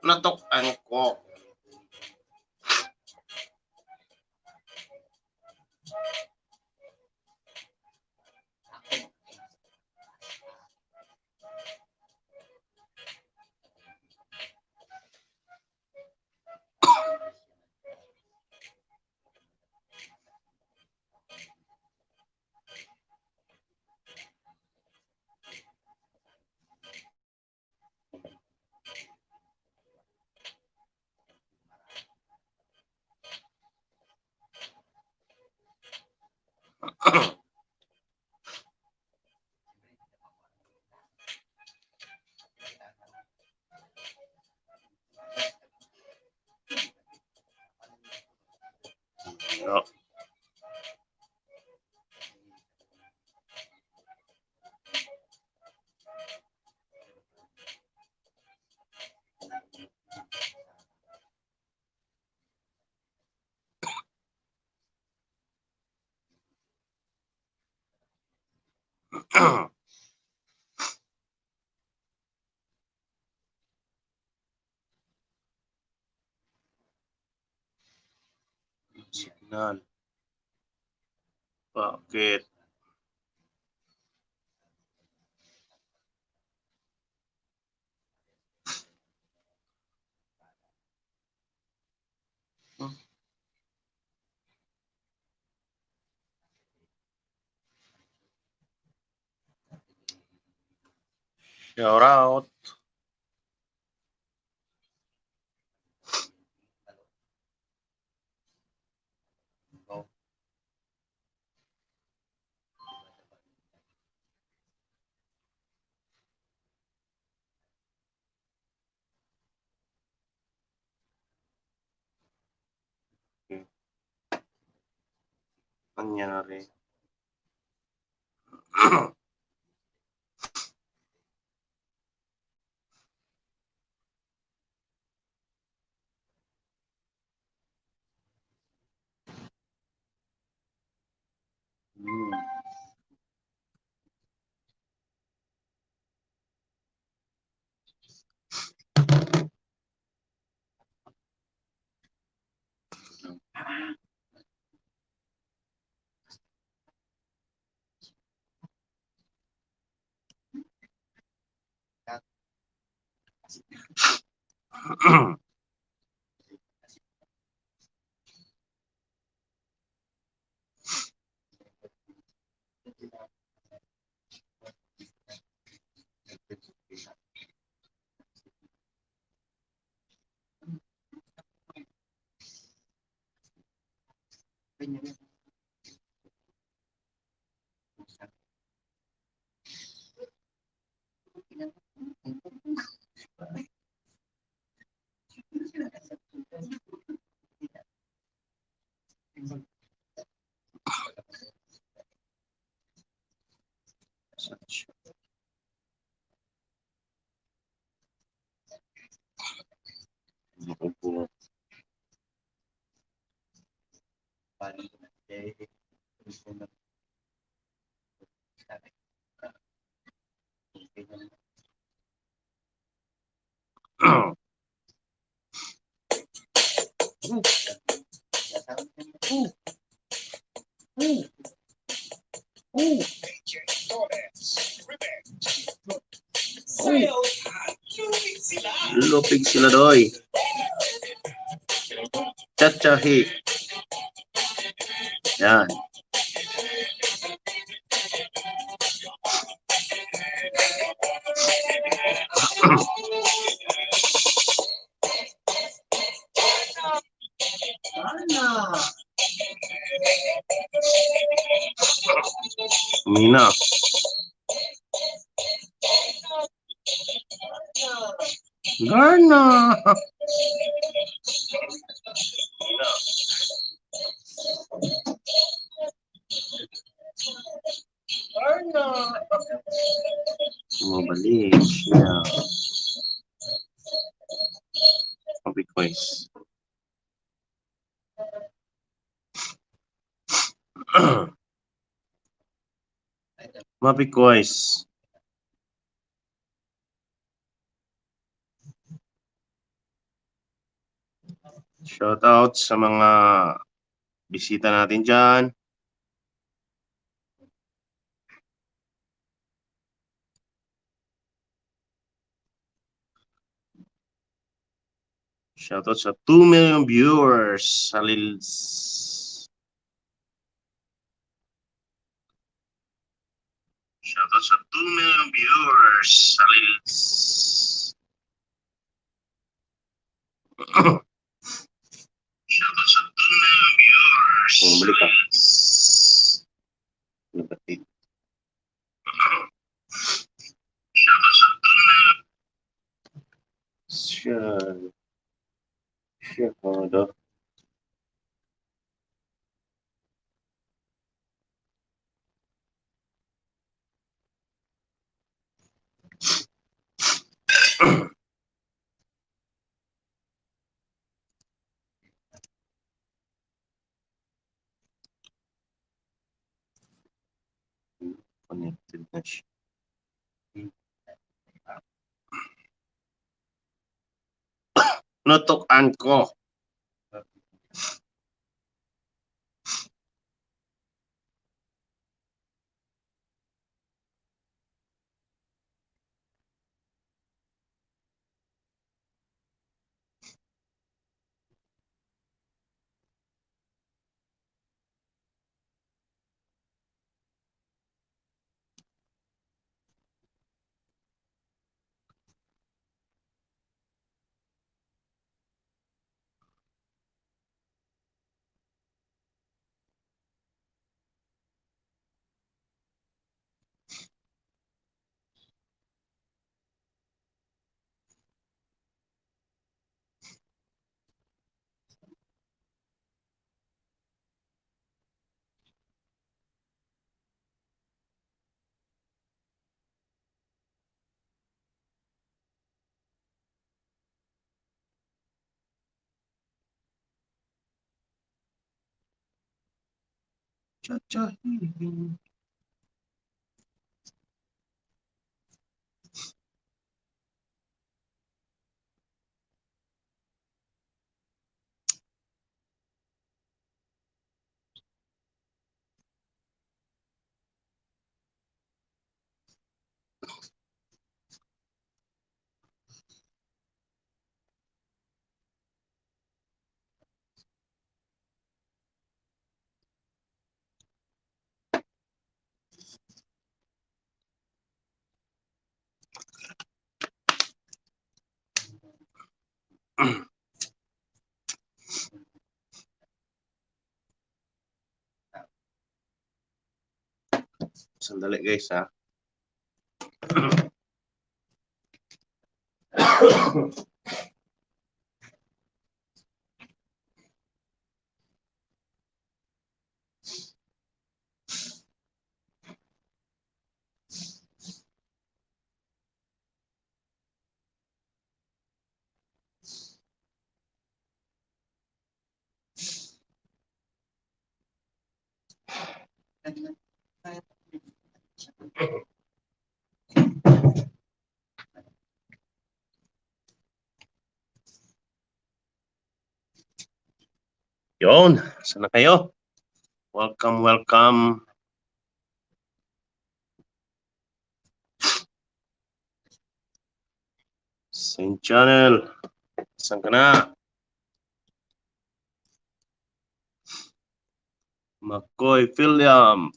Natukan ko. No. Signal. Bakit? Shout out. Nangyari. Lupig sila doy. Chachahi. Yan. Mina. Garna. Garna. Bumabalik siya. Copy quiz. Copy quiz. Shoutout sa mga bisita natin dyan. Shoutout sa 2 million viewers sa Shoutout sa 2 million viewers sa Shoutout sa 2 million viewers. Bumalik ka. Nabatid. Shoutout sa 2 million. Siya, komodo. Connected na siya. Nutukan ko. Chachahin. Sandali guys ha. Yon, sana kayo? Welcome, welcome. Same channel. Saan ka na? McCoy Film.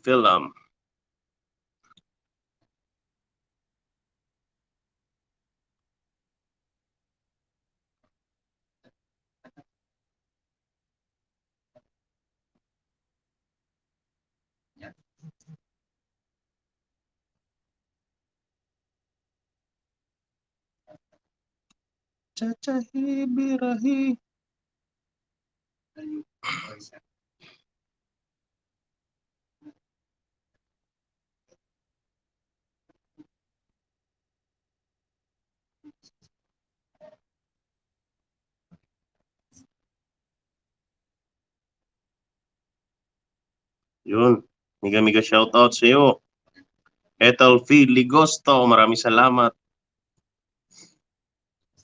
Chachahi birahi. Yun. Miga-miga shoutout sa iyo. Ethel V. Ligosto, maraming salamat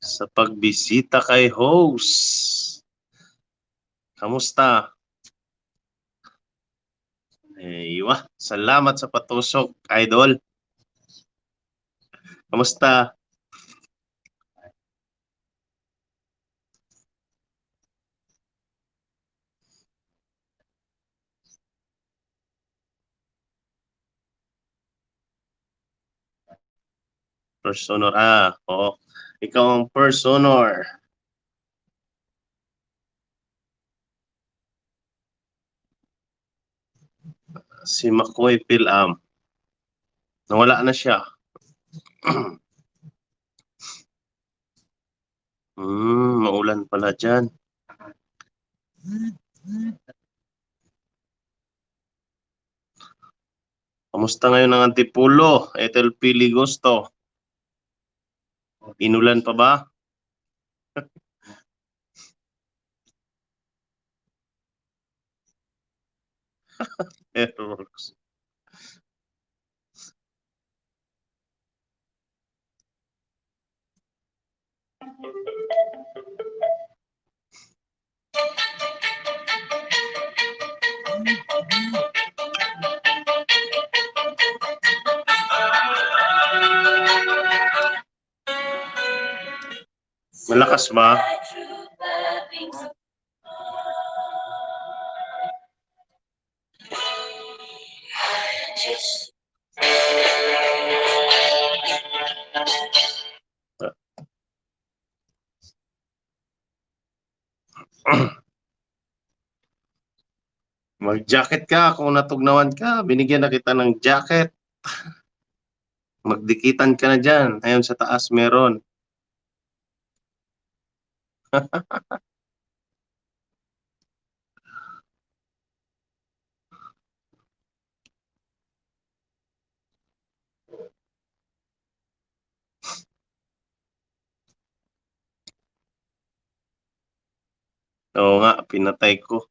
sa pagbisita kay host. Kamusta? Salamat sa patusok, idol. Kamusta? First honor. Oo. Ikaw ang first honor. Si Makoy Pilam. Nawala na siya. Maulan pala dyan. Kamusta ngayon ang Antipulo? Ethel P. Ligosto. Inulan pa ba? Errors. Malakas ba? Mag-jacket ka kung natugnawan ka. Binigyan na kita ng jacket. Magdikitan ka na dyan. Ayun sa taas meron. Oo nga, pinatay ko.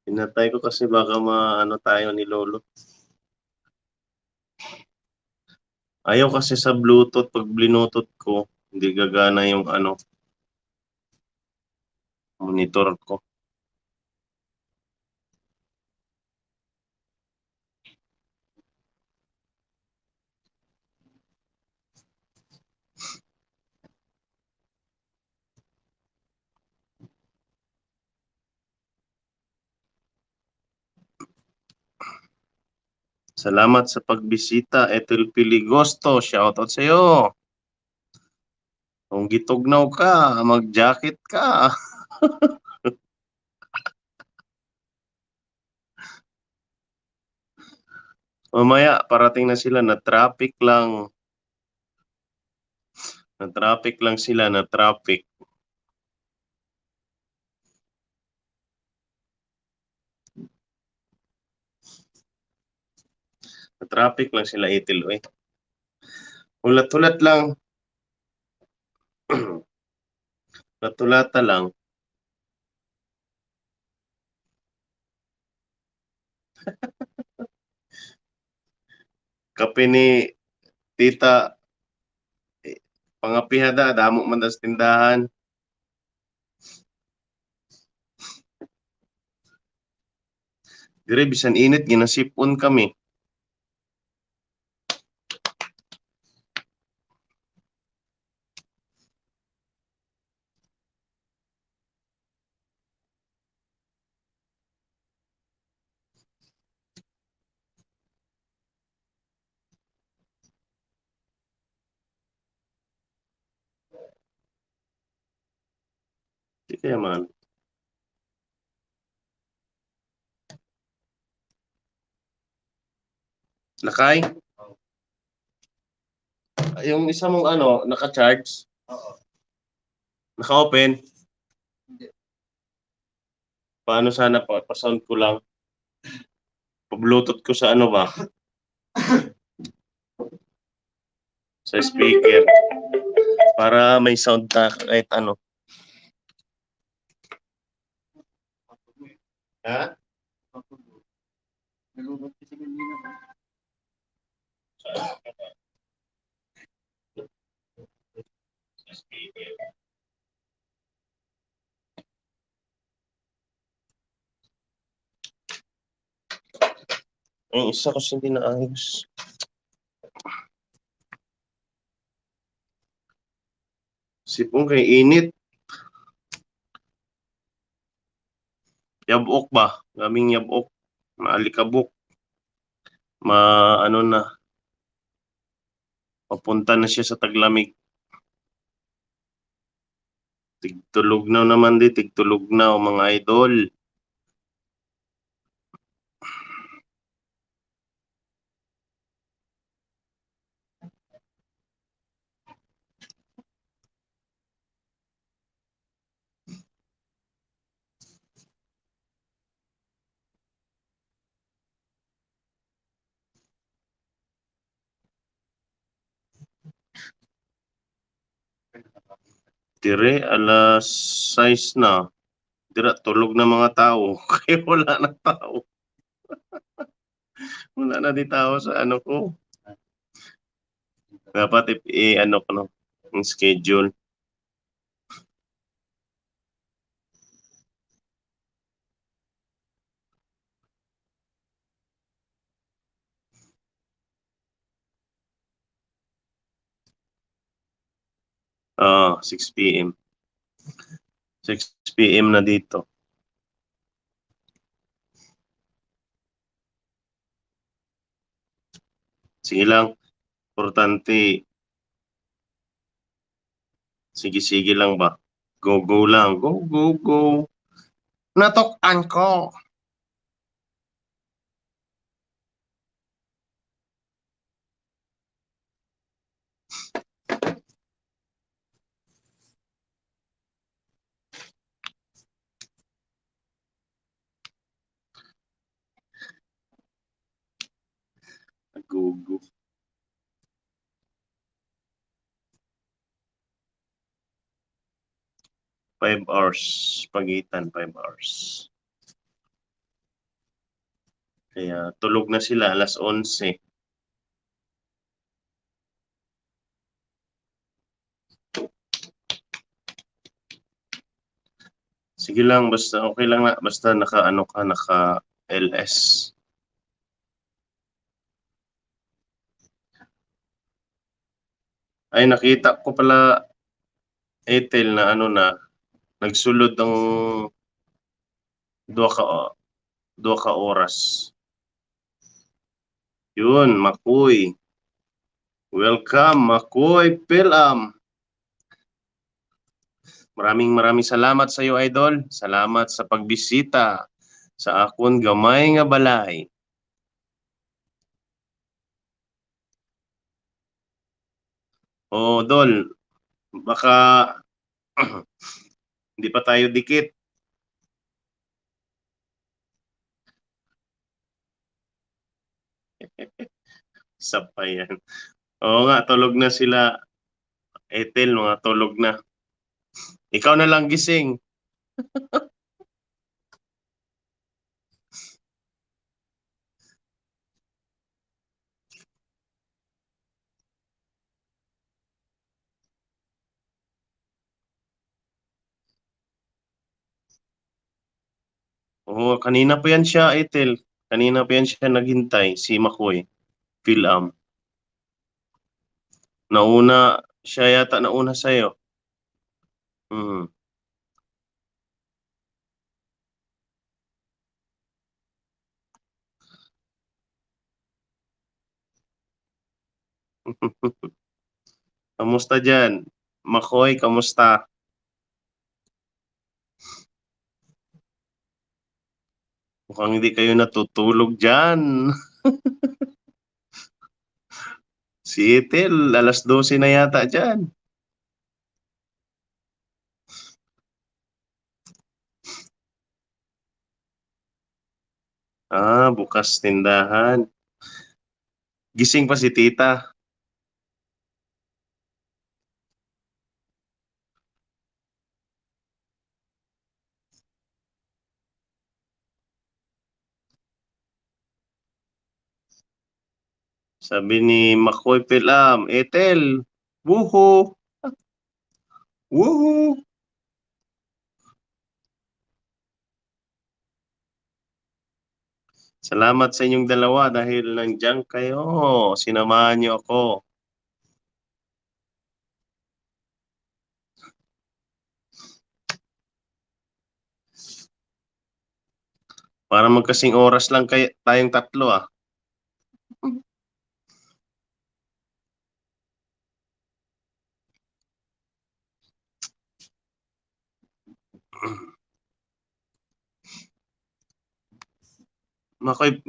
Pinatay ko kasi baka maano tayo ni Lolo. Ayaw kasi sa Bluetooth, pag Bluetooth ko, hindi gagana yung monitor ko. Salamat sa pagbisita, Ethel P. Ligosto. Shoutout sa iyo. Kung gitugnaw ka, mag-jacket ka. Mamaya, parating na sila, na traffic lang. Na traffic lang sila, na traffic. Na traffic lang sila, Ethel. Ulat-ulat lang. Ulat-ulata lang. Kape ni Tita Pangapihada, damo man das tindahan. Dire bisan init ginasipon kami. Di kaya man. Lakay? yung isa mong ano, naka-charge? Oo. Naka-open? Hindi. Paano sana pa? Pa-sound ko lang. Pa-bluetooth ko sa ano ba? Sa speaker. Para may sound na kahit ano. Ha? Nalulog kasi kanina ba? Sa speaker. Yung isa kasi hindi naayos. Sipong kay init. Yabok ba? Gaming yabok. Maalikabok. Ano na. Papunta na siya sa taglamig. Tigtulog na naman di. Tigtulog na o mga idol. Dire, alas 6 na. Dira, tulog na mga tao. Kaya wala na tao. Wala na di tao sa ano ko. Dapat ano ko no, yung schedule. Ah, 6 p.m. 6 p.m. na dito. Sige lang. Importante. Sige-sige lang ba? Go lang. Go. Natok-an ko. Go. 5 hours. Pagitan, 5 hours. Kaya tulog na sila alas 11. Sige lang, basta okay lang na. Basta naka-ano ka, naka-LS. Ay, nakita ko pala Etel na ano na, nagsulod ng dua ka oras. Yun, Makoy. Welcome, Makoy Pilam. Maraming salamat sa iyo, Idol. Salamat sa pagbisita sa akon gamay nga balay. Oh, Dol, baka hindi pa tayo dikit. Isa pa yan. Oo nga, tulog na sila. Etel, mga tulog na. Ikaw na lang gising. Oo, kanina pa yan siya, Etel. Kanina pa yan siya naghintay, si Makoy. Pilam. Nauna, siya yata nauna sa'yo. Hmm. Kamusta dyan? Makoy, kamusta? Mukhang hindi kayo natutulog dyan. Si Ethel, alas 12 na yata dyan. Bukas tindahan. Gising pa si tita. Sabi ni Makoy Pelam, Ethel, wuhu, wuhu. Salamat sa inyong dalawa dahil nandiyan kayo. Sinamahan niyo ako. Para magkasing oras lang tayong tatlo ah. Makoy,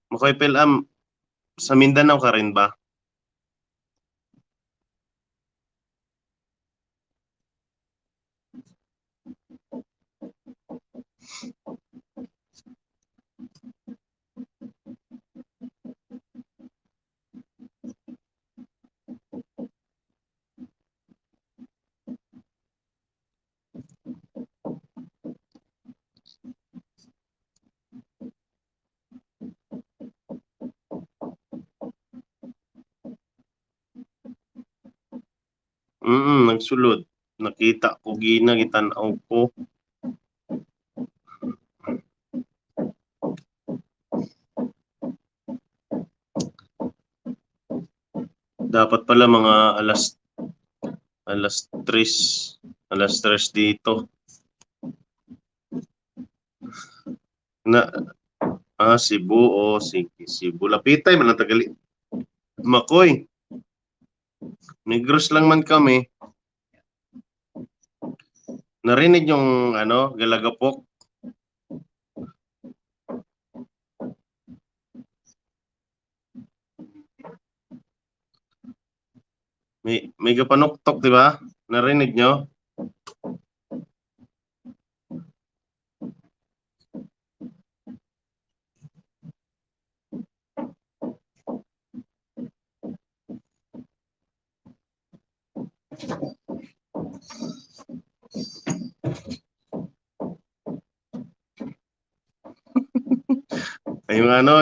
Makoy Pelam, sa Mindanao ka rin ba? Nagsulod. Nakita ko gina, gitanaw ko. Dapat pala mga alas 3 dito. Cebu sige, Cebu. Lapitay man ang tagali. Makoy, Negros lang man kami. Narinig yung Galagapok. May gapanuktok, di ba? Narinig nyo?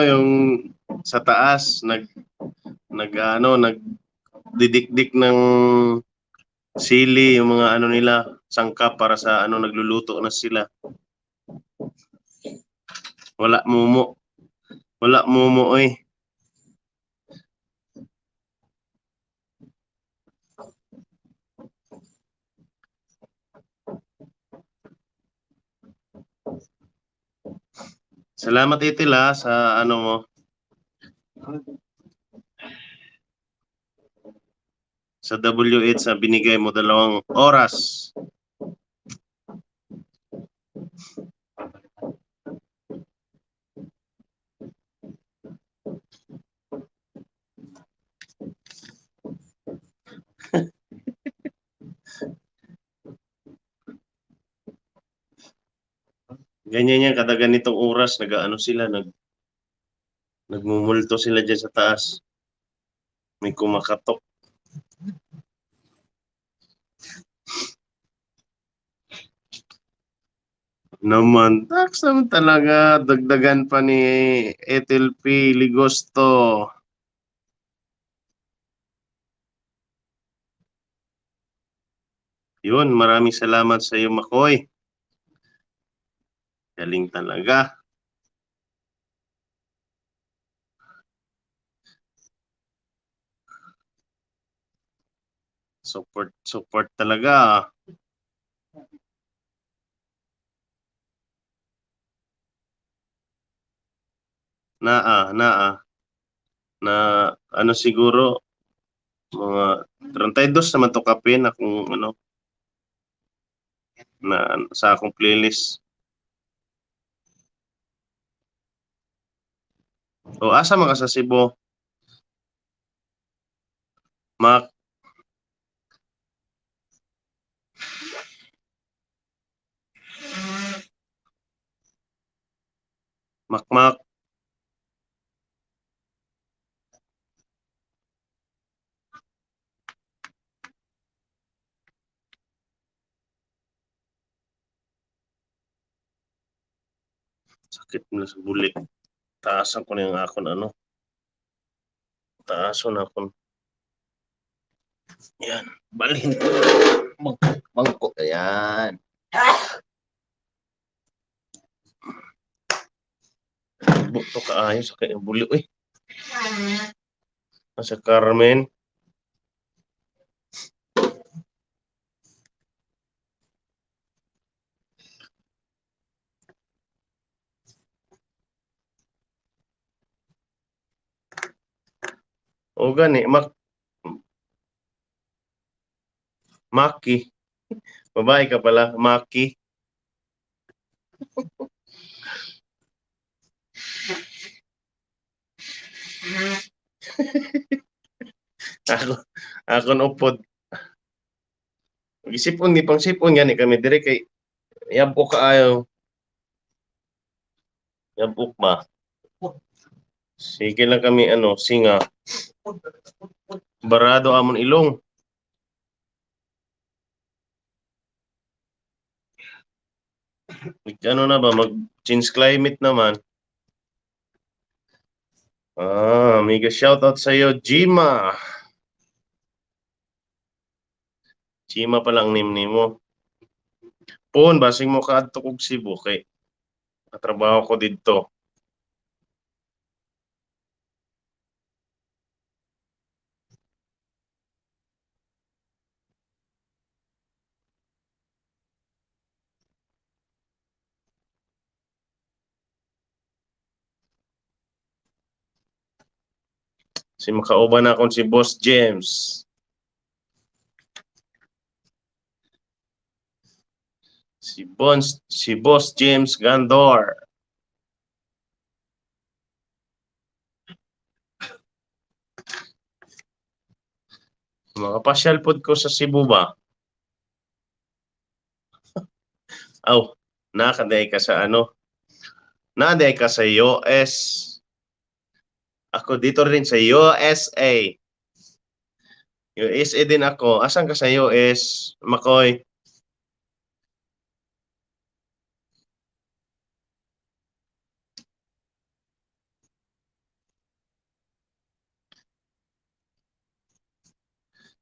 Yung sa taas nagdidikdik ng sili, yung mga nila, sangkap para sa nagluluto na sila. Wala mumo eh. Salamat Itil sa mo. Sa W8 sa binigay mo 2 oras. Ganyan yan, kada ganitong oras, nagmumulto sila dyan sa taas. May kumakatok. Naman, taksam talaga, dagdagan pa ni Ethel P. Ligosto. Yun, maraming salamat sa iyo, Makoy. Galing talaga. Support talaga. Na siguro mga 32 naman to kape na kung na sa akong playlist. O asa man ka sa Cebu? Mac. Makmak. Sakit mo sa bulik. Taasan ko na yung akon ano. Taason akon. Yan. Balhin ko. Mangko. Ayan. Buto kaayo sa kanyang buli. Uy. Sa Carmen. O gani, Maki. Babae ka pala, Maki. ako upod. Gisipon ni pang sipon gani kami dire kay yabok kaayo. Yabok ba? Sige lang kami ano, singa. Barado amon ilong. Ano na ba, mag-change climate naman. Mega shoutout sa iyo, Jima. Jima pa lang name mo. Pon, basing mo kaadto kog Cebu kay katrabaho ko didto. Si makauban na akong si Boss James. Si Boss James Gandor. Makapasyal pod ko sa Cebu ba? Aw, nakaday ka sa ano? Naday ka sa US. Ako dito rin sa USA. USA din ako. Asan ka sa US, Makoy?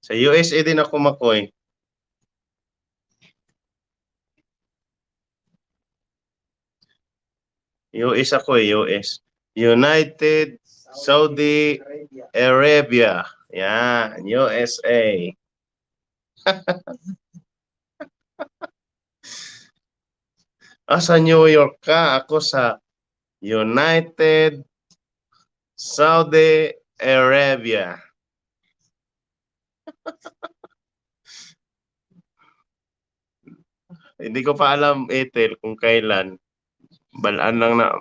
Sa USA din ako, Makoy. US ako US. United Saudi Arabia. Yan, USA. Sa New York ka, ako sa United Saudi Arabia. Hindi ko pa alam, Ethel, kung kailan. Balaan lang na.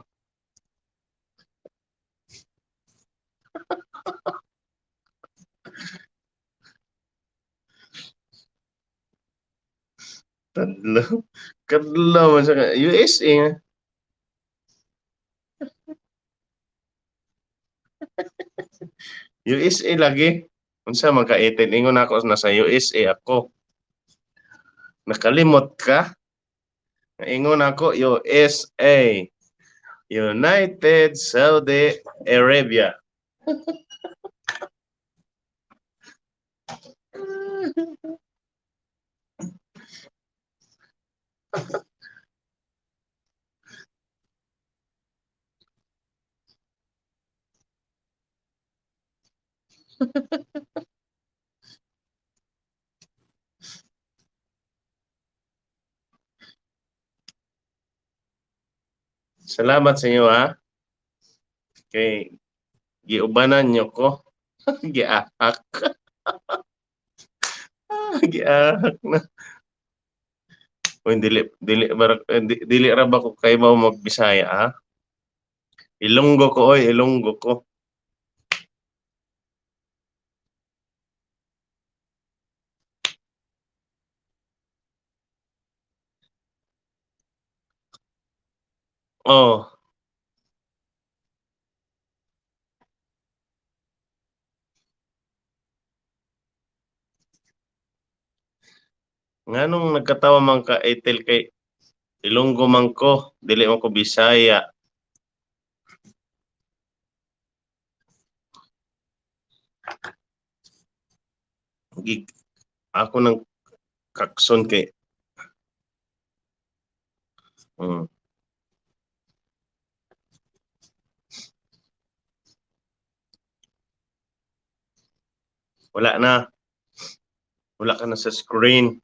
Tadlo. Kadlo man sa USA nga. USA lagi. Unsa man ka Ethel, ingon ako nasa USA ako. Nakalimot ka? Ingon ako USA. United Saudi Arabia. Salamat sa inyo ha. Kay giubanan nyo ko. Giahak. Giahak na. O dili ra ba ko kay mo magbisaya ha? Ilonggo ko oy, Ilonggo ko. Oh. Nganong nagkatawa man ka Ethel kay Ilonggo man ko, dili man ko Bisaya. Gig ako ng kakson kay mm. Wala na. Wala ka na sa screen.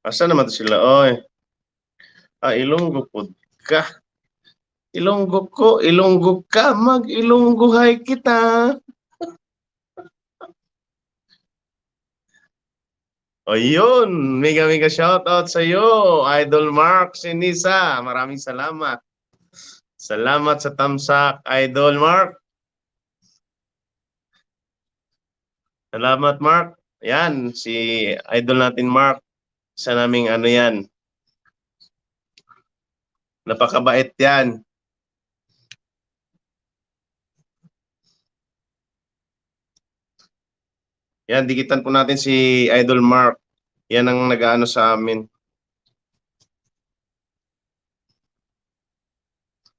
Asa naman to sila oy? Ilonggo pod ka. Ilonggo ka, mag-ilongguhay kita. Ayun, mega mega shoutout sa iyo, Idol Mark Sinisa. Maraming salamat. Salamat sa tamsak, Idol Mark. Salamat, Mark. Yan, si Idol natin, Mark. Isa naming ano yan. Napakabait yan. Yan, dikitan po natin si Idol Mark. Yan ang nag-aano sa amin.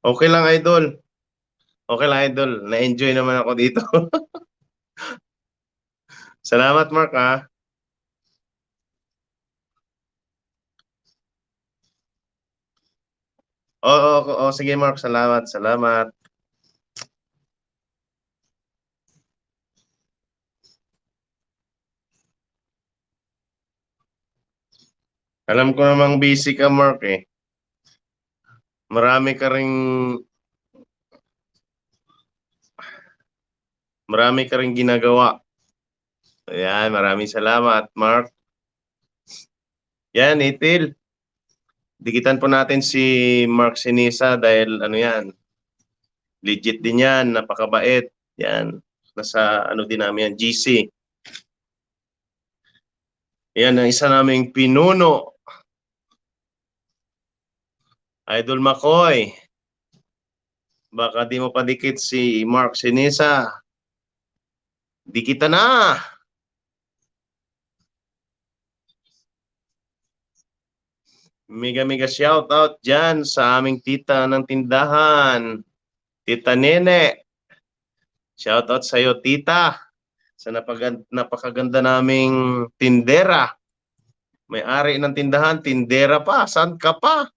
Okay lang, Idol. Okay lang, Idol. Na-enjoy naman ako dito. Salamat, Mark, ha. Oo, sige, Mark. Salamat, salamat. Alam ko namang busy ka, Mark, eh. Marami ka ring ginagawa. Ayan, maraming salamat, Mark. Yan, Itil. Dikitan po natin si Mark Sinisa dahil ano yan, legit din yan, napakabait. Yan, nasa ano din namin yan, GC. Yan ang isa naming pinuno. Idol Makoy. Baka di mo pa dikit si Mark Sinisa. Dikitan na. Mega mega shout out dyan sa aming tita ng tindahan. Tita Nene. Shout out sa iyo, tita. Sa napakaganda naming tindera. May-ari ng tindahan, tindera pa. Saan ka pa?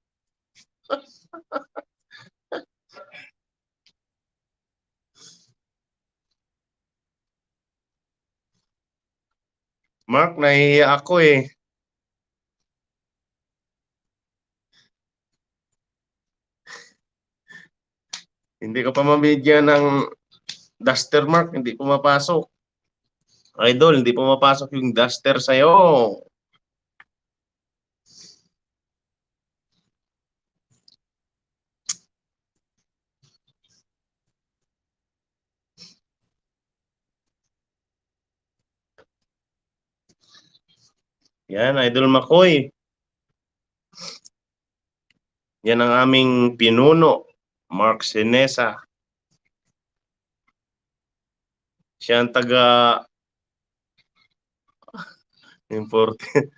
Mark, nahihiya ako eh. Hindi ko pa mabigyan ng duster, Mark. Hindi pumapasok. Idol, hindi pumapasok yung duster sa'yo. Yan, Idol Makoy. Yan ang aming pinuno, Mark Sinesa. Siya ang taga imported.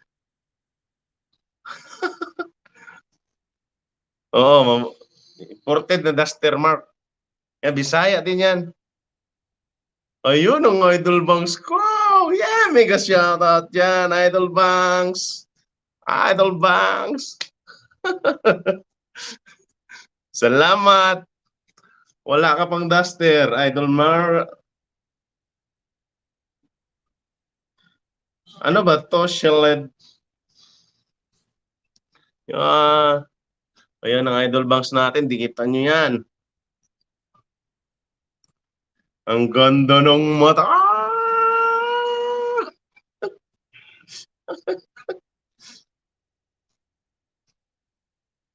Oo, imported na duster, Mark. Yan, Bisaya din yan. Ayun ang Idol Banks ko. Yeah, mega shoutout dyan, Idol Banks. Idol Banks. Salamat. Wala ka pang duster, Idol Mar. Ano ba to? Shelled. Ayan ang Idol Banks natin. Dikitan nyo yan. Ang ganda ng mata.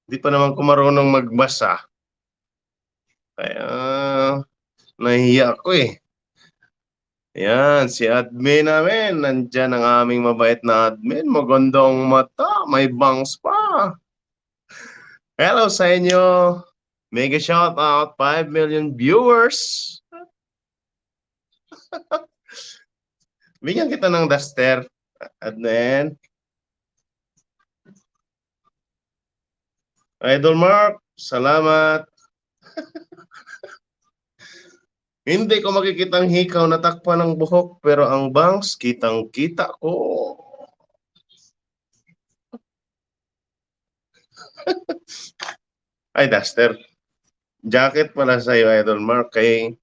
Di pa naman ko marunong magbasa. Kaya nahihiya ako eh. Yan, si admin namin. Nandyan ang aming mabait na admin. Magandang mata. May bangs pa. Hello sa inyo. Mega shout out. 5 million viewers. Bigyan kita ng duster. Admin. Idol Mark. Salamat. Hindi ko makikitang hikaw na takpan ng buhok pero ang bangs kitang-kita ko. Ay, duster. Jacket pala sa'yo, Idol Mark. Kay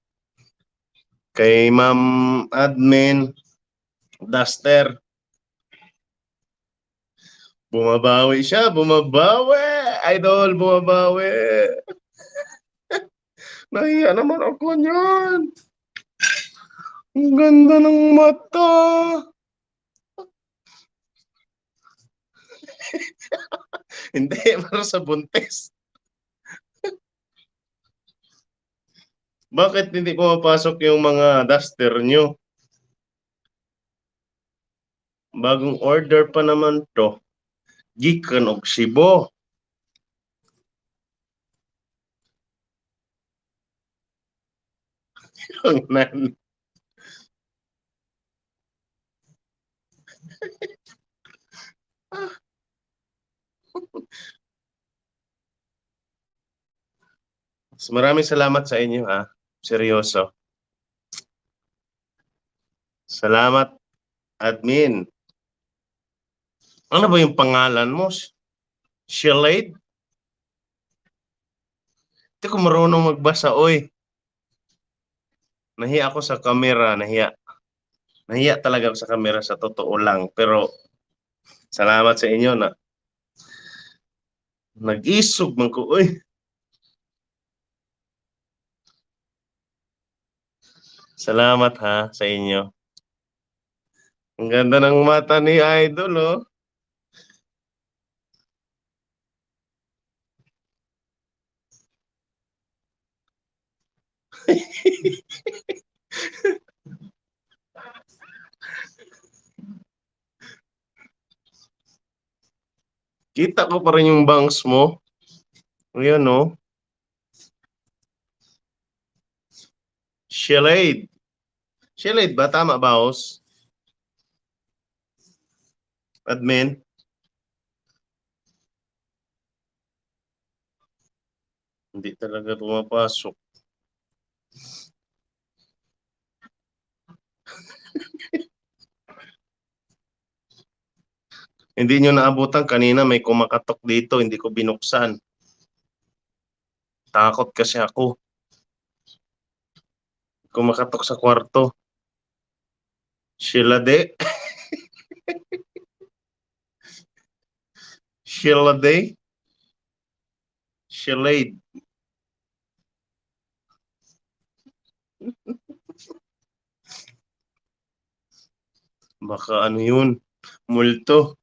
Ma'am Admin, duster. Bumabawi siya, bumabawi. Idol, bumabawi. Nahiya naman ako niyan. Ang ganda ng mata. Hindi, para sa buntis. Bakit hindi pumapasok yung mga duster nyo? Bagong order pa naman to. Gikan og Cebu. Ang nan. Maraming salamat sa inyo ha. Seryoso. Salamat, admin. Ano ba yung pangalan mo? Shilade? Hindi ko marunong magbasa, oy. Nahiya ako sa camera, nahiya. Nahiya talaga ako sa camera sa totoo lang. Pero salamat sa inyo na nag-isog man ko, oy. Salamat ha sa inyo. Ang ganda ng mata ni Idol, oh. Kita ko pa rin yung bangs mo. Ayan, oh. Shilade. Shilade ba? Tama ba, host? Admin? Hindi talaga pumapasok. Hindi nyo naabutan kanina may kumakatok dito, hindi ko binuksan. Takot kasi ako. Kumakatok sa kwarto. Shilade. Shilade. Shilade. Baka ano yun? Multo.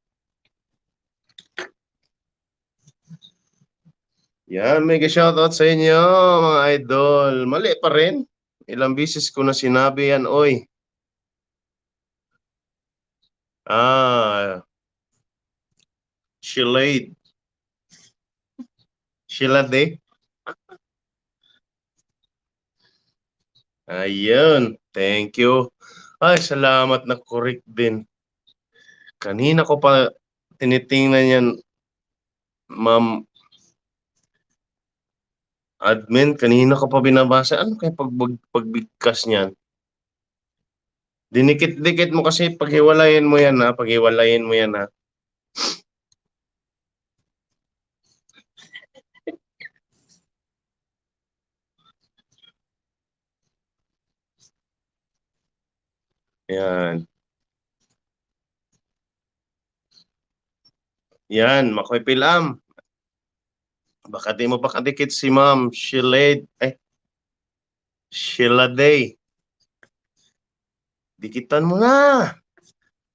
Yan, mega shoutout sa inyo, mga idol. Mali pa rin. Ilang bisis ko na sinabi yan, oy. Shilade. Shilade. Ayun, thank you. Ay, salamat na correct din. Kanina ko pa tinitingnan yan, Ma'am Admin, kanina ko pa binabasa. Ano kaya pagbigkas niyan? Dinikit-dikit mo kasi paghiwalayin mo yan ha. Paghiwalayin mo yan ha. Yan. Yan, Makoy Pilam. Baka di mo pa kadikit si Ma'am Shilade. Dikitan mo na.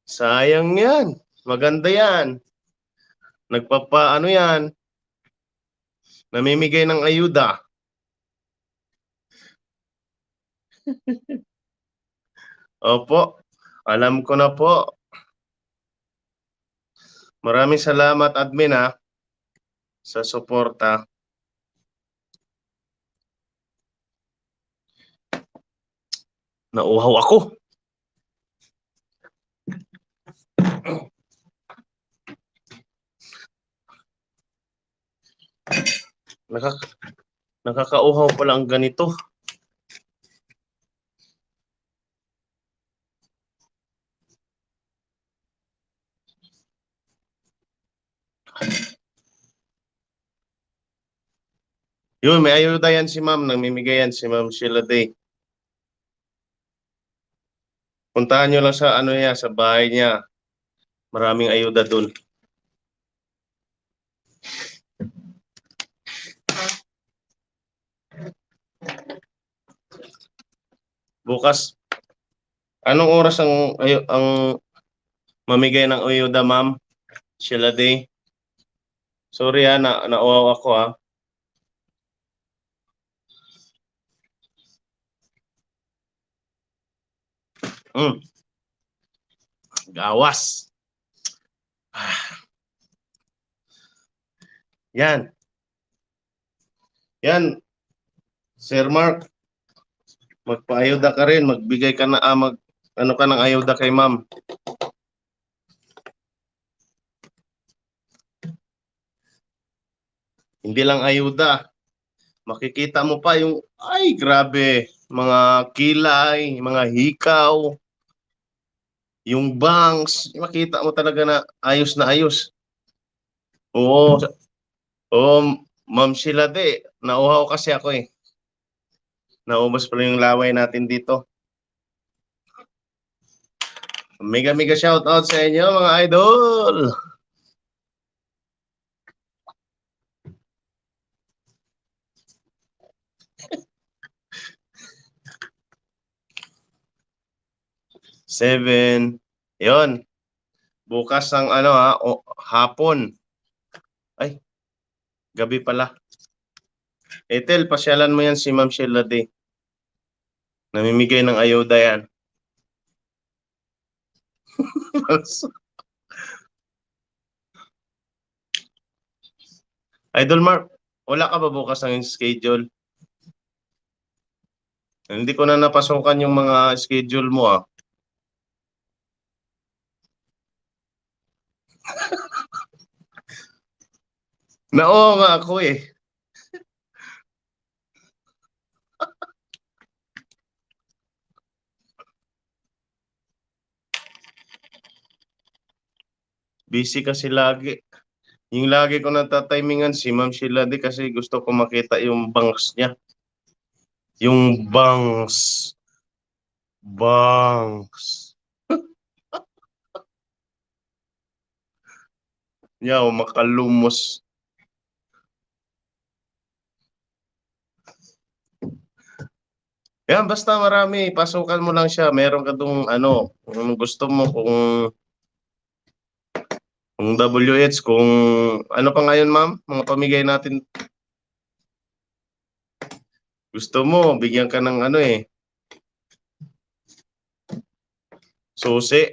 Sayang yan. Maganda yan. Nagpapaano yan. Namimigay ng ayuda. Opo, alam ko na po. Maraming salamat, admin, sa suporta. Nauhaw ako. Nakakauhaw pala ang ganito. Yun, may ayuda yan si ma'am. Namimigay yan si Ma'am Sheila Day. Puntahan nyo lang sa ano niya, sa bahay niya. Maraming ayuda dun. Bukas, anong oras ang mamigay ng ayuda, Ma'am Sheila Day? Sorry nauwaw ako Gawas. Yan. Yan. Sir Mark, magpaayuda ka rin, magbigay ka na ano ka ng ayuda kay ma'am. Hindi lang ayuda. Makikita mo pa yung ay grabe, mga kilay, mga hikaw, yung bangs, makita mo talaga na ayos na ayos. Oo. Oo, Ma'am Sheila Day, nauhaw kasi ako eh. Naubos pala yung laway natin dito. Mega shout out sa inyo mga idol. Seven. Yon. Bukas ang hapon. Ay, gabi pala. Ethel, pasyalan mo yan si Ma'am Sheila Day. Namimigay ng ayuda yan. Idol Mark, wala ka ba bukas ng schedule? Hindi ko na napasukan yung mga schedule mo Oo nga ako eh. Busy kasi lagi. Yung lagi ko natatimingan si Ma'am Sheila Day kasi gusto ko makita yung bangs niya. Yung bangs. Bangs. Yaw, makalumos. Yan, basta marami. Pasukan mo lang siya. Meron ka dong kung gusto mo, kung WH, kung ano pa ngayon, ma'am, mga pamigay natin. Gusto mo, bigyan ka ng susi.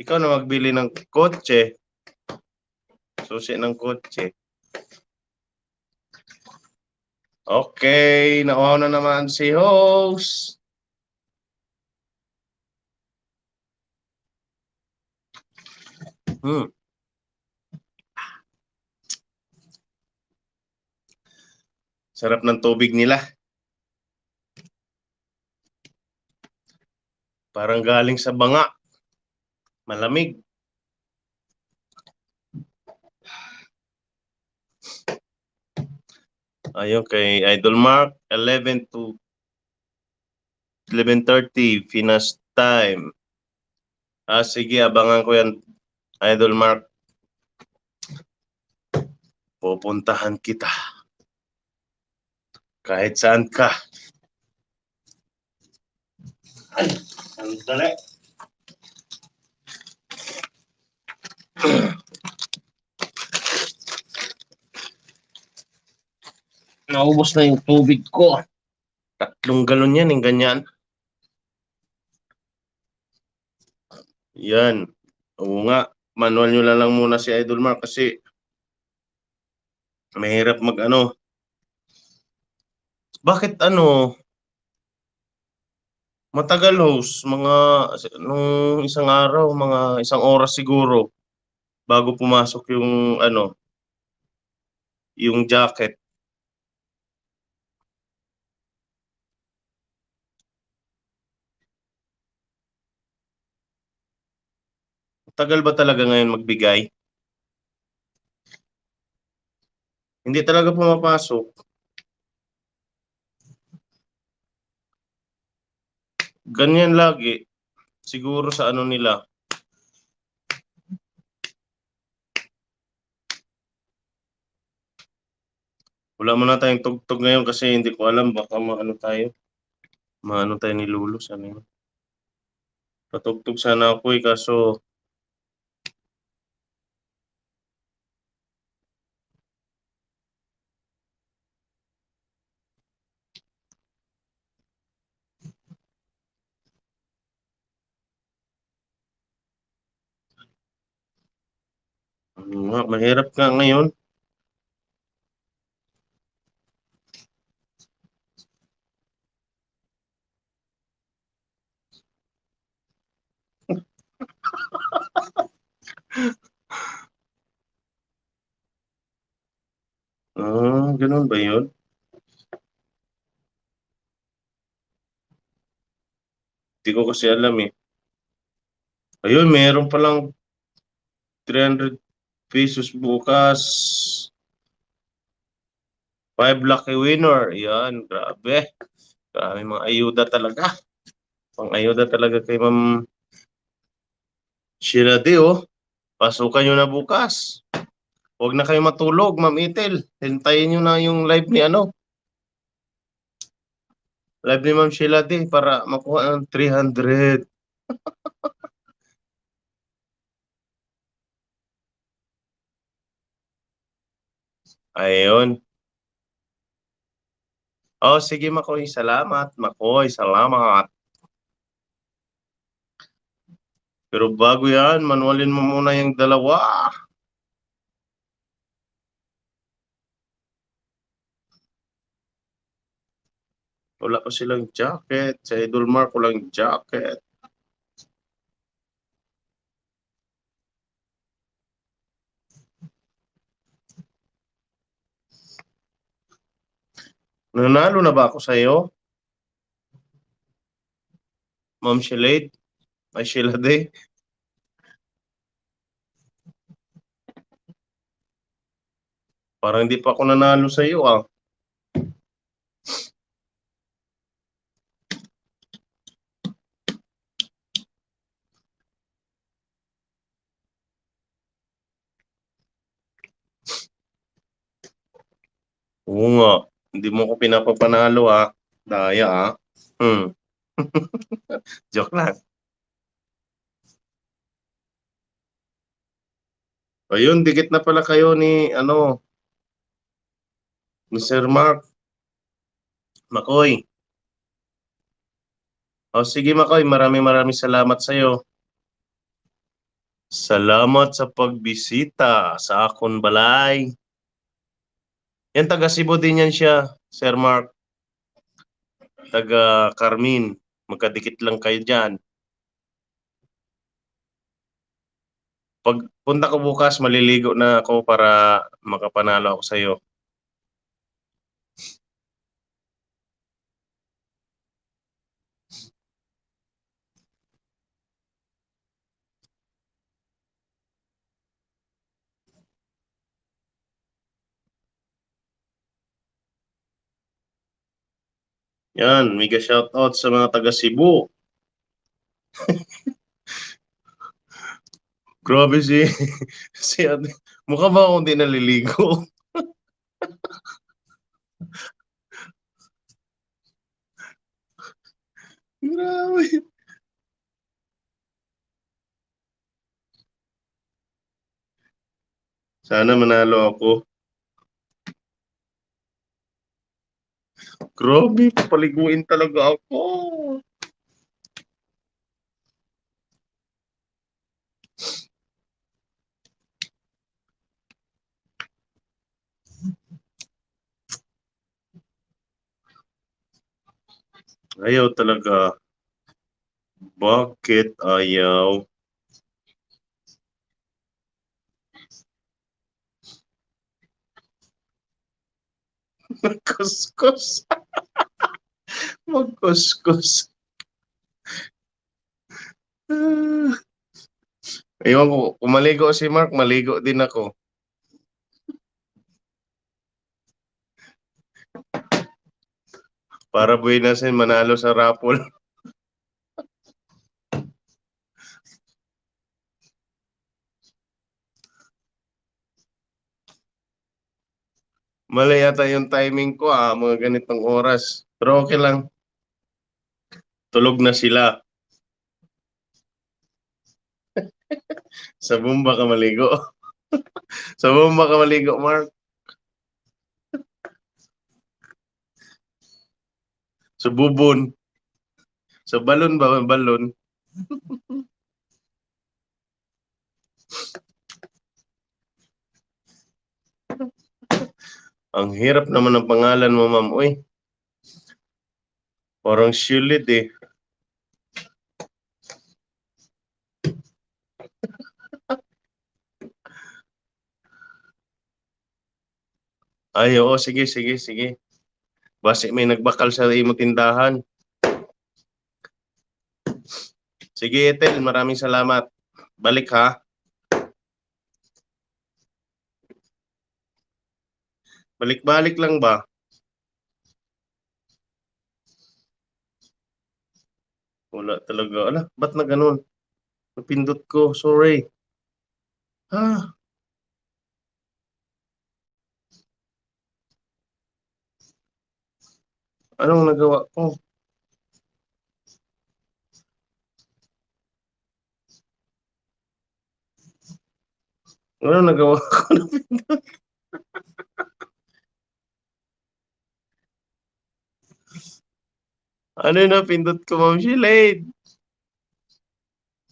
Ikaw na magbili ng kotse. Susi ng kotse. Okay, nauhaw na naman si host. Sarap ng tubig nila. Parang galing sa banga. Malamig. Ayun kay Idol Mark, 11 to 11:30 Finas time. Sige, abangan ko yan, Idol Mark. Pupuntahan kita. Kahit saan ka. Ay, sandali. Naubos na yung tubig ko. 3 galon yan, yung ganyan. Yan. Oo nga. Manual nyo na lang muna si Idol Mark kasi mahirap mag-ano. Bakit ano? Matagal host. Nung isang araw, mga isang oras siguro bago pumasok yung yung jacket. Tagal ba talaga ngayon magbigay? Hindi talaga pumapasok. Ganyan lagi. Siguro sa ano nila. Wala muna tayong tugtog ngayon kasi hindi ko alam baka maano tayo ni Lulu sana yun. Patugtog sana ako kaso mahirap nga ngayon. Ganun ba yun? Hindi ko kasi alam eh. Ayun, meron palang 300 pesos bukas. 5 lucky winner. Yan, grabe. Grabe mga ayuda talaga. Pang ayuda talaga kay Ma'am Sheila D, oh. Pasukan nyo na bukas. Huwag na kayo matulog, Ma'am Itel. Hintayin nyo na yung live ni live ni Ma'am Sheila D para makuha ng 300. Ayun. Oh, sige Makoy, salamat. Makoy, salamat. Pero bago yan, manualin mo muna yung dalawa. Wala pa silang jacket. Sa Idol Mark, walang jacket. Nanalo na ba ako sa iyo? Ma'am Shelade? Ay, Sheila D? Parang hindi pa ako nanalo sa iyo, ah. Oo nga. Hindi mo ko pinapapanalo, ah. Daya, ah. Hmm. Joke lang. Ayun, dikit na pala kayo ni Sir Mark. Makoy. O sige Makoy, maraming maraming salamat sa iyo. Salamat sa pagbisita sa akon balay. Yan taga Cebu din yan siya, Sir Mark. Taga Carmen. Magkadikit lang kayo diyan. Pag punta ko bukas, maliligo na ako para makapanalo ako sa iyo. Yan, mega shoutout sa mga taga Cebu. Grabe si mukha ba akong di naliligo? Grabe. Sana manalo ako. Grabe, papaliguin talaga ako. Ayaw talaga. Bakit ayaw? Kuskus. Magkuskus. Ah. Ewan ko, kung maligo si Mark, maligo din ako. Para buwinasin manalo sa raffle. Mali yata yung timing ko mga ganitong oras. Pero okay lang, tulog na sila. Sa bomba ka maligo. Sa bomba ka maligo, Mark. Sa bubon. Sa balon ba? Balon. Ang hirap naman ng pangalan mo, ma'am. Uy, parang Shilid eh. Ay, oo, sige, sige, sige. Basi may nagbakal sa imo tindahan. Sige, Ethel, maraming salamat. Balik ha. Balik-balik lang ba? Wala talaga. Ala, ba't na ganun? Napindot ko, sorry. Ha? Anong nagawa ko? Anong nagawa ko? Ano na pindot ko, Ma'am Shilade?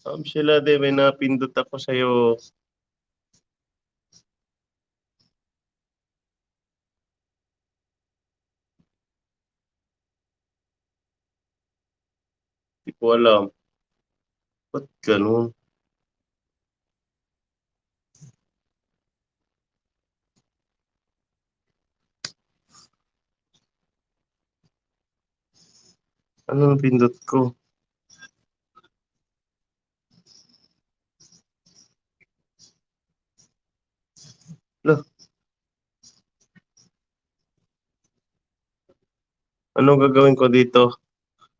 Ma'am Shilade, may napindot ako sa'yo. Hindi ko alam. Ba't ganun? Anong pindot ko? Lah, anong gagawin ko dito?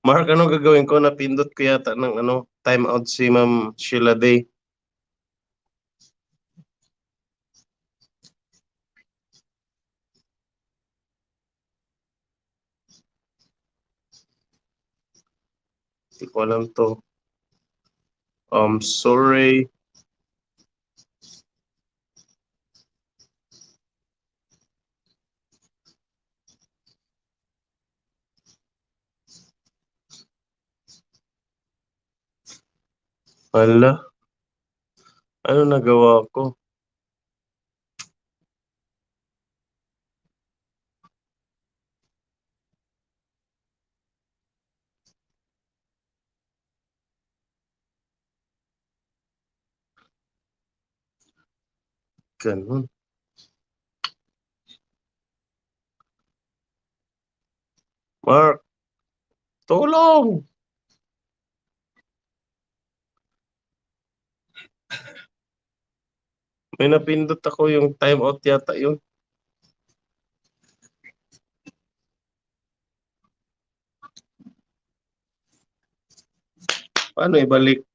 Mark, anong gagawin ko? Napindot ko yata ng time out si Ma'am Shilade. Hindi ko alam to. Sorry. Hala, ano nagawa ko? Ganun. Mark, tulong! May napindot ako yung time out yata yun. Paano ibalik?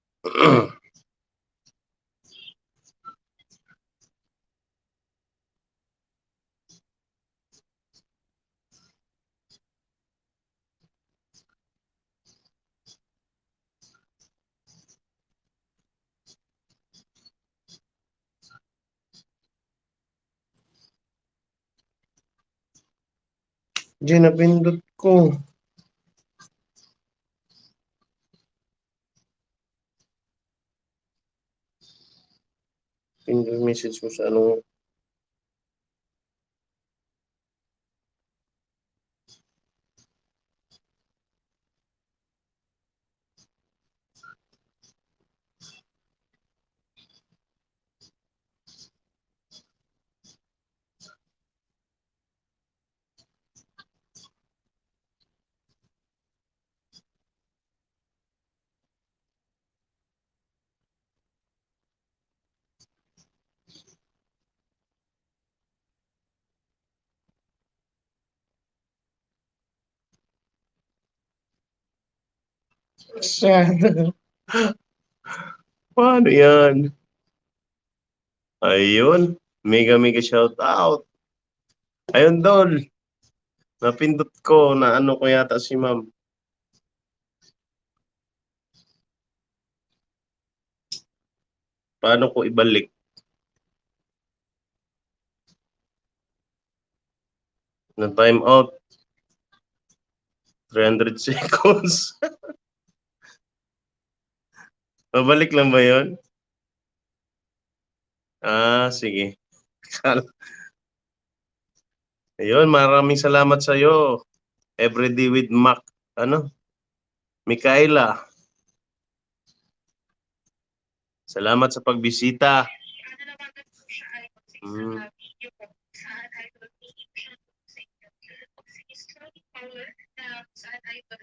Diyan napindot ko. Pindot message mo sa ano. Paano yan? Ayun. Mega mega shout out. Ayun, Dol. Napindot ko na ano ko yata si ma'am. Paano ko ibalik? Na time out. 300 seconds. Babalik lang ba yun? Ah, sige. Ayun, maraming salamat sa iyo. Everyday with Mac. Ano? Mikaela. Salamat sa pagbisita. Mm.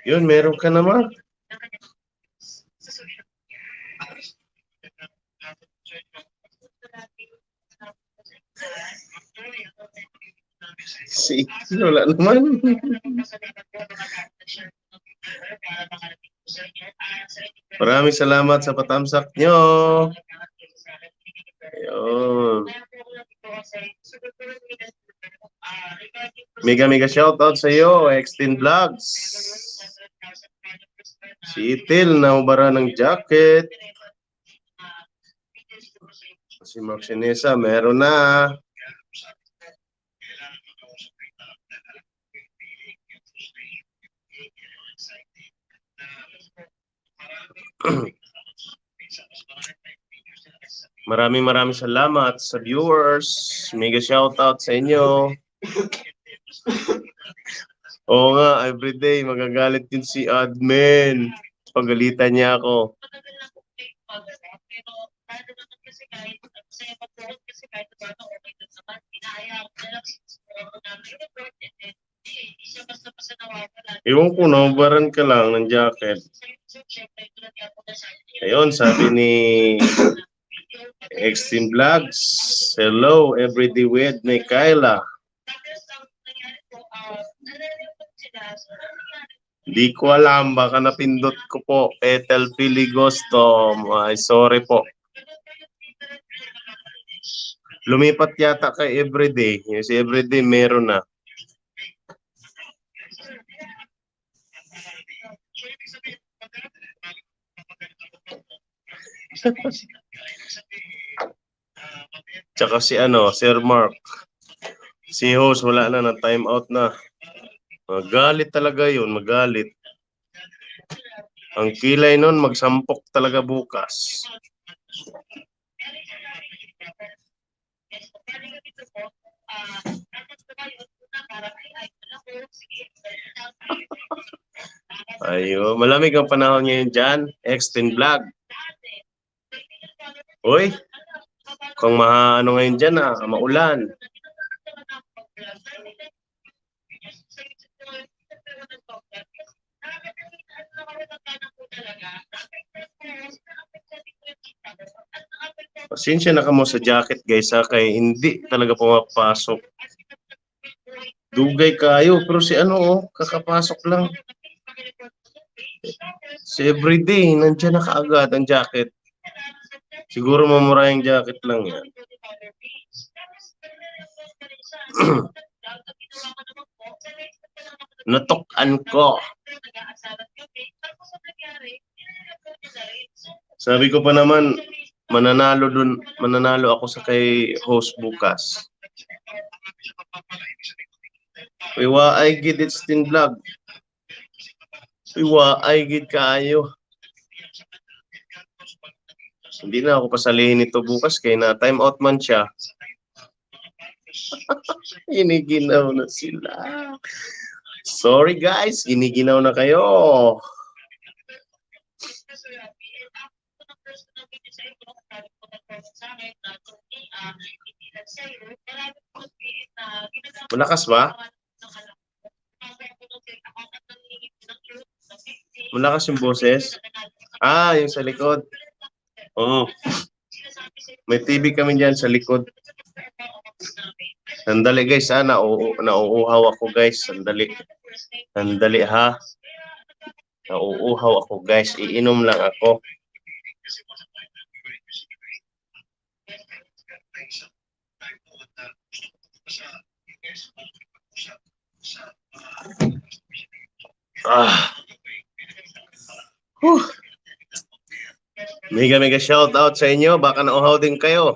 Yun, meron ka naman. Si wala naman. Maraming salamat sa patamsak nyo. Ayun. Mega mega shoutout sa iyo, Extend Vlogs. Si Itil na ubara ng jacket. Si Mark Sinesa, meron na. Maraming salamat sa viewers. Mega shoutout sa inyo. Oo nga, everyday magagalit din si admin. Pagalitan niya ako. Iwan ko, naubaran ka lang ng jacket. Ayun, sabi ni Extreme Vlogs, hello, everyday with Mikaela. Di ko alam, baka napindot ko po. Petal Filigosto. Ay, sorry po. Lumipat yata kay everyday. Yung si everyday meron na. Tsaka si Sir Mark. Si host wala na, na time out na. Magalit talaga yun, magalit. Ang kilay nun, magsampok talaga bukas. Ayo, malamig ang panahon ngayon dyan. Extend Vlog. Uy, kung maano ngayon dyan maulan. Pasensya na kamo sa jacket guys kay hindi talaga pumapasok. Dugay kayo pero si kakapasok lang. Si everyday nandiyan na kaagad ang jacket. Siguro mamura yung jacket lang yan. Natukan ko. Sabi ko pa naman, mananalo ako sa kay host bukas. Iwa ay gid it's tin vlog. Iwa ay gid kaayo. Hindi na ako pasalihin ito bukas kay na time out man siya. Giniginaw na sila. Sorry guys, giniginaw na kayo. Malakas ba? Malakas yung boses? Yung sa likod. Oo. May TV kami dyan sa likod. Sandali guys, nauuhaw ako guys. Sandali ha. Nauuhaw ako guys, iinom lang ako. Ah. Whew. Mega shout out sa inyo, baka nauhaw din kayo.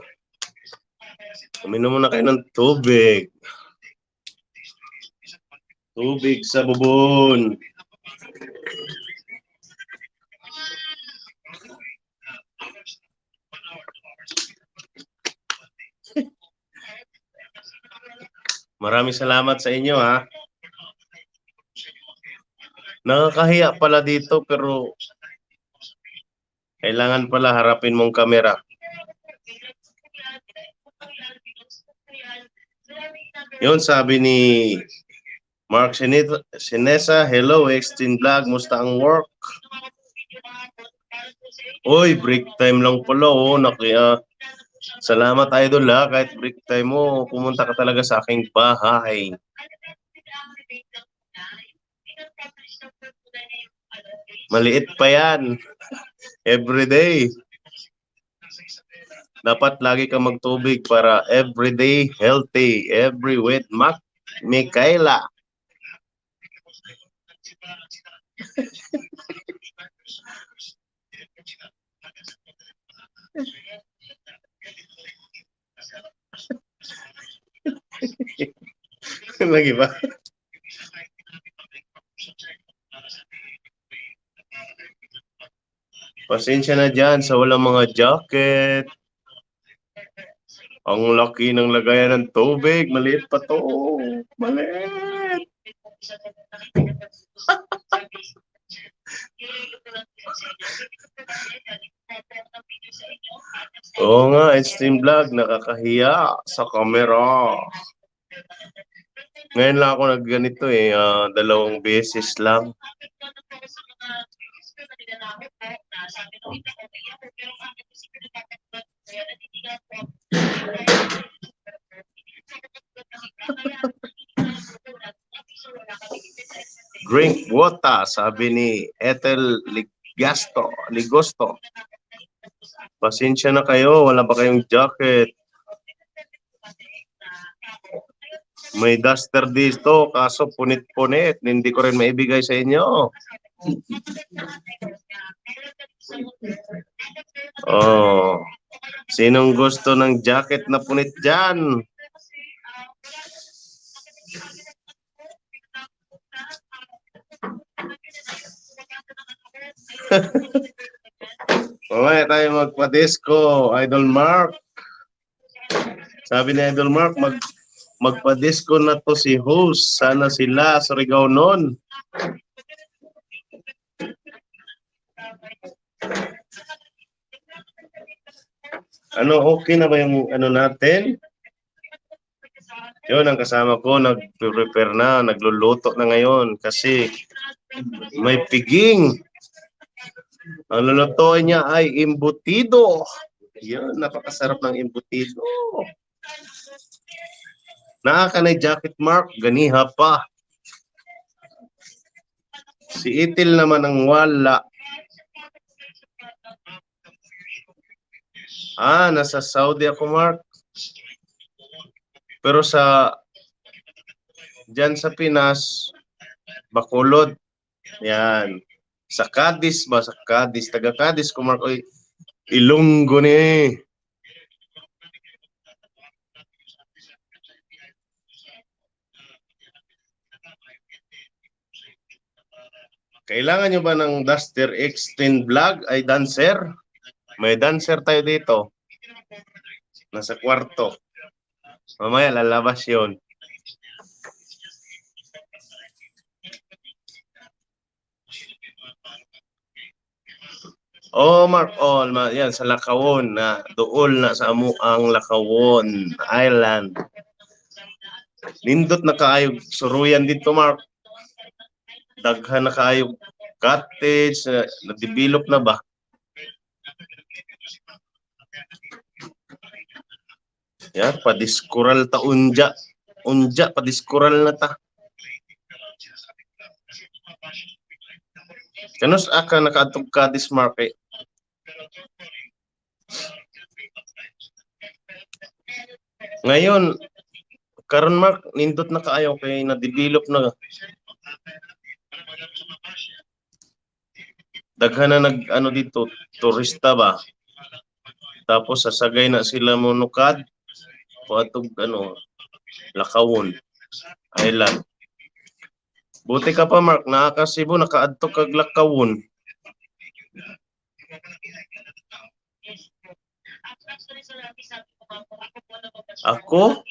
Uminom muna kayo ng tubig. Tubig sa bubon. Maraming salamat sa inyo ha. Nakakahiya pala dito pero kailangan pala harapin mong kamera. Yun sabi ni Mark Sinesa, hello Extreme Vlog, musta ang work? Oy, break time lang pala oh. Salamat idol ha, kahit break time mo, pumunta ka talaga sa aking bahay. Maliit pa yan. Everyday. Dapat lagi ka magtubig para everyday healthy. Every with Mikaela. Lagi ba? Pasensya na dyan sa walang mga jacket. Ang laki ng lagayan ng tubig. Maliit pa to. Maliit. Oo nga, Extreme Vlog. Nakakahiya sa camera. Ngayon lang ako nagganito eh. 2 beses lang. Drink water, sabi ni Ethel Ligosto. Pasensya na kayo, wala pa kayong jacket. May duster dito, kaso punit-punit. Hindi ko rin maibigay sa inyo. Oh, sinong gusto ng jacket na punit dyan? Mamaya tayo magpa-disco, Idol Mark. Sabi ni Idol Mark, magpa-disco na to si host. Sana sila sa Surigao noon. Ano, okay na ba yung ano natin? Yun, ang kasama ko, nag-prepare na, nagluluto na ngayon kasi may piging. Ang lulutuin niya ay embutido. Yun, napakasarap ng embutido. Nakakanay jacket Mark, ganiha pa. Si Itil naman ang wala. Nasa Saudi ako Mark. Pero dyan sa Pinas, Bacolod. Yan. Sa Cadiz ba? Sa Cadiz. Taga Cadiz ko Mark. Oy, Ilonggo ni. Kailangan nyo ba ng Duster X10 Vlog ay dancer? May dancer tayo dito. Nasa kwarto. Mamaya lalabas yun. Oh, Mark, yan sa Lakawon na dool na sa amuang Lakawon Island. Nindot na kaayog suruyan dito, Mark. Daghan na kaayog cottage, na-develop na ba? Yan, padiskural ta unja. Unja, padiskural na ta. Kanus aka nakaatog ka this market? Ngayon, karon Mark, nindot na kaayo kay na-develop na. Daghan na nag ano dito, turista ba? Tapos sasagay na sila monukad atog ano, Lakawon Island. Buti ka pa Mark, nakakasibo nakaadto kag Lakawon. Ako,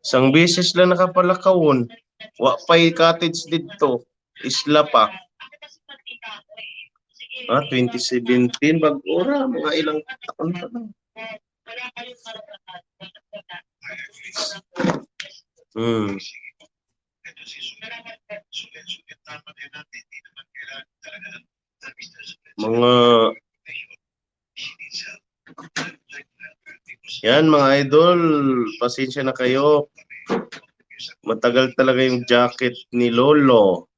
isang beses lang nakapalakawon. Wa pa'y cottage dito, isla pa. 2017, bag-ora, mga ilang taon pa lang. Mga yan mga idol, pasensya na kayo. Matagal talaga yung jacket ni Lolo.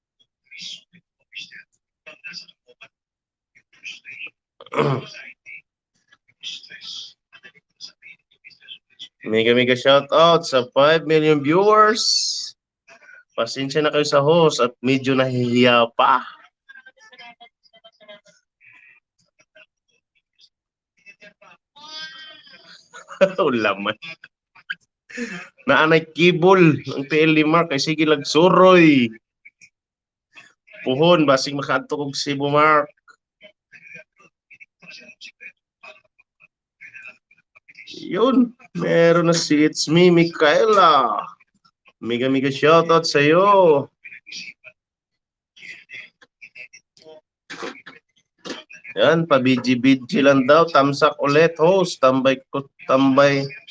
Mega shout out sa 5 million viewers. Pasensya na kayo sa host at medyo nahihiya pa. Laman. Naanay kibol ang PL Mark kay sige lagsuroy. Puhon basig makaadto kog Cebu Mark. Yun, meron na si It's Me, Micaela. Mega shoutout sa iyo. Yan, pa-BG lang daw. Tamsak ulit, host. Tambay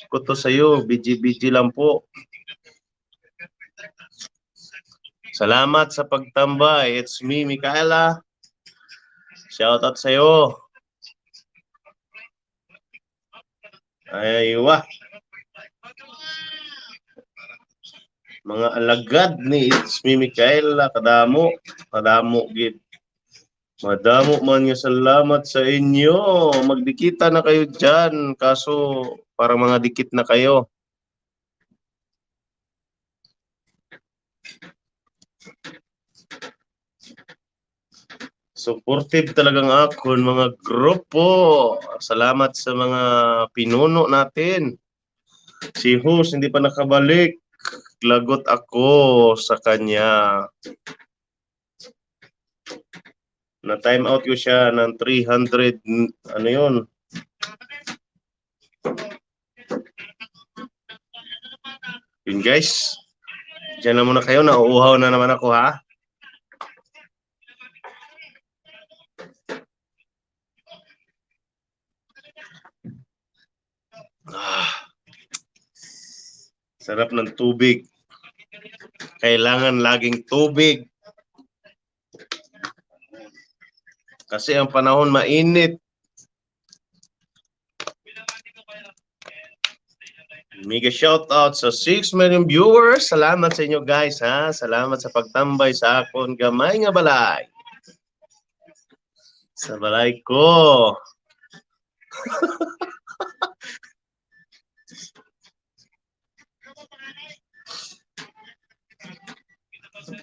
ko to sa iyo. BG lang po. Salamat sa pagtambay. It's me, Micaela. Shoutout sa iyo. Aywa. Mga alagad ni It's Me, Micaela. Kadamo gid. Madamo man nga salamat sa inyo. Magdikita na kayo dyan. Kaso parang mga dikit na kayo. Supportive talagang ako mga grupo. Salamat sa mga pinuno natin. Si host hindi pa nakabalik. Lagot ako sa kanya. Na time out ko siya ng 300 ano yun. Yun guys. Diyan na muna kayo. Nauuhaw na naman ako ha. Sarap ng tubig. Kailangan laging tubig. Kasi ang panahon mainit. Mega shout out sa 6 million viewers. Salamat sa inyo guys ha. Salamat sa pagtambay sa akon gamay nga balay. Sa balay ko.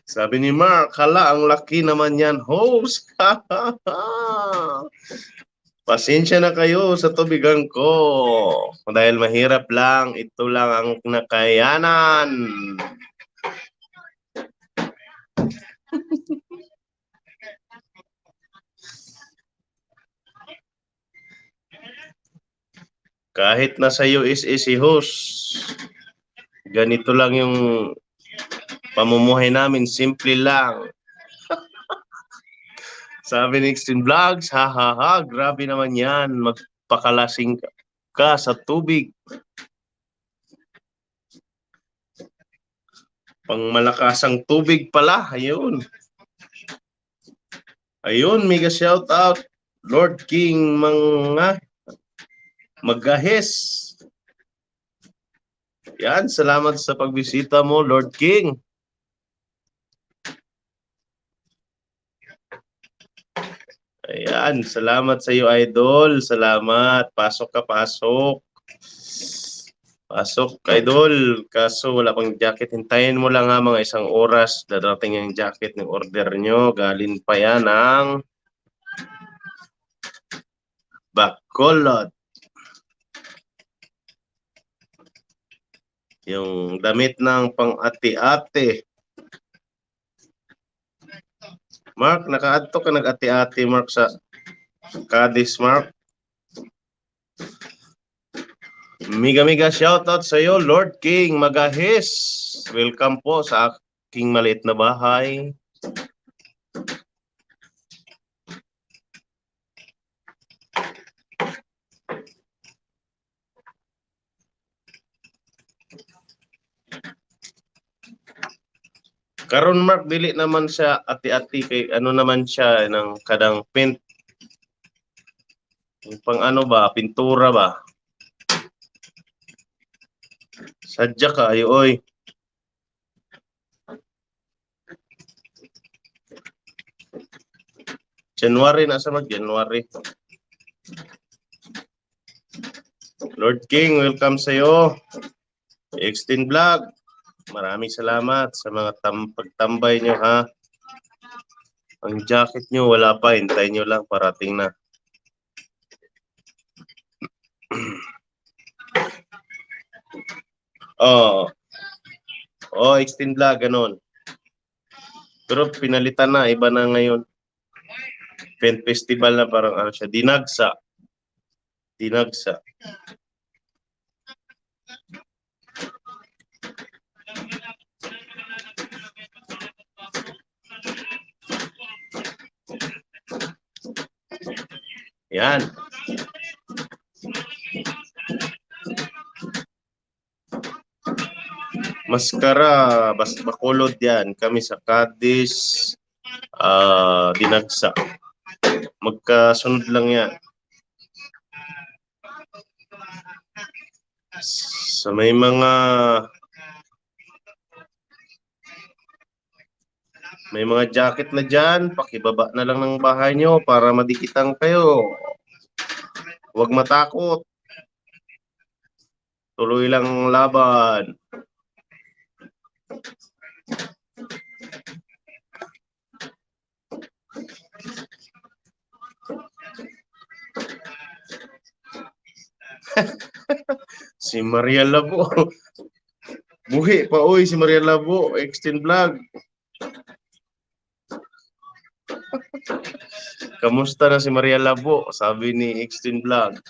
Sabi ni Mark, hala, ang laki naman yan, host. Pasensya na kayo sa tubigan ko. Dahil mahirap lang, ito lang ang nakayanan. Kahit nasa USA si host, ganito lang yung pamumuhay namin, simple lang. Sabi ni Extreme Vlogs, ha, grabe naman yan, magpakalasing ka sa tubig. Pang malakasang tubig pala, ayun. Ayun, mega shout out, Lord King, mga magahes. Yan, salamat sa pagbisita mo, Lord King. Ayan, salamat sa iyo, idol. Salamat. Pasok ka, pasok. Pasok, idol. Kaso wala pang jacket. Hintayin mo lang ha, mga isang oras. Dadating yung jacket ng order nyo. Galing pa yan ng Bacolod. Yung damit ng pang-ati-ate. Mark, naka-adto ka nag-ati-ate, Mark, sa Cadiz, Mark. Miga shoutout sa iyo, Lord King Magahis. Welcome po sa aking maliit na bahay. Karon Mark, dili naman siya ati-ati kay ano naman siya ng kadang paint. Yung pang ano ba, pintura ba? Sadya ka, ay oy. January na sa January. Lord King, welcome sa iyo. Extend Vlog. Maraming salamat sa mga pagtambay nyo ha. Ang jacket nyo wala pa, hintayin nyo lang, parating na. Oh. Oh, Extend Vlog, ganun. Pero pinalitan na, iba na ngayon. Pen festival na parang ano siya, Dinagsa. Dinagsa. Yan. Maskara, Bacolod yan. Kami sa Cadiz, Dinagsa. Magkasunod lang yan. So may mga jacket na dyan, pakibaba na lang ng bahay nyo para madikitan kayo. Huwag matakot. Tuloy lang ang laban. Si Maria Labo. Buhi pa oy si Maria Labo, Extend Vlog. Kamusta na si Maria Labo? Sabi ni Extend Vlog.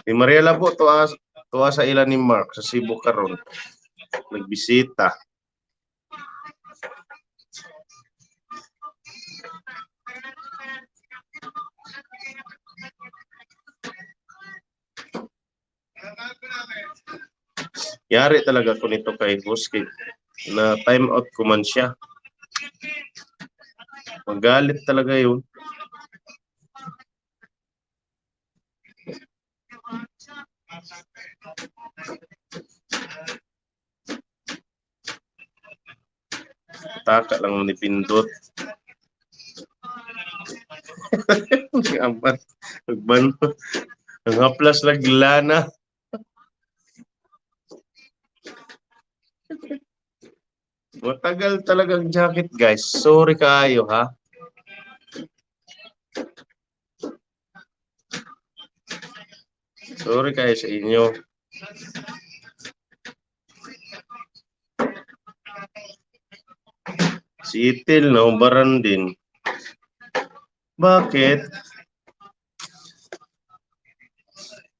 Si Maria Labo tuwa sa ilan ni Mark sa Cebu karon. Nagbisita. Yari talaga ko nito kay Buski na time out ko man siya. Magalit talaga yun. Taka lang ni Pindot. Ang haplas laglana. Matagal talagang jacket guys. Sorry kaayo ha. Sorry kayo sa inyo. Si Itil na ubaran din. Bakit?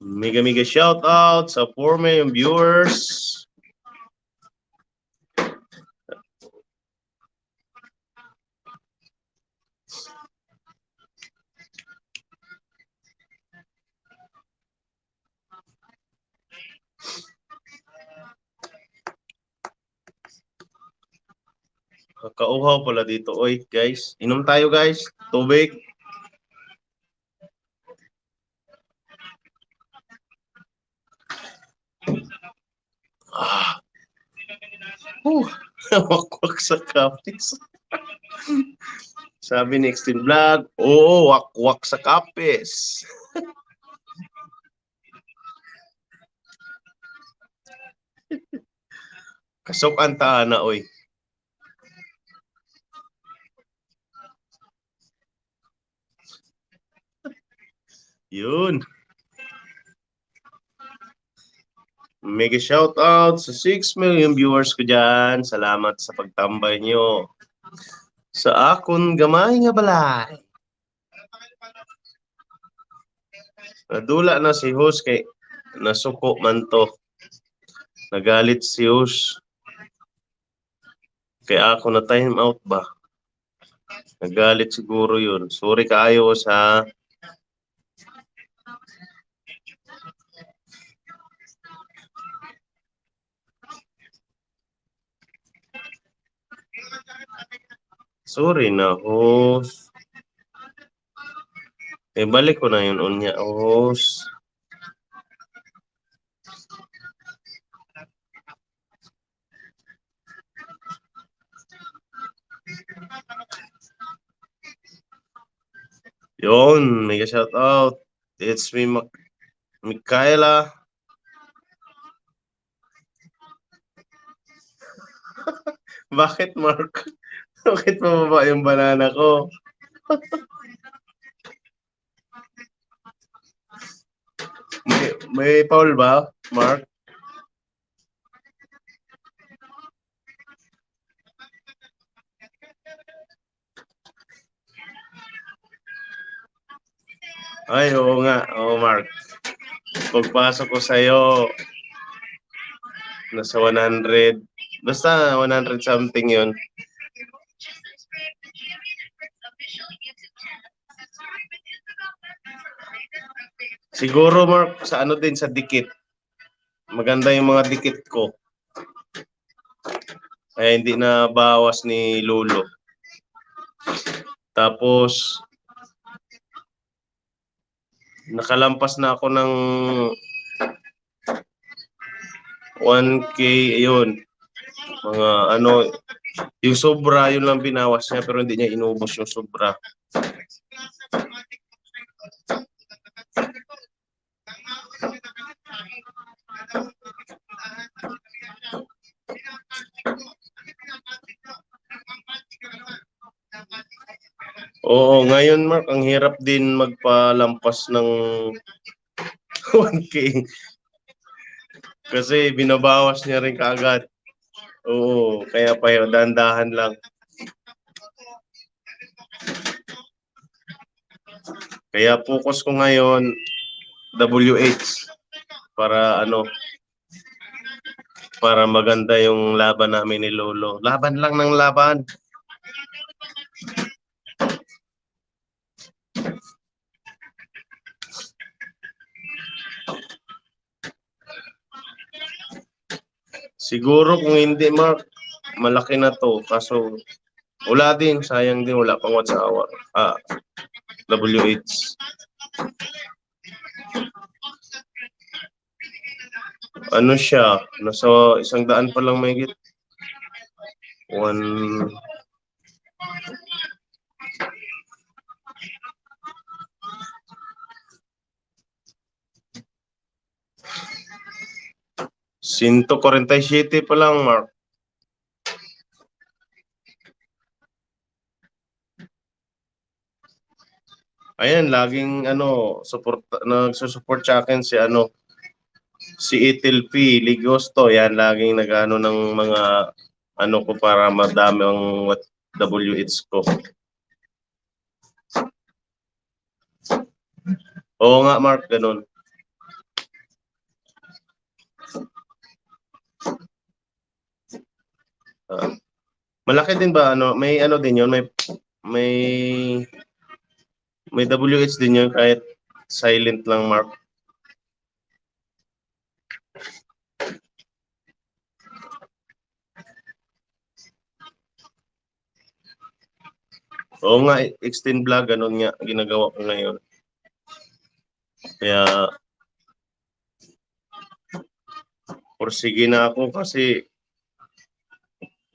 Mega shout out sa 4 million viewers. Kakauhaw pala dito. Oy, guys. Inom tayo, guys. Tubig. Wakwak sa kapis. Sabi ni Extin Vlog, oo, wakwak sa kapis. Kasok ang taana, oy. Yun. Mega shoutout sa 6 million viewers ko dyan. Salamat sa pagtambay nyo sa akon gamay nga balay. Nadula na si host kay nasuko man to. Nagalit si host. Kaya ako na time out ba? Nagalit siguro yun. Sorry kaayo sa sorry na host. Balik ko na yun unya host. Yun, mega shout out. It's me, Mikaela. Bakit, Mark? Bakit mababa yung banana ko? may foul ba, Mark? Ay, oo nga. Oo, Mark. Pagpasok ko sa'yo, nasa 100. Basta 100 something yun. Siguro, Mark, sa ano din, sa dikit. Maganda yung mga dikit ko. Ay, hindi na bawas ni Lolo. Tapos, nakalampas na ako ng 1K, ayun. Mga ano, yung sobra, yun lang binawas niya, pero hindi niya inubos yung sobra. Oo, ngayon Mark, ang hirap din magpalampas ng 1K. Kasi binabawas niya rin kaagad. Oo, kaya pa yun, dahan-dahan lang. Kaya focus ko ngayon, WH. Para ano, para maganda yung laban namin ni Lolo. Laban lang ng laban. Siguro kung hindi, Mark, malaki na to. Kaso wala din, sayang din, wala pang watch hour. WH. Ano siya? Nasa 100 pa lang mahigit. 1... $147 pa lang, Mark. Ayan, laging ano, nagsusupport sa akin si ano, si Itil P. Ligosto. Yan, laging nag-ano ng mga ano ko para madami ang WH ko. Oo nga, Mark, ganun. Malaki din ba ano, may ano din 'yon, may WH din 'yon kahit silent lang, Mark. Oo nga, extend vlog, ganun nga, ginagawa ko ngayon. Kaya, porsige na ako kasi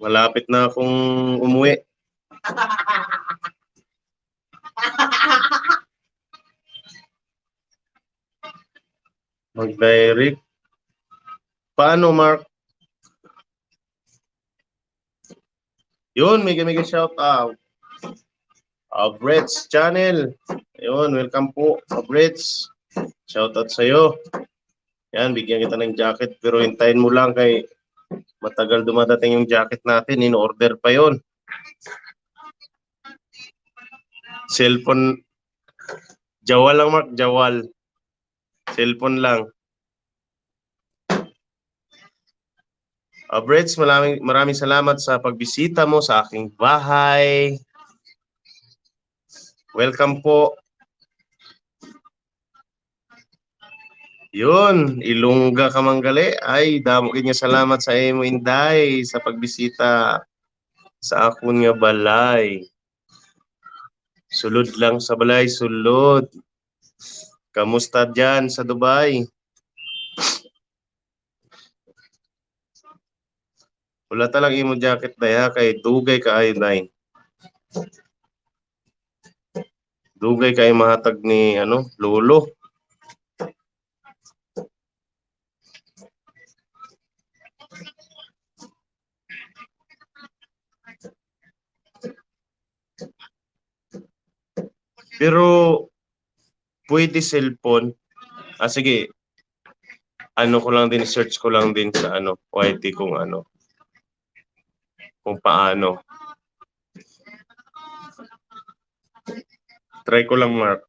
malapit na akong umuwi. Mag-direct. Paano, Mark? Yun, mega shout out. Brits Channel. Yun, welcome po, Brits. Shout out sa'yo. Yan, bigyan kita ng jacket pero hintayin mo lang kay matagal dumadating yung jacket natin. In-order pa yon. Cellphone. Jawal lang, Mark. Jawal. Cellphone lang. Brits, maraming salamat sa pagbisita mo sa aking bahay. Welcome po. Yun, Ilongga ka manggali. Ay, damo kanya salamat sa imo Inday sa pagbisita sa akon nga balay. Sulod lang sa balay, sulod. Kamusta dyan sa Dubai? Wala talang imo jacket na ya kay dugay ka ayo nay. Dugay kay mahatag ni lolo. Pero pwede cellphone. Sige. Ko lang din, search ko lang din sa YT kung paano. Try ko lang, Mark.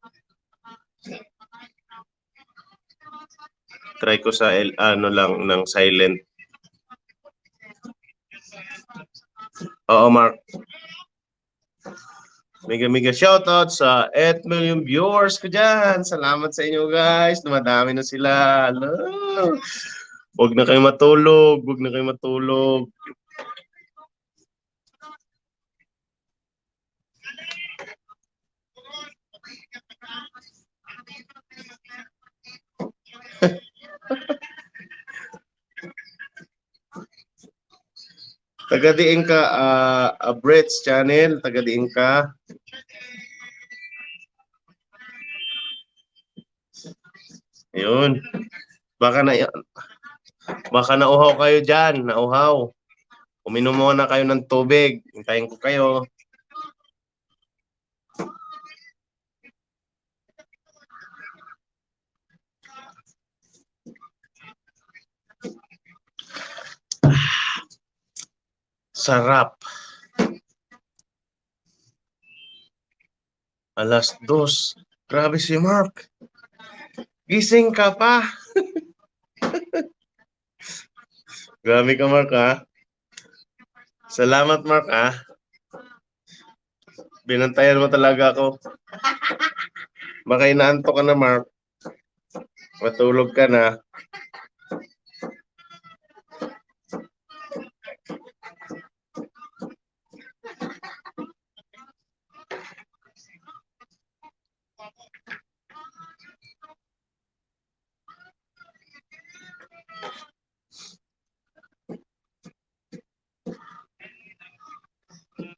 Try ko sa lang ng silent. Oo, Mark. Mega shoutout sa 8 million viewers ko dyan. Salamat sa inyo, guys. Dumadami na sila. Hello. Huwag na kayo matulog. Huwag na kayo matulog. Tagadiin ka, Brett's channel. Tagadiin ka. Ayun. Baka nauhaw kayo dyan. Nauhaw. Uminom muna kayo ng tubig. Hintayin ko kayo. Sarap. 2:00. Grabe si Mark. Gising ka pa. Grabe ka, Mark, ha? Salamat, Mark, ha? Binantayan mo talaga ako. Baka inaantok ka na, Mark. Matulog ka na.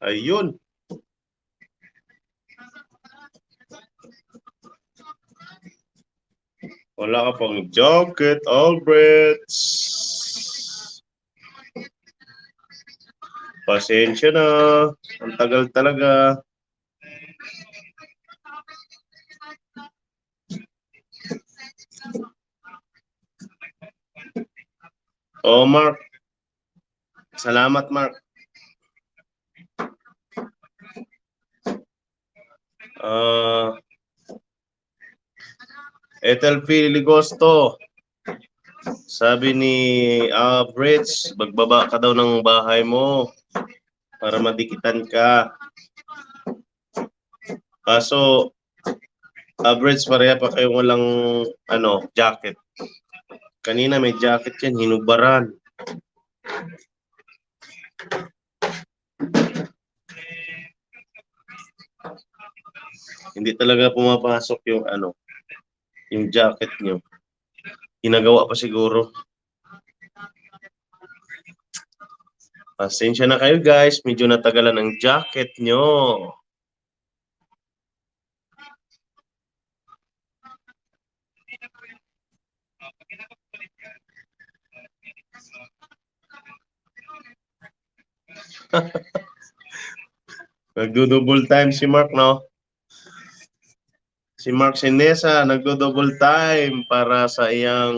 Ayun. Wala ka pang jacket, Albrets. Pasensya na. Ang tagal talaga. Oh, Mark. Salamat, Mark. Ethel P. Ligosto. Sabi ni Bridge, magbaba ka daw ng bahay mo para madikitan ka. Kaso, Bridge, pareha pa kayong walang jacket. Kanina may jacket yan, hinubaran. Hindi talaga pumapasok yung jacket nyo. Ginagawa pa siguro. Pasensya na kayo, guys. Medyo natagalan ang jacket nyo. Nagdo-double time si Mark, no? Si Mark Sinesa nagdo-double time para sa iyang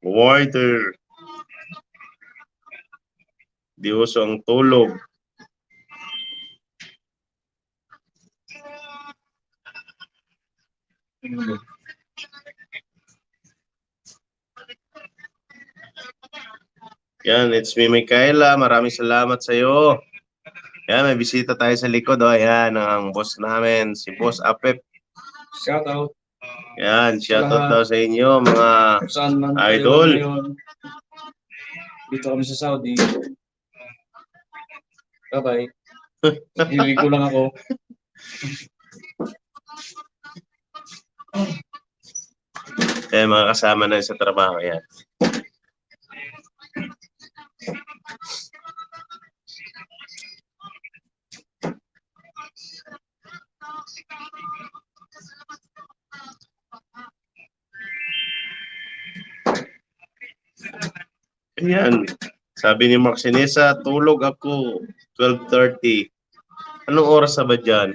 water. Di uso ang tulog. Yan, it's me, Micaela. Maraming salamat sa iyo. Yan, may bisita tayo sa likod. Oh. Yan, ang boss namin, si Boss Apep. Shout out. Yan, shoutout Salamat. daw sa inyo, mga Kung saan man kayo idol. ngayon. Dito kami sa Saudi. Bye-bye. Hilig ko lang ako. Mga kasama na sa trabaho. Yan. Ayan. Sabi ni Mark Sinesa, tulog ako 12:30. Anong oras na ba dyan?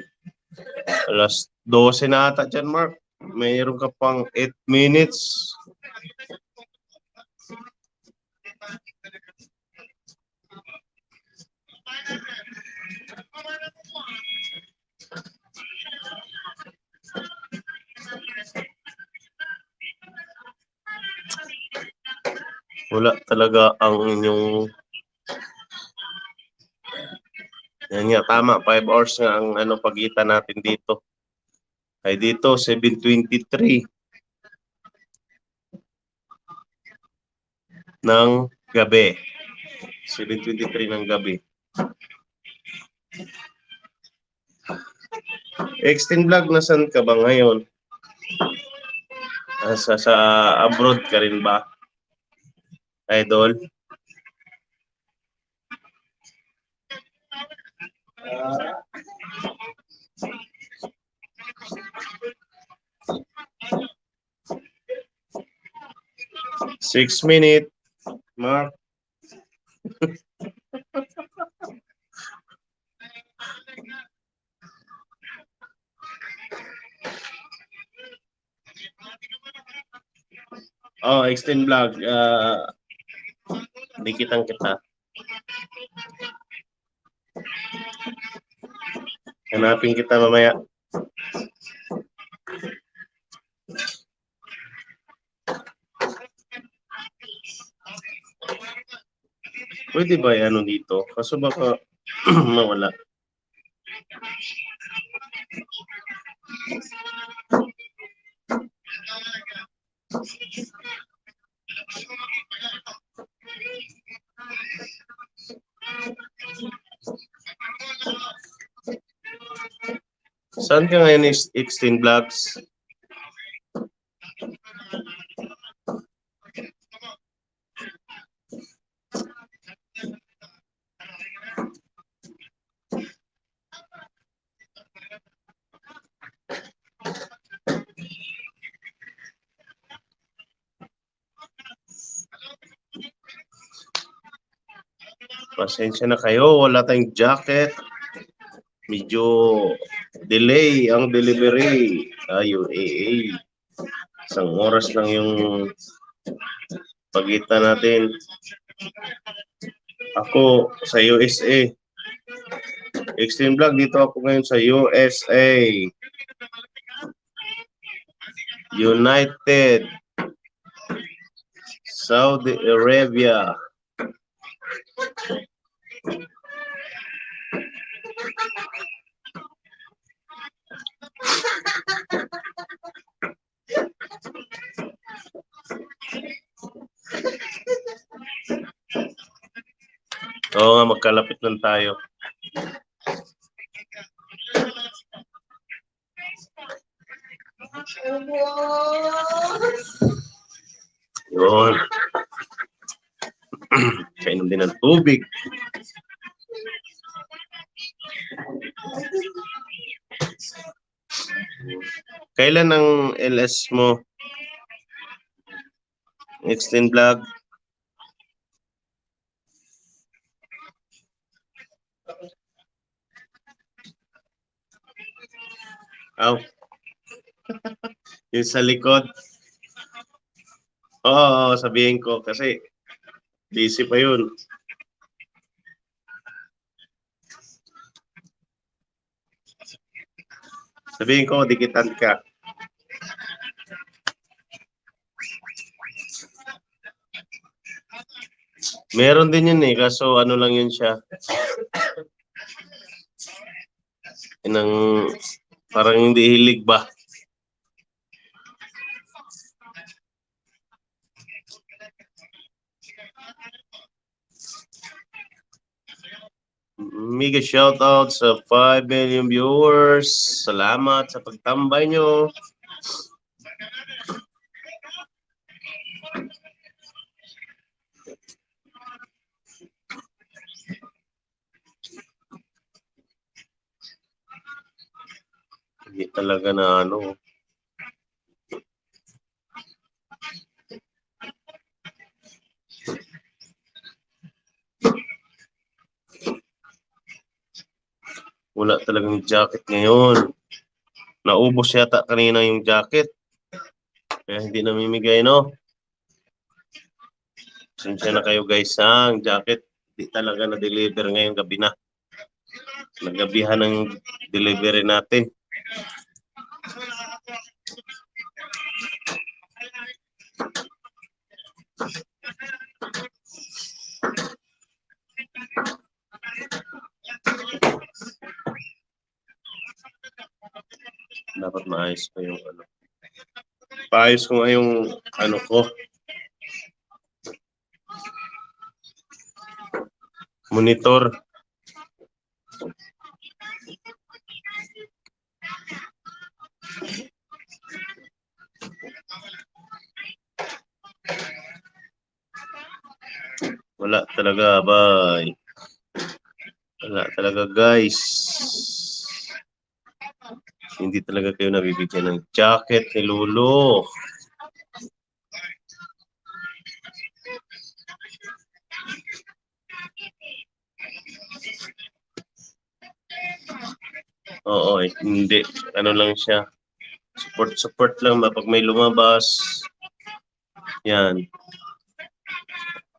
Alas 12 na ata dyan, Mark. Mayroon ka pang 8 minutes. Wala talaga ang inyong... Yan nga, tama. 5 hours nga ang pagitan natin dito. Ay dito, 7:23 ng gabi. 7:23 ng gabi. Extend vlog, nasan ka ba ngayon? Sa abroad ka rin ba? Idol? Six minutes, Mark. Oh, extend vlog. Dikitan kita. Hanapin kita mamaya. Pwede ba yan dito? Kaso baka mawala. Saan ka ngayon extend vlogs? Pasensya na kayo, wala tayong jacket. Medyo delay ang delivery. UAA. Isang oras lang yung pagitan natin. Ako sa USA. Extreme Vlog, dito ako ngayon sa USA. United Saudi Arabia. Oo nga, magkalapit lang tayo. Yun. Kainom din ng tubig. Kailan ang LS mo? Extend vlog. Aw, yung sa likod. Oo, sabihin ko kasi busy pa yun. Sabihin ko, dikitan ka. Meron din yun eh, kaso ano lang yun siya. Inang, parang hindi hilig ba? Mega shoutout sa 5 million viewers. Salamat sa pagtambay nyo. Hindi talaga na ano. Wala talagang jacket ngayon. Naubos yata kanina yung jacket. Kaya hindi namimigay, no? Pasensya na kayo guys, ha? Ang jacket, hindi talaga na-deliver ngayong gabi na. Nagabihan ng delivery natin. Dapat maayos ko yung ano. Paayos ko nga yung ano ko. Monitor. Wala talaga, bye. Wala talaga, guys. Hindi talaga kayo nabibigyan ng jacket ni Lolo. Oo, hindi. Ano lang siya. Support lang ba pag may lumabas. Yan.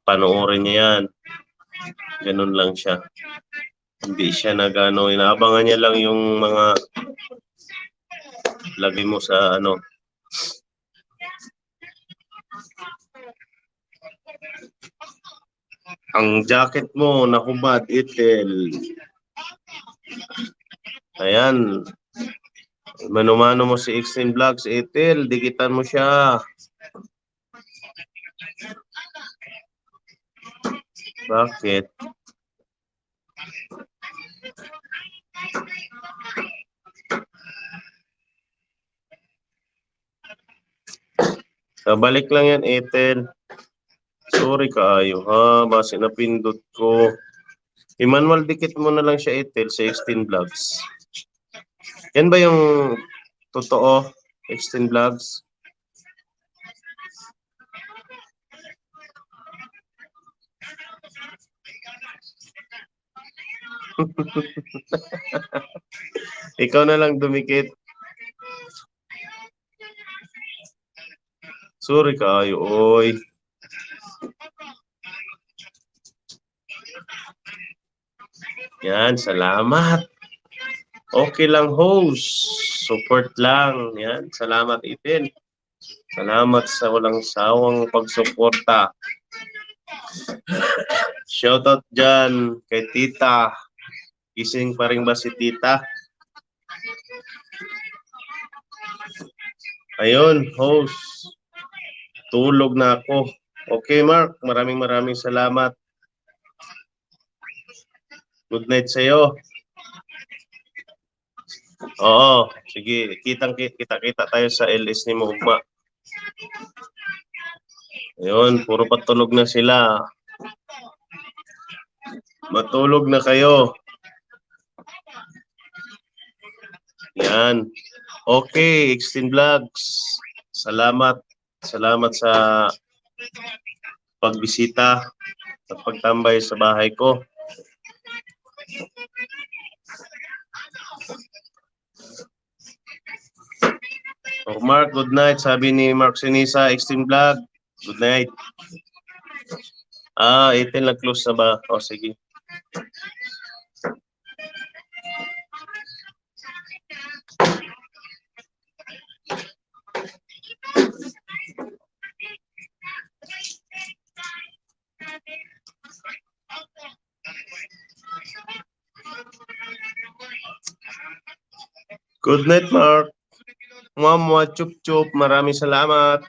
Panoorin niya yan. Ganun lang siya. Hindi siya nagano, inaabangan niya lang yung mga lagay mo sa ano. Ang jacket mo nahubad, Itel. Ayan. Mano-mano mo si Extreme Vlogs, Itel. Dikitan mo siya. Bakit? Balik lang yan, Ethel. Sorry kaayo ha, base napindot ko. I-manual dikit mo na lang siya, Ethel, sa Extend Vlogs. Yan ba yung totoo, Extend Vlogs? Ikaw na lang dumikit. Sorry kaayo, oy. Yan, salamat. Okay lang, host. Support lang. Yan, salamat, Ethel. Salamat sa walang sawang pagsuporta. Shoutout dyan kay Tita. Gising pa rin ba si Tita? Ayun, host. Tulog na ako. Okay, Mark. Maraming salamat. Good night sa'yo. Oo, sige. Kita-kita tayo sa LS ni Mugma. Ayun, puro patulog na sila. Matulog na kayo. Yan. Okay, Extend Vlogs. Salamat. Salamat sa pagbisita at pagtambay sa bahay ko. Oh, Mark, good night. Sabi ni Mark Sinisa, Extreme Vlog. Good night. 18 lang close na ba? O, sige. Good night, Mark. Mwa, chup-chup. Maraming salamat.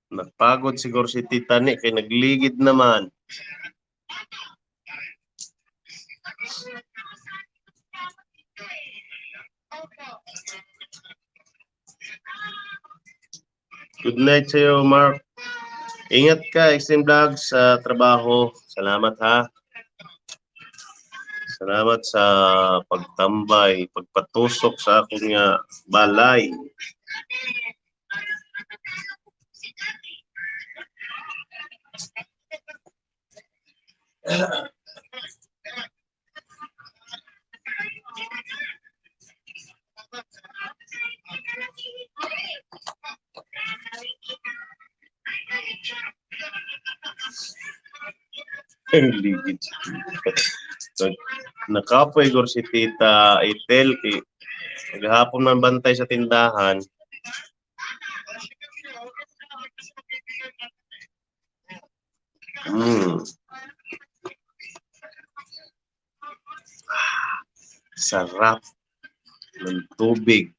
Napagod siguro si Titani kay nagligid naman. Good night sa'yo, Mark. Ingat ka, Extreme Vlog, sa trabaho. Salamat, ha. Salamat sa pagtambay, pagpatusok sa akong balay. Ligid. Nakapoy gor si Tita Itel kay maghapon man bantay sa tindahan. Sarap ng tubig.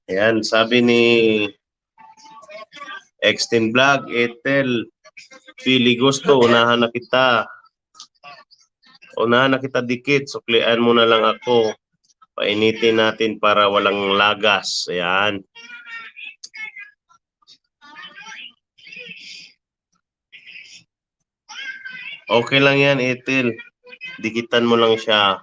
Ayan, sabi ni Extend Vlog, Etel, pili gusto, unahan na kita. Unahan na kita dikit, suklian mo na lang ako. Painitin natin para walang lagas. Ayan. Okay lang yan, Etel. Dikitan mo lang siya.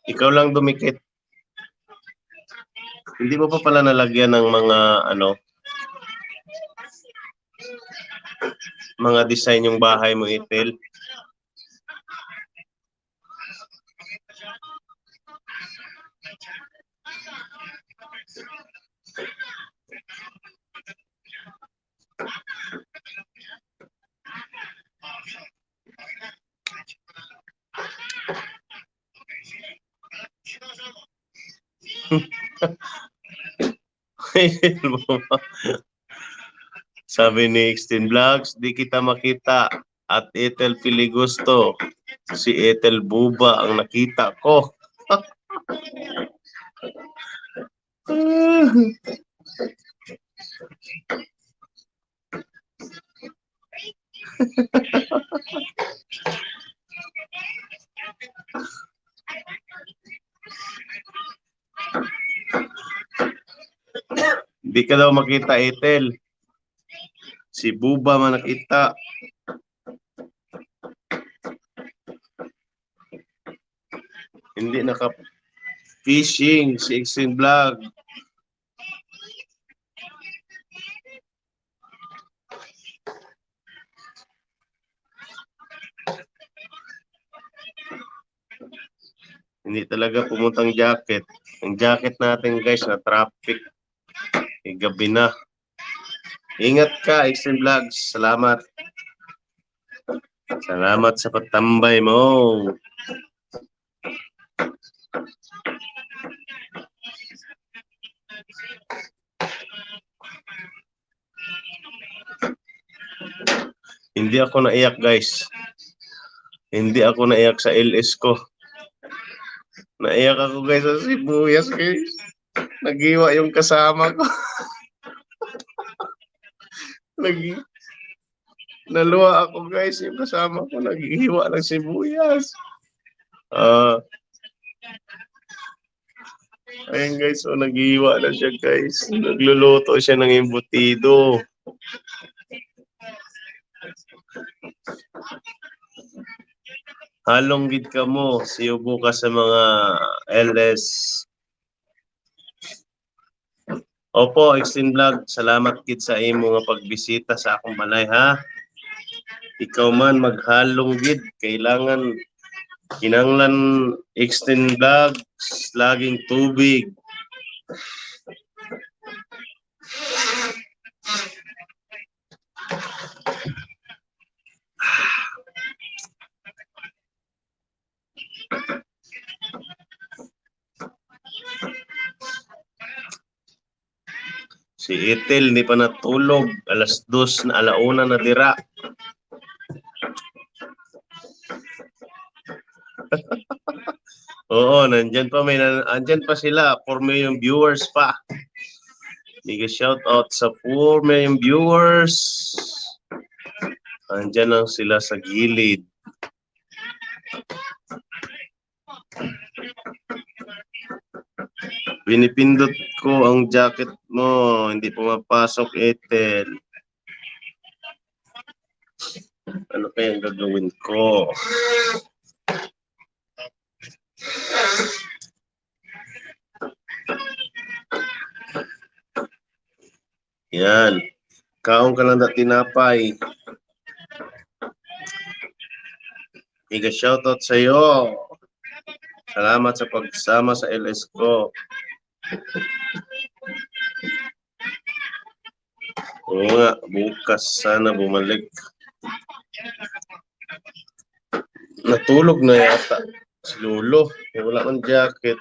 Ikaw lang dumikit. Hindi mo pa pala nalagyan ng mga mga design yung bahay mo, Etel. Sabi ni Extend Vlogs, di kita makita at Etel Filigusto. Si Etel Buba ang nakita ko. Di ka daw makita, Etel. Si Buba man nakita. Hindi naka-fishing si Extreme Vlog. Hindi talaga pumuntang jacket. Ang jacket natin guys na traffic. Gabi na. Ingat ka, Extreme Vlogs. Salamat. Salamat sa pagtambay mo. Hindi ako naiyak guys. Hindi ako naiyak sa LS ko. Naiyak ako guys sa sibuyas guys. Nagiwa yung kasama ko. Naluwa ako guys, yung kasama ko naghihiwa ng sibuyas. Ah, ayun guys, so naghihiwa na siya guys. Nagluluto siya ng embutido. Halong gid ka mo, siyubo ka sa mga LS. Opo, Extreme Vlog, salamat gid sa imo nga pagbisita sa akong balay ha. Ikaw man maghalong gid, kailangan kinanglan Extreme Vlog laging tubig. Si Ethel hindi pa natulog, alas 2 na alauna na dira. Oo, andyan pa sila, 4 million viewers pa. Big shout out sa 4 million viewers. Andyan lang sila sa gilid. Pinipindot ko ang jacket mo, hindi pumapasok, Ethel. Ano kayang gagawin ko? Yan. Kaong ka lang na tinapay. Mega shoutout sa iyo. Salamat sa pagsama sa LS ko. Oo nga, bukas sana bumalik. Natulog na yata si Lolo. Wala man jacket.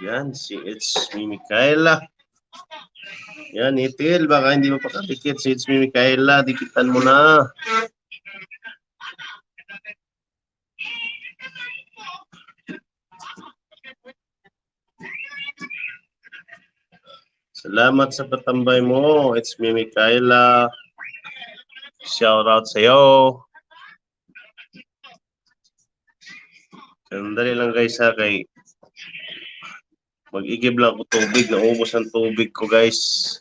Yan, si It's Me Micaela. Yan, Itil, baka hindi mo pakadikit. Si It's Me Micaela, dikitan mo na. Salamat sa patambay mo. It's Me Micaela. Shout out sa iyo. Sandali lang guys ha, kay mag-igib lang ako tubig. Naubos ang tubig ko guys.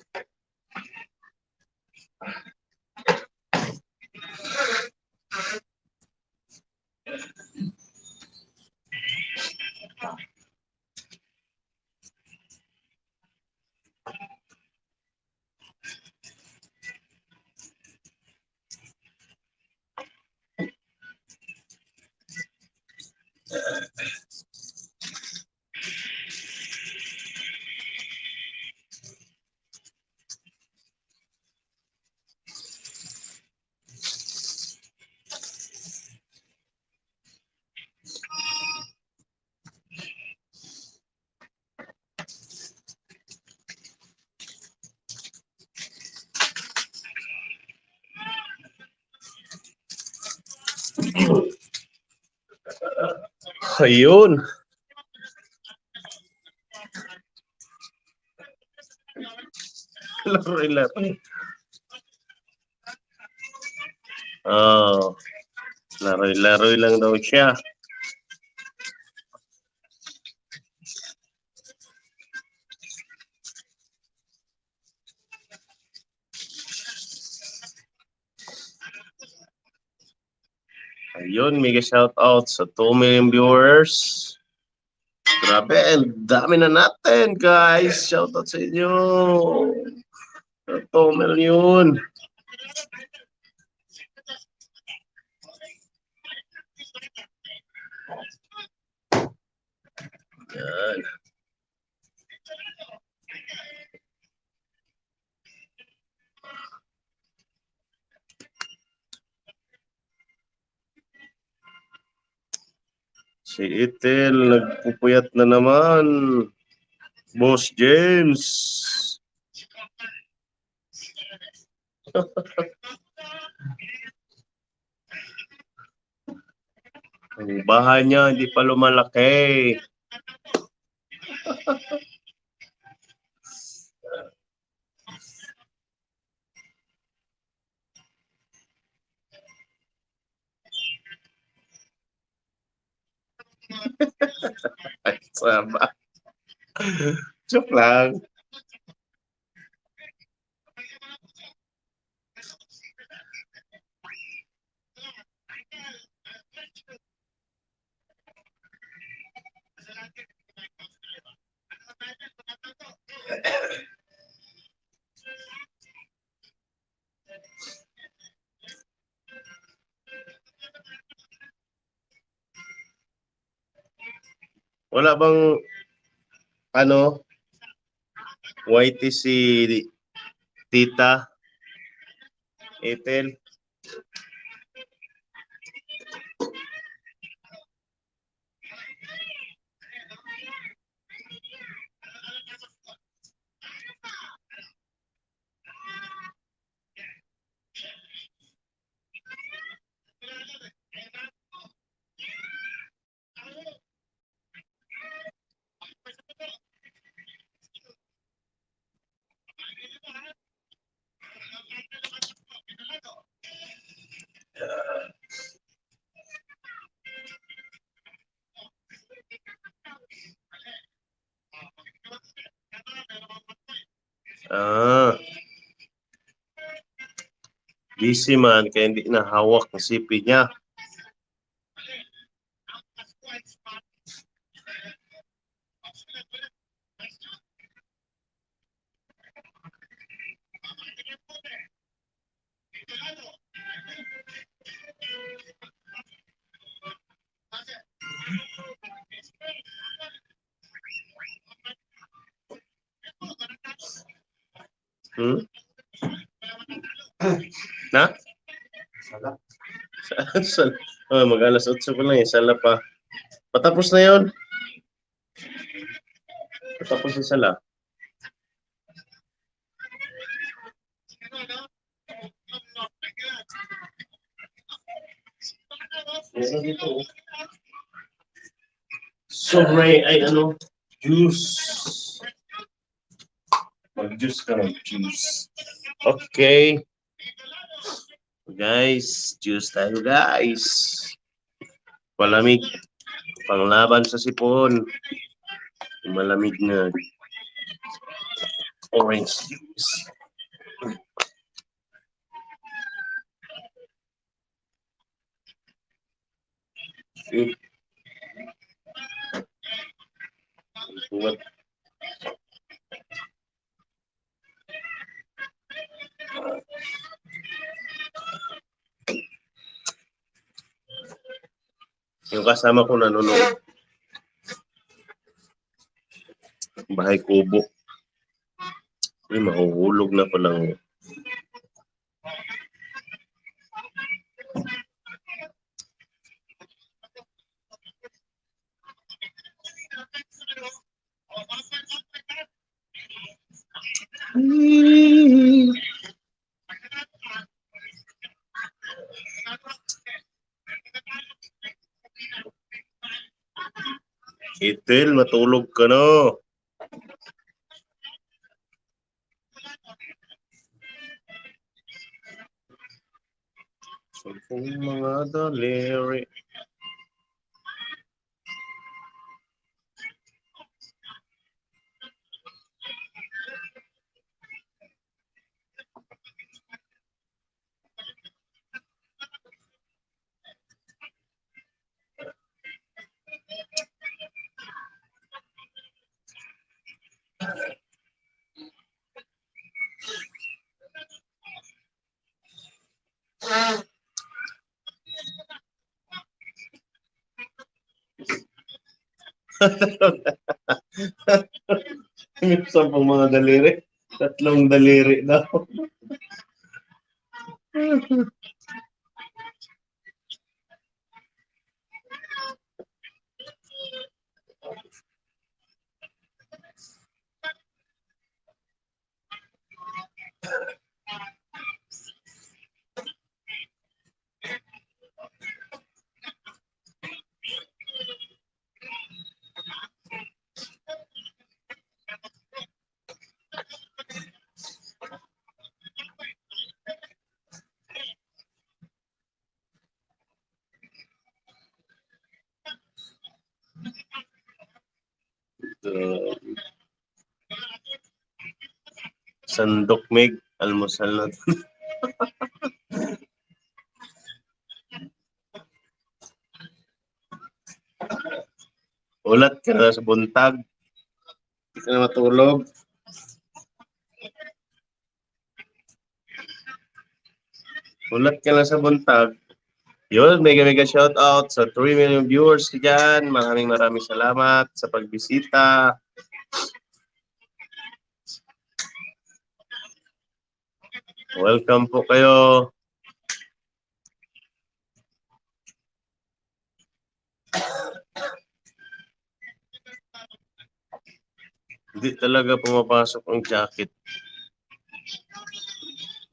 Ayun. Laro-laro. Oh, laro-laro lang daw siya. Ayun, mega shout out sa 2 million viewers. Grabe, ang dami na natin, guys. Shout out sa inyo. 2 million. Yan. Si Itel, nagpupuyat na naman. Boss James. Ang bahay niya hindi pa lumalaki. Ay, sama. Joke lang. Wala bang whitey si Tita Ethel? Ah, busy man kaya hindi nahawak ang sipi niya. Hmm? Na? Sala. Oh, mag-alas 8 pa lang eh. Sala pa. Patapos na yon. Patapos na sala. Meron dito. Sobre ay juice. Mag-juice ka ng juice. Okay. Guys, juice tayo guys. Palamig. Panglaban sa sipon. Malamig na orange juice. Buat. Yung kasama ko nanonood. Bahay kubo. Ay, mahuhulog na palang. Itil, matulog ka na. So, kung mga daliri. Minsan pang mga daliri. Tatlong daliri daw. Sandok Mig, almusal na. Ulat ka na sa buntag. Hindi ka na matulog. Ulat ka na sa buntag. Yun, mega shout out sa 3 million viewers ko dyan. Maraming salamat sa pagbisita. Welcome po kayo. Hindi talaga pumapasok ang jacket.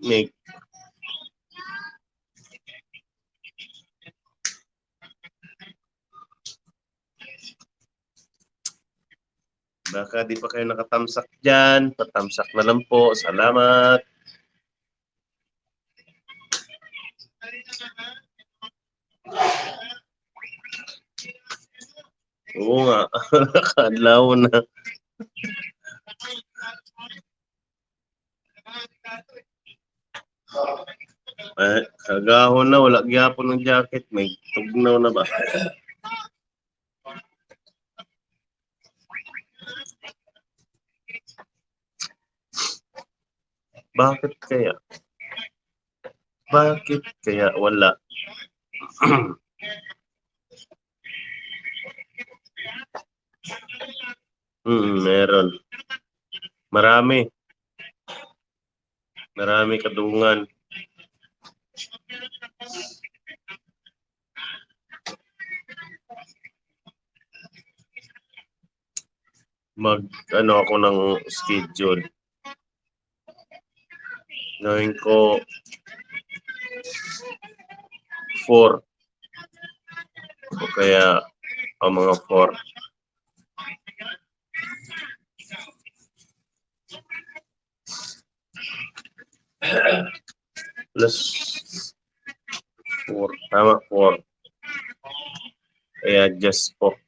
Mig. Baka di pa kayo nakatamsak dyan. Patamsak na lang po. Salamat. Oo nga. Nakadlaw na. Kagahon na. Wala gyapon ng jacket. May tugnaw na ba? Bakit kaya? Bakit kaya wala? Meron. Marami. Marami kadungan. Mag-ano ako ng schedule. Gawin ko 4. O kaya ang mga 4. Plus 4. Tama, 4. Kaya adjust po.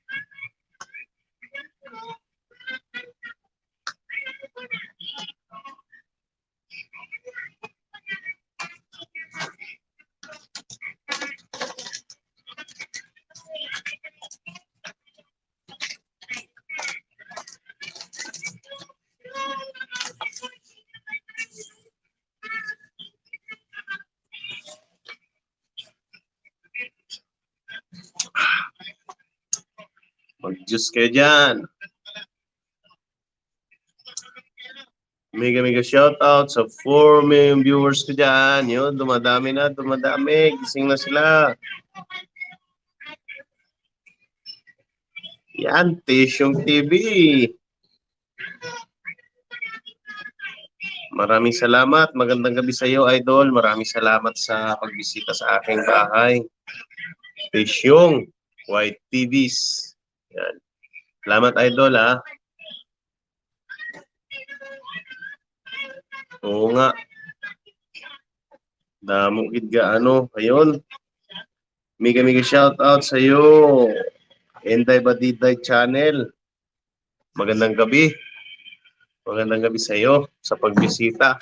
Mag-juice kayo dyan. Mega shout out sa 4 million viewers ko dyan. Yun, dumadami na, dumadami. Gising na sila. Yan, Tisyong TV. Maraming salamat. Magandang gabi sa iyo, Idol. Maraming salamat sa pagbisita sa aking bahay. Tisyong White TVs. Yan. Salamat, Idol, ha. Oo nga. Damo gid gaano. Ayun. Mega shout out sa iyo. Enday Badiday Channel. Magandang gabi. Magandang gabi sa iyo sa pagbisita.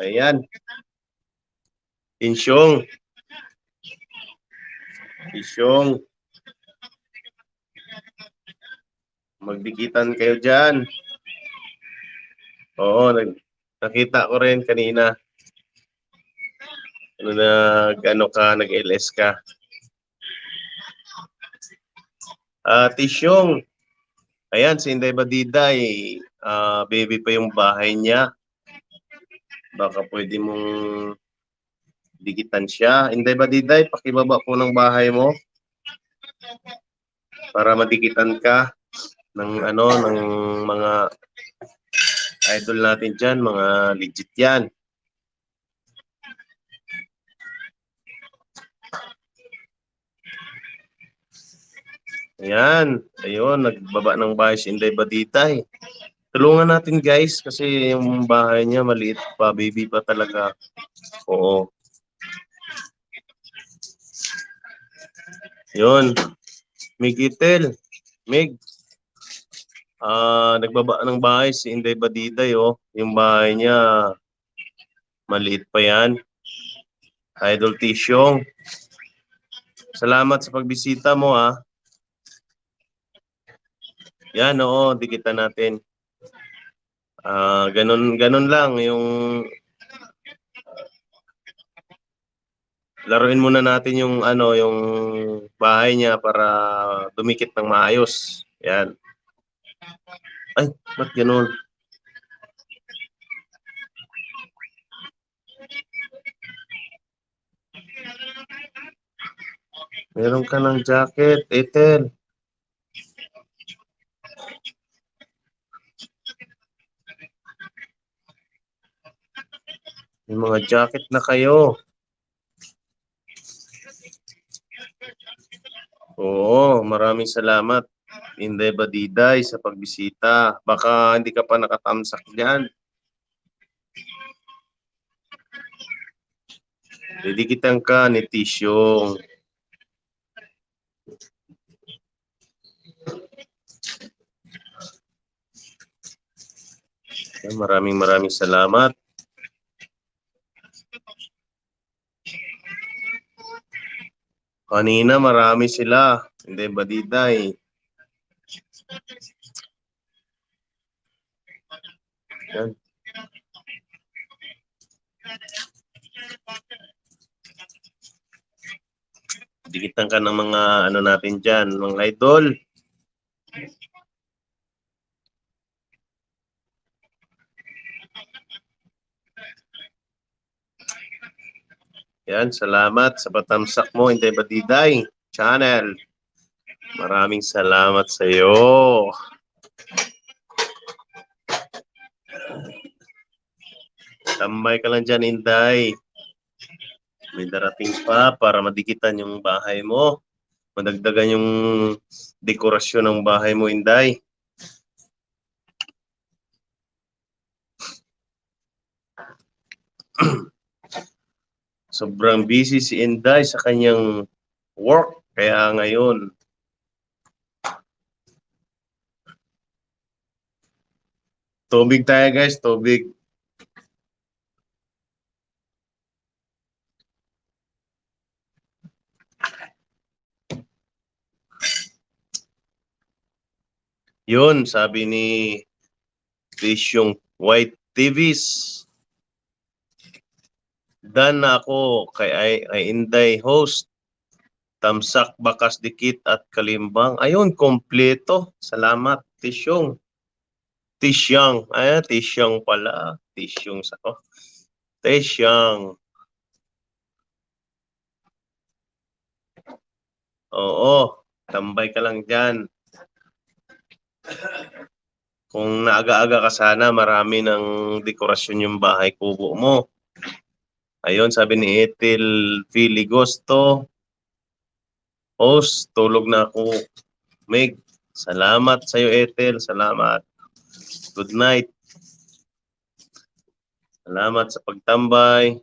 Ayan. Tisyong. Magdikitan kayo dyan. Oo, nakita ko rin kanina. Nag-LS ka. Tisyong. Ayan, si Inday Badiday. Baby pa yung bahay niya. Baka pwede mong dikitan siya. Inday Badiday, pakibaba po ng bahay mo. Para madikitan ka ng ng mga idol natin dyan, mga legit yan. Ayan, ayun, nagbaba ng bahay si Inday Badiday. Tulungan natin guys, kasi yung bahay niya maliit pa, baby pa talaga. Oo. Yun, Mig Itel, Mig. Nagbaba ng bahay si Inday Badiday, oh. Yung bahay niya, maliit pa yan. Idol Tisyong. Salamat sa pagbisita mo, ha. Yan, oo, dikitan natin. Ganun lang yung laruin muna natin yung yung bahay niya para dumikit ng maayos. Yan. Ay, ba't ganun? Meron ka ng jacket, Ethel. May mga jacket na kayo. Oo, maraming salamat, Inday Badiday, sa pagbisita. Baka hindi ka pa nakatamsak dyan. Didikitan ka ni Tisyong. Maraming salamat. Kanina marami sila. Inday Badiday. Yan. Dikitan ka ng mga natin dyan, mga idol. Yan, salamat sa patamsak mo, Inday Badiday channel. Maraming salamat sa iyo. Tambay ka lang dyan, Inday. May darating pa para madikitan yung bahay mo. Madagdagan yung dekorasyon ng bahay mo, Inday. Sobrang busy si Inday sa kanyang work. Kaya ngayon, tubig tayo guys, tubig. Yun, sabi ni Tisyong White TVs. Dan na ako kay Inday host. Tamsak, bakas, dikit at kalimbang. Ayun, kompleto. Salamat, Tisyong. Tisyang. Tisyang pala. Tisyong sa ko. Tisyang. Oo, tambay ka lang dyan. Kung naaga-aga ka sana, marami ng dekorasyon yung bahay kubo mo. Ayun, sabi ni Ethel Filigosto. Host, tulog na ako. Meg, salamat sa'yo, Ethel. Salamat. Good night. Salamat sa pagtambay.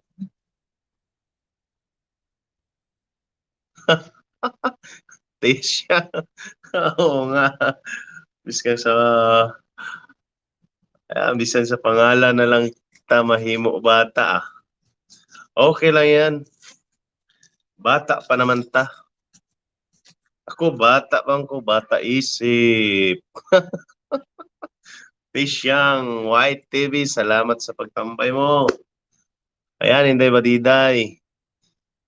Tisha. Oo nga. Biskan bisan sa pangalan na lang kita mahimo bata. Okay lang yan. Bata pa naman ta. Ako bata bang ko, bata isip. Tisyang White TV, salamat sa pagtambay mo. Ayan, Inday Badiday.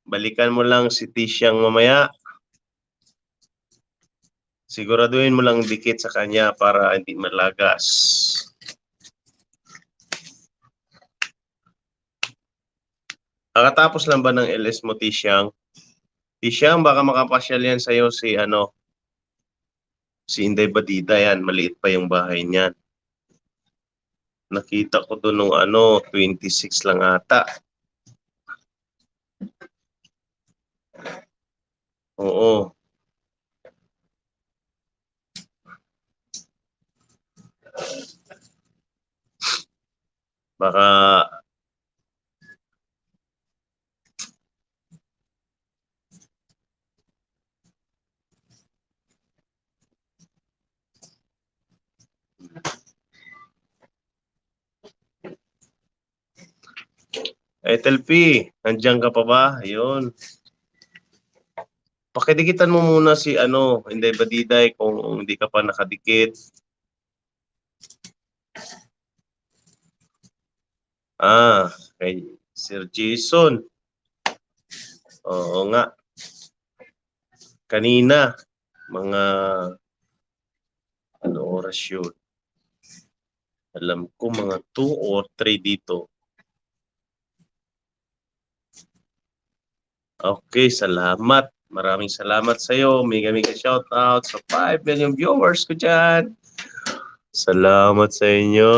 Balikan mo lang si Tisyang mamaya. Siguraduhin mo lang dikit sa kanya para hindi malagas. Nakatapos lang ba ng LS mo, Tisyang? Tisyang, baka makapasyal yan sa'yo si Inday Badida yan. Maliit pa yung bahay niyan. Nakita ko doon nung 26 lang ata. Oo. Baka Ethel P, nandiyan ka pa ba? Ayun. Pakidikitan mo muna si Inday Badiday kung hindi ka pa nakadikit. Kay Sir Jason. Oo nga. Kanina, mga oras yun? Alam ko mga 2 or 3 dito. Okay, salamat. Maraming salamat sa iyo. Mega shoutout sa 5 million viewers ko dyan. Salamat sa inyo.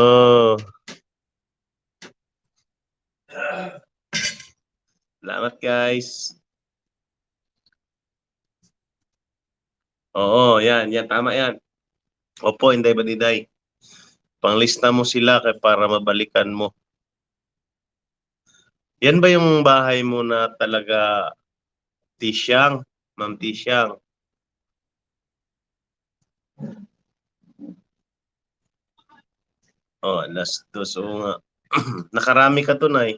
Salamat guys. Oo, yan, tama yan. Opo, Inday Badiday. Panglista mo sila para mabalikan mo. Yan ba yung bahay mo na talaga Tisyang? Ma'am Tisyang? Alas 2. Oo nga. Nakarami ka to, Nay.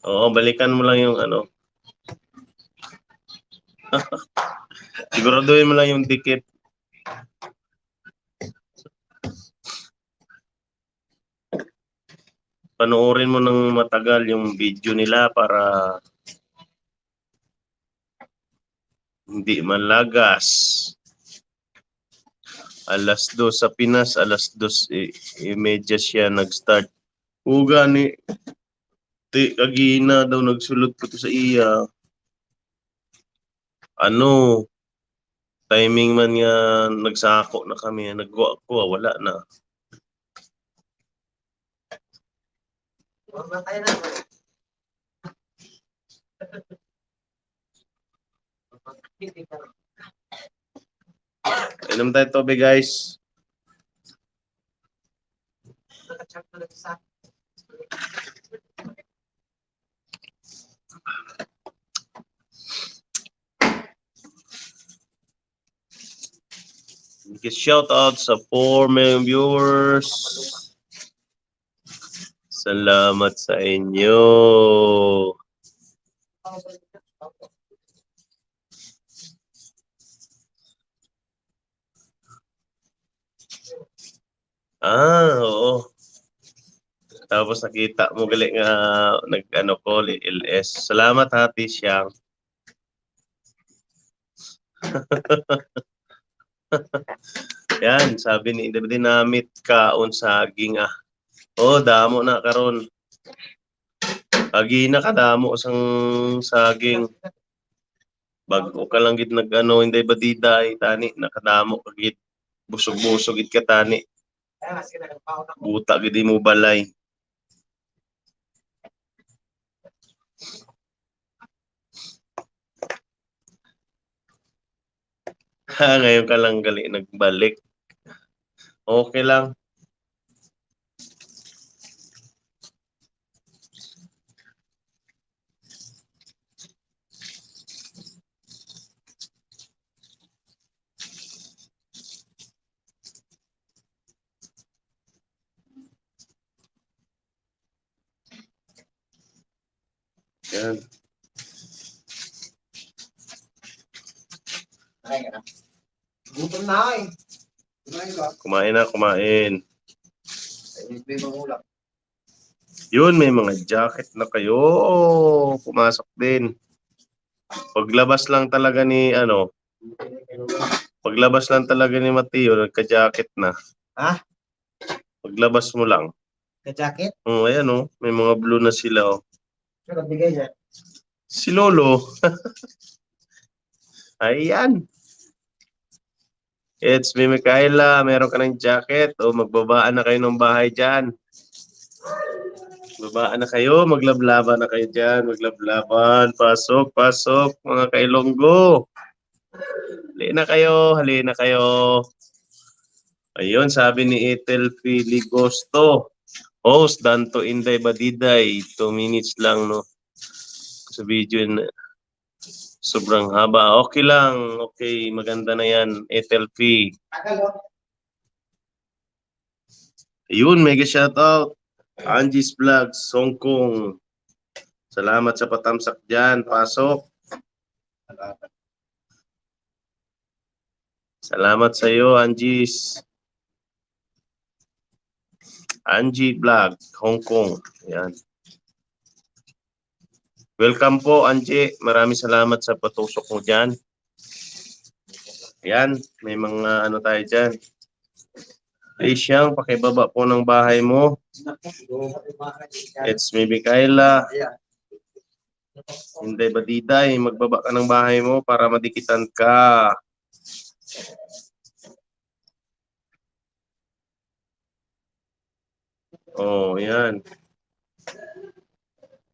Oo, balikan mo lang yung Siguraduhin mo lang yung dikit. Panoorin mo ng matagal yung video nila para hindi malagas. Alas 2 sa Pinas, alas 2:30 siya nag-start. Gani. Kagina daw nagsulot ko to sa iya. Timing man nga nagsako na kami, nagwa ko, wala na. Inom tayo tubig, guys. Shout out sa 4 million viewers. Salamat sa inyo. Oo. Tapos nakita mo gali nga nag-call LS. Salamat hati siyang. Yan, sabi ni dinamit kaon saging damo na karon. Agina ka damo sang saging. Bago ka lang gid Inday Badiday tani nakadamo ka gid. Busog-busog gid ka tani. Buta gid mo balay. Ngayon ka lang gali nagbalik. Okay lang. Yan. Gutom na Kumain na, kumain. Yun, may mga jacket na kayo. Pumasok din. Paglabas lang talaga ni paglabas lang talaga ni Mateo, nagka-jacket na. Ha? Paglabas mo lang. Ka-jacket? Ayan may mga blue na sila Sino nagbigay niya? Si Lolo. Ayan. It's me, Micaela. Meron ka ng jacket magbabaan na kayo ng bahay dyan. Babaan na kayo, maglablaban na kayo dyan, maglablaban. Pasok, pasok, mga kailonggo. Halina kayo. Ayun, sabi ni Ethel Filigosto. Host, Danto Inday Badiday. 2 minutes lang, no? Sa video na. Sobrang haba. Okay lang. Okay, maganda na yan. Etelfi. Ayun, mega shoutout. Angie's Vlogs, Hong Kong. Salamat sa patamsak dyan. Pasok. Salamat sa iyo, Angie's. Angie Vlog, Hong Kong. Yan. Welcome po, Angie. Maraming salamat sa patusok mo dyan. Yan, may mga ano tayo dyan. Siyang, pakibaba po ng bahay mo. It's me, Mikaela. Hindi ba Diday, magbaba ka ng bahay mo para madikitan ka. Oh, yan.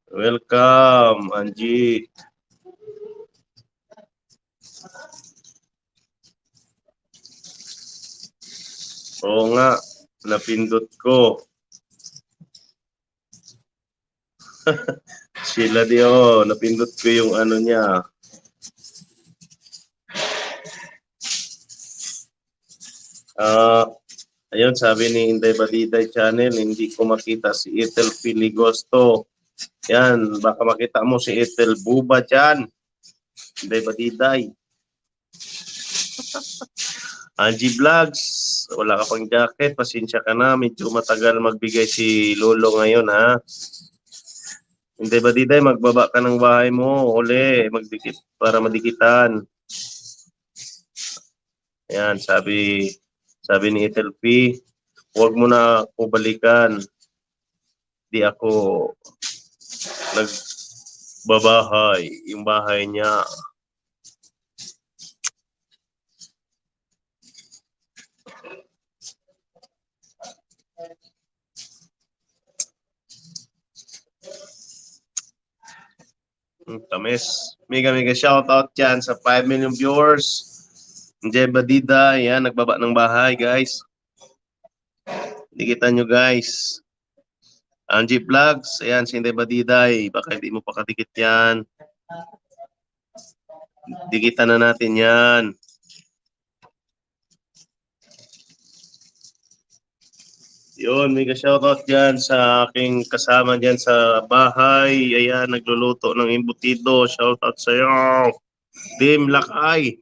Welcome, Angie. Oo nga, napindot ko. Sila napindot ko yung ano niya. Ayun, sabi ni Inday Badiday Channel, hindi ko makita si Ethel Filigosto. Yan, baka makita mo si Ethel Buba dyan. Inday Badiday. Angie Vlogs, wala ka pang jacket, pasensya ka na, medyo matagal magbigay si Lolo ngayon ha. Hindi ba Diday, magbaba ka ng bahay mo, uli, magdikit para madikitan. Ayan, sabi ni Ethel P, huwag mo na ako balikan. Di ako nagbabahay, yung bahay niya. Tamis. Mega shoutout dyan sa 5 million viewers. Jay Badida, yan, nagbaba ng bahay, guys. Dikitan nyo, guys. Angie Vlogs, ayan, si Jay Badida, baka hindi mo pa kadikit yan. Dikitan na natin yan. Yun, mega shoutout dyan sa aking kasama dyan sa bahay. Ayan, nagluluto ng imbutido. Shoutout sa iyo. Team Lakay.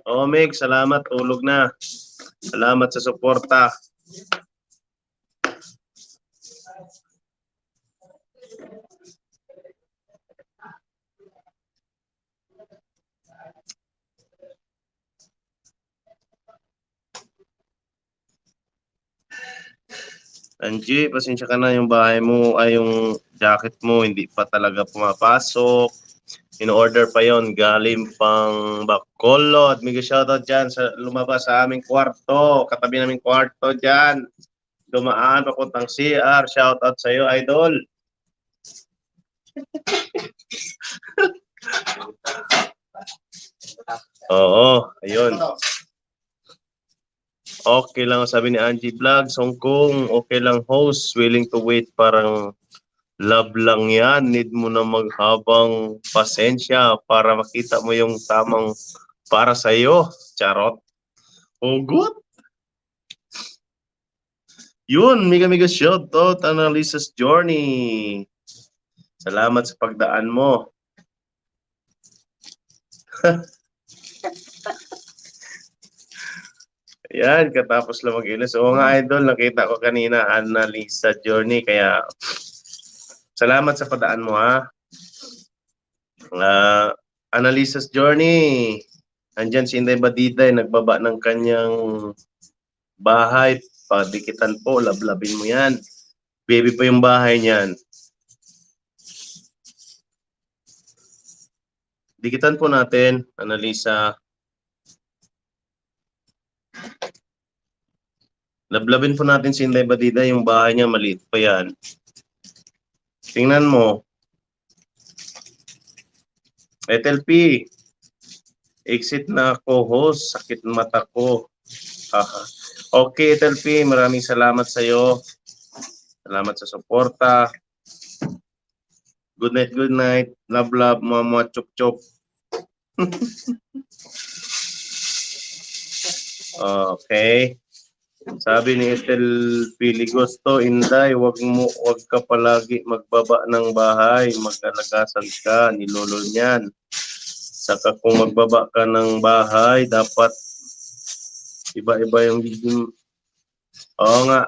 O, Meg, salamat. Tulog na. Salamat sa suporta. Angie, pasensya ka na yung bahay mo, ay yung jacket mo, hindi pa talaga pumapasok. In-order pa yon galing pang Bacolod. Mega shoutout dyan sa lumabas sa aming kwarto. Katabi naming kwarto dyan. Dumaan papuntang CR. Shoutout sa iyo, idol. Oo, ayun. Okay lang sabi ni Angie Vlogs, Hong Kong, okay lang host, willing to wait, parang love lang yan, need mo na maghabang pasensya para makita mo yung tamang para sa iyo. Charot. Oh, good. Yun, mega shoutout, Annalisa's Journey. Salamat sa pagdaan mo. Yan, katapos lang mag-ilis. Oo nga, idol, nakita ko kanina, Annalisa Journey. Kaya, salamat sa padaan mo, ha. Annalisa's Journey. Andyan si Inday Badiday, nagbaba ng kanyang bahay. Padikitan po, lablabin mo yan. Baby pa yung bahay niyan. Dikitan po natin, Annalisa. Lablabin po natin si Inday Badida, yung bahay niya, maliit pa yan. Tingnan mo. Ethel P. Exit na ako, host. Sakit mata ko. Okay, Ethel P. Maraming salamat sa iyo. Salamat sa suporta. Good night, good night. Love, love, mama, chup, chup. Okay. Sabi ni Ethel Piligosto, Inday, wag ka palagi magbaba ng bahay, mag-alagasan ka ni lolo niyan. Saka kung magbaba ka ng bahay, dapat iba-iba yung video. Oo nga.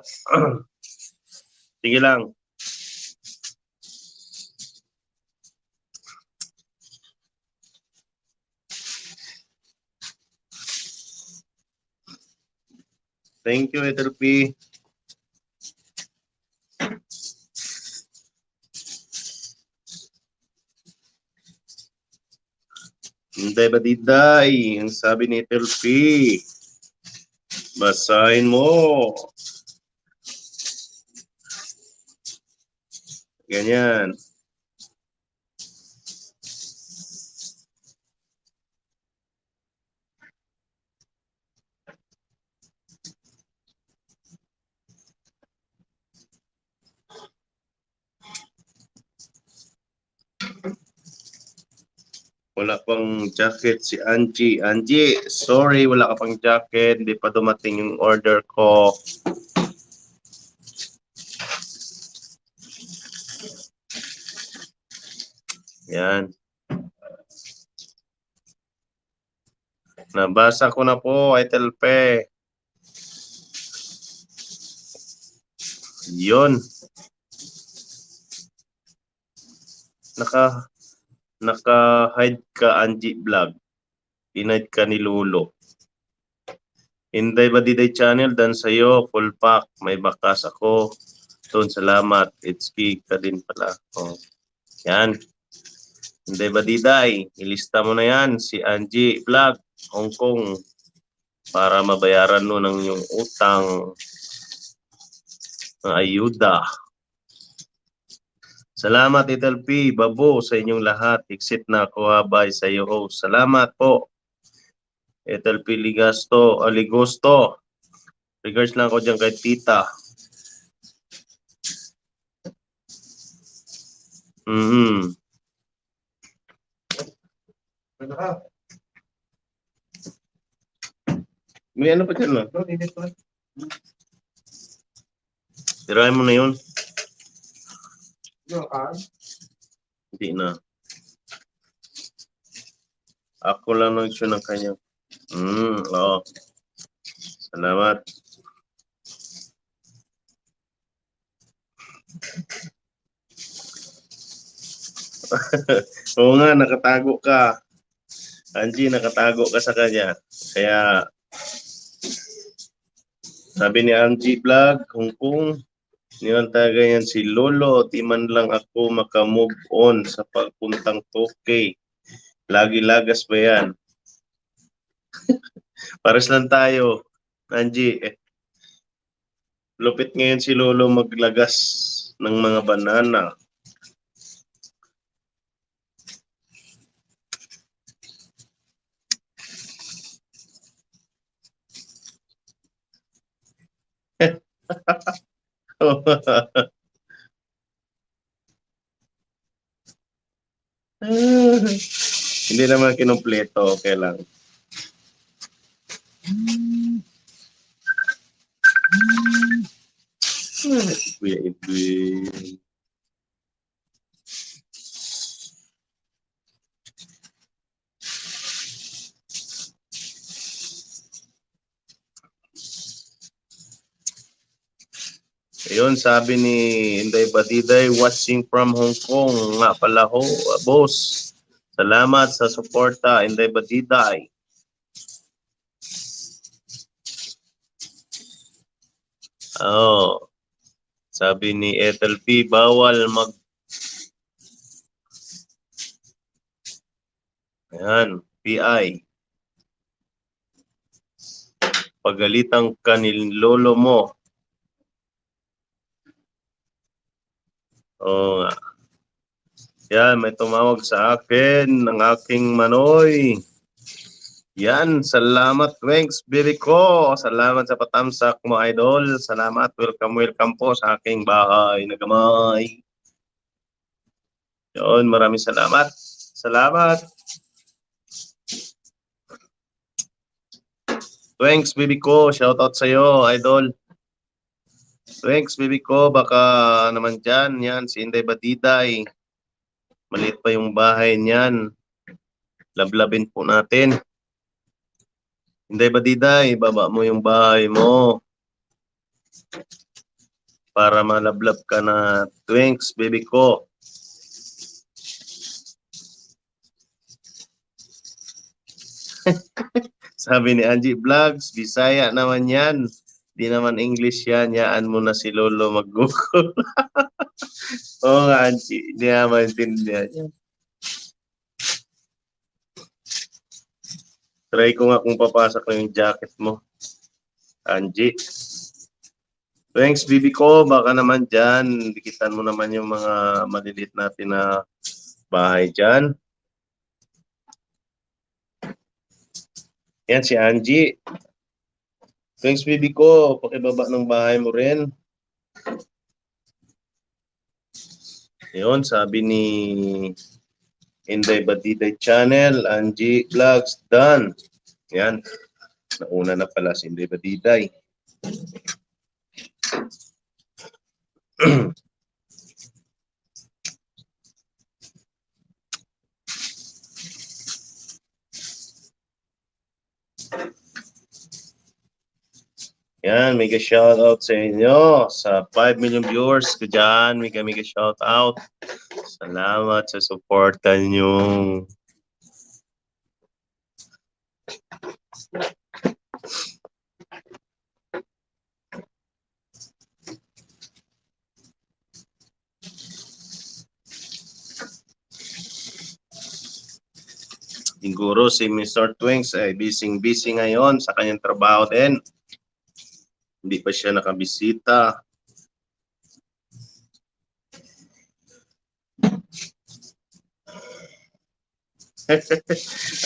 Sige lang. Thank you, Ethel P. Hindi ba diday? Ang sabi ni Ethel P. Basahin mo. Ganyan. Wala pang jacket si Angie. Angie, sorry, wala ka pang jacket. Hindi pa dumating yung order ko. Yan. Nabasa ko na po, Ethel P. Yun. Naka-hide ka, Angie Vlog. Inide ka ni Lolo. Inday ba diday channel? Dan sa'yo, full pack. May bakas ako. Doon, salamat. It's key ka din pala. Oh. Yan. Inday ba diday? Ilista mo na yan. Si Angie Vlog, Hong Kong. Para mabayaran mo ng yung utang ng ayuda. Salamat, Ethel P. Babo sa inyong lahat. Exit na ako, habay sa iyo, host. Salamat po. Ethel P. Ligosto. Regards lang ako dyan kay tita. Ano ka? May ano pa dyan, no? Bro, dito ko. Tirahin mo na yun. Yung ka? Hindi na. Ako lang nag-issue ng kanya. Oo. Salamat. Oo nga, nakatago ka. Angie, nakatago ka sa kanya. Kaya, sabi ni Angie Vlog, Hong Kong, niwan talaga yan si Lolo, di man lang ako makamove on sa pagpuntang Tokay. Lagi-lagas ba yan? Pares lang tayo, Angie. Lupit ngayon si Lolo maglagas ng mga banana. Hindi naman kinumpleto, okay lang. Kuya Edwin. Ayun, sabi ni Inday Badiday, watching from Hong Kong. Nga pala ho, boss. Salamat sa suporta, Inday Badiday. Oh, sabi ni Ethel P, bawal Ayan, PI. Pagalitan ka ni lolo mo. Oo nga. Yan, may tumawag sa akin ng aking manoy. Yan, salamat Wengs Birico. Salamat sa patamsak mo, idol. Salamat, welcome po sa aking bahay na gamay. Yun, maraming salamat. Salamat. Thanks, baby ko. Shoutout sa'yo, idol. Thanks, baby ko. Baka naman dyan. Yan, si Inday Batiday. Maliit pa yung bahay niyan. Lablabin po natin. Inday Batiday, baba mo yung bahay mo. Para malablab ka na. Thanks, baby ko. Sabi ni Angie Vlogs, Bisaya naman yan. Di naman English yan. Yaan mo na si Lolo mag-google. Oo nga, Angie. Hindi nga maintindihan yan. Try ko nga kung papasok na yung jacket mo. Angie. Thanks, bibi ko. Baka naman dyan. Dikitan mo naman yung mga maliliit natin na bahay dyan. Yan si Angie. Thanks, bibi ko. Pakibaba ng bahay mo rin. Yun, sabi ni Inday Batiday Channel, Angie Vlogs, done. Yan. Nauna na pala si Inday Batiday. Yan, mega shoutout sa inyo. Sa 5 million viewers ko dyan, mega shoutout. Salamat sa suporta nyo. Siguro si Mr. Twings ay busy ngayon sa kanyang trabaho din. Hindi pa siya nakabisita.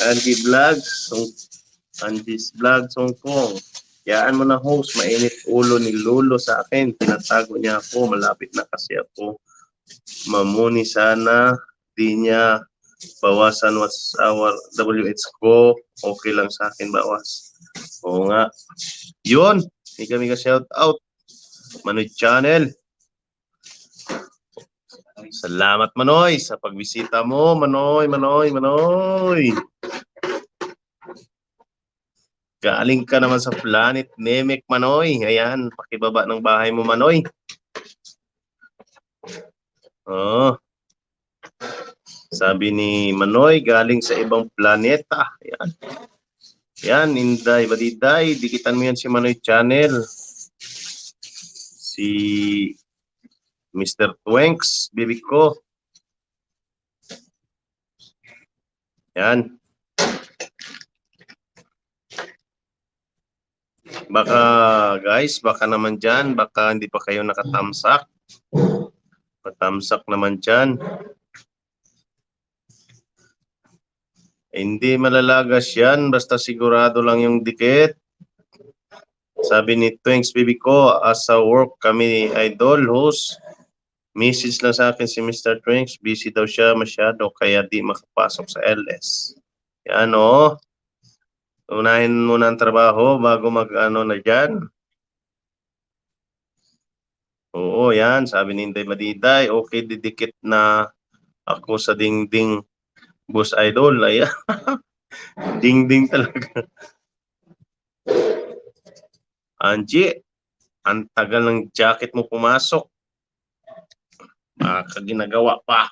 Angie Vlogs, Angie's Vlogs Hong Kong. Yaan mo na host, mainit ulo ni Lolo sa akin. Tinatago niya ako, malapit na kasi ako. Mamuni sana, di niya bawasan was our WH ko. Okay lang sa akin bawas. Oo nga. Yun, mega shout out. Manoy Channel. Salamat Manoy sa pagbisita mo. Manoy. Galing ka naman sa Planet Namek, Manoy. Ayan, pakibaba ng bahay mo, Manoy. Oh. Sabi ni Manoy, galing sa ibang planeta. Ayan. Yan, Inday Batiday. Dikitan mo yan si Manoy Channel. Si Mr. Twanks, bibi ko. Yan. Baka guys, baka naman dyan, baka hindi pa kayo nakatamsak. Patamsak naman dyan. Hindi malalagas yan, basta sigurado lang yung dikit. Sabi ni Thanks baby ko, asa work kami idol host. Message lang sa akin si Mr. Thanks, busy daw siya masyado kaya di makapasok sa LS. Yan o. Unahin muna ang trabaho bago mag-ano na dyan. Oo, yan. Sabi ni Inday Batiday, okay, didikit na ako sa dingding boss idol. Ayan. Dingding talaga. Angie, ang tagal ng jacket mo pumasok. Baka ginagawa pa.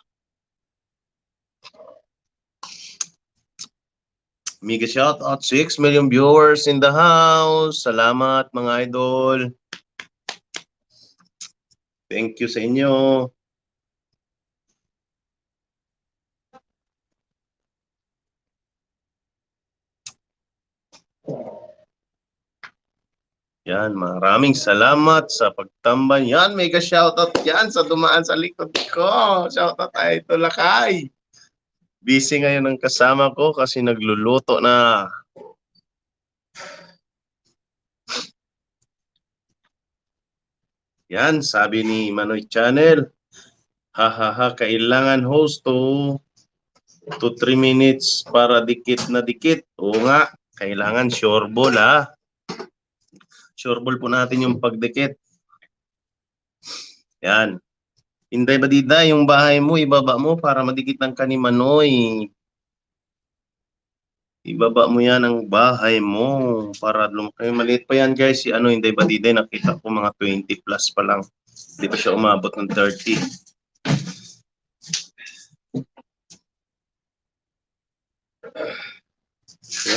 Mega shout out, 6 million viewers in the house. Salamat mga idol. Thank you sa inyo. Yan, maraming salamat sa pagtambay. Yan, mega shoutout yan sa dumaan sa likod ko. Shoutout ay Tulakay. Busy ngayon ang kasama ko kasi nagluluto na. Yan, sabi ni Manoy Channel. Hahaha, kailangan host to 3 minutes para dikit na dikit. Oo nga, kailangan sure ball ha. Sureball po natin yung pagdikit. Yan. Inday Badida, yung bahay mo, ibaba mo para madikitan ka ni Manoy. Ibaba mo yan ang bahay mo para lumaki. Maliit pa yan guys. Si ano, Inday Badida, nakita ko mga 20 plus pa lang. Hindi pa siya umabot ng 30.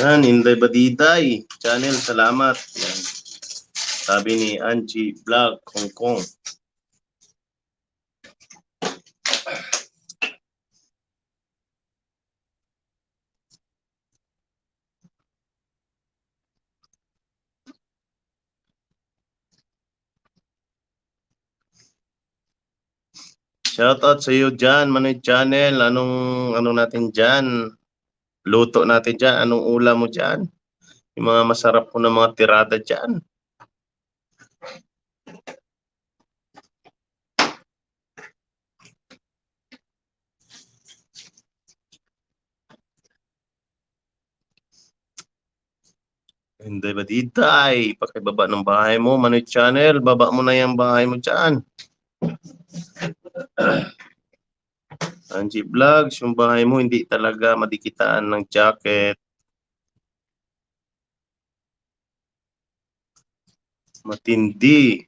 Yan, Inday Badiday. Channel, salamat. Yan. Sabi ni Angie Vlog, Hong Kong. Shoutout sa iyo dyan, Manoy Channel. Anong natin dyan? Luto natin dyan. Anong ulam mo dyan? Yung mga masarap po na mga tirada dyan. Hindi ba ditay? Pakibaba ng bahay mo, Manoy Channel. Baba mo na yung bahay mo dyan. Angie Vlogs, yung bahay mo hindi talaga madikitaan ng jacket. Matindi.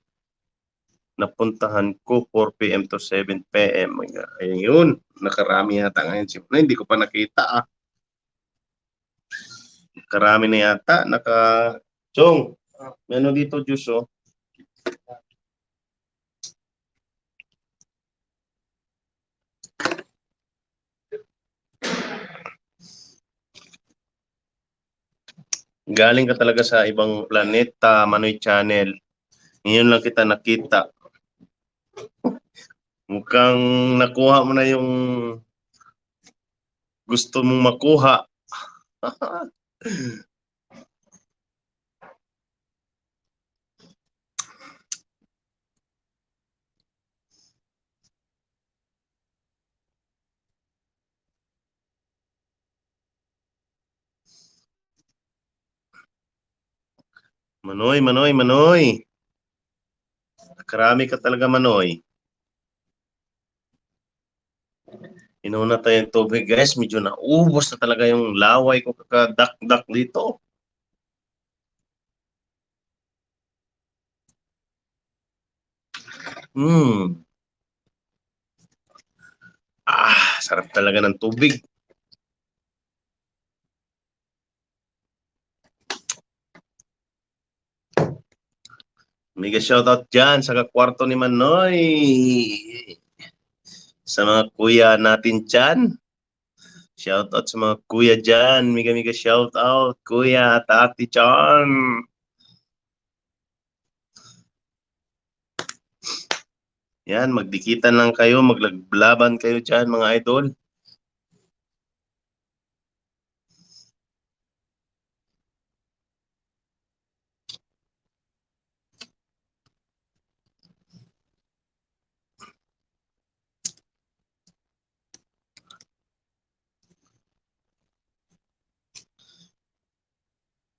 Napuntahan ko 4 p.m. to 7 p.m. Ayun yun. Nakarami yata ngayon. Hindi ko pa nakita. Karami na yata. Chong, may ano dito, Diyos, oh. Galing ka talaga sa ibang planeta, Manoy Channel. Ngayon lang kita nakita. Mukhang nakuha mo na yung gusto mong makuha. Manoy, Manoy, Manoy. Karami ka talaga, Manoy. Inuna tayong tubig, guys. Medyo naubos na talaga yung laway ko kakadak-dak dito. Sarap talaga ng tubig. Mega shoutout dyan sa kakwarto ni Manoy. Sa mga kuya natin dyan. Shoutout sa mga kuya dyan. Mega shoutout. Kuya at ate dyan. Yan, magdikitan lang kayo. Maglaglaban kayo dyan mga idol.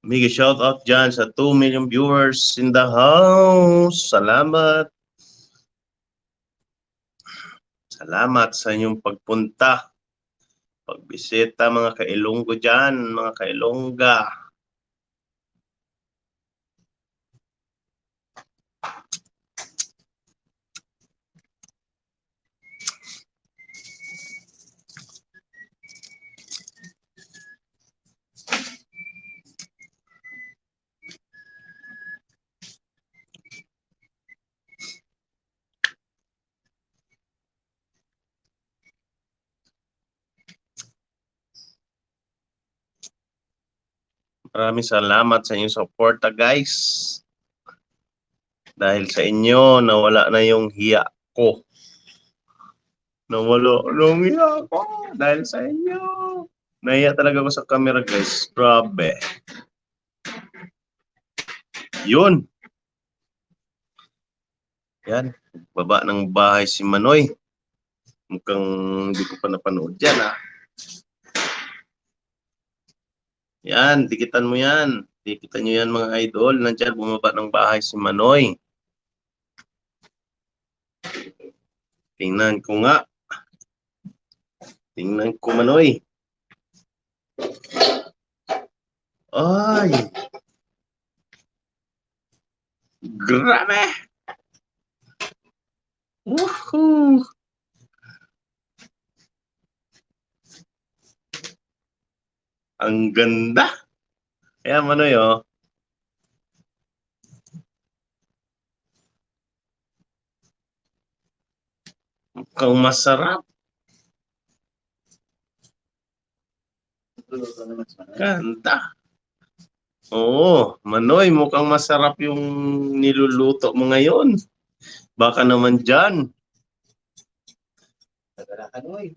Mega shoutout dyan sa 2 million viewers in the house. Salamat. Salamat sa inyong pagpunta. Pagbisita mga kailonggo dyan, mga kailongga. Maraming salamat sa inyong suporta, guys. Dahil sa inyo, nawala na yung hiya ko. Nawala yung hiya ko dahil sa inyo. Nahiya talaga ako sa camera, guys. Grabe. Yun. Yan. Baba ng bahay si Manoy. Mukhang hindi ko pa napanood yan, ah. Yan, dikitan mo yan. Kita nyo yan mga idol. Nandiyan bumaba ng bahay si Manoy. Tingnan ko nga. Tingnan ko Manoy. Ay! Grabe! Woohoo! Ang ganda! Ayan Manoy oh. Mukhang masarap. Ganda. Oo, Manoy, mukhang masarap yung niluluto mo ngayon. Baka naman dyan. Nagalakan mo eh.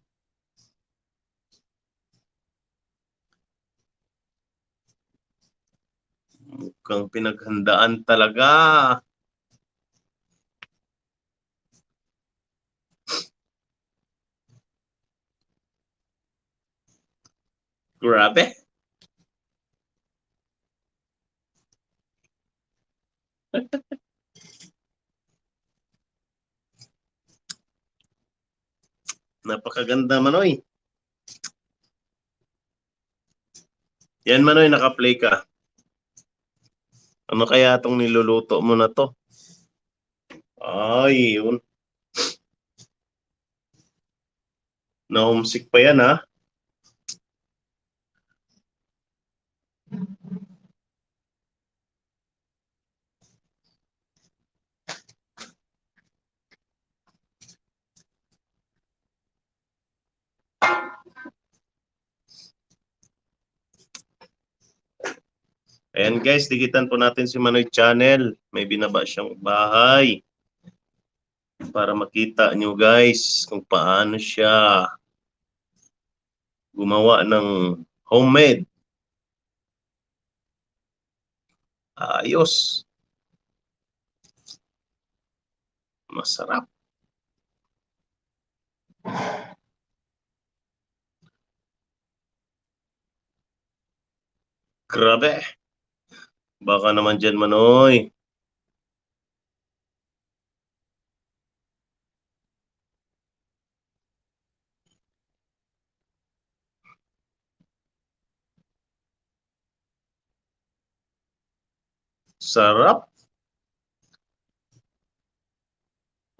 Mukhang pinaghandaan talaga. Grabe. Napakaganda Manoy. Yan Manoy, naka-play ka. Ano kaya itong niluluto mo na to? Ay, yun. Na-homesick pa yan ha. Ayan guys, dikitan po natin si Manoy Channel. May binaba siyang bahay. Para makita nyo guys kung paano siya gumawa ng homemade. Ayos. Masarap. Grabe. Baka naman dyan Manoy. Sarap.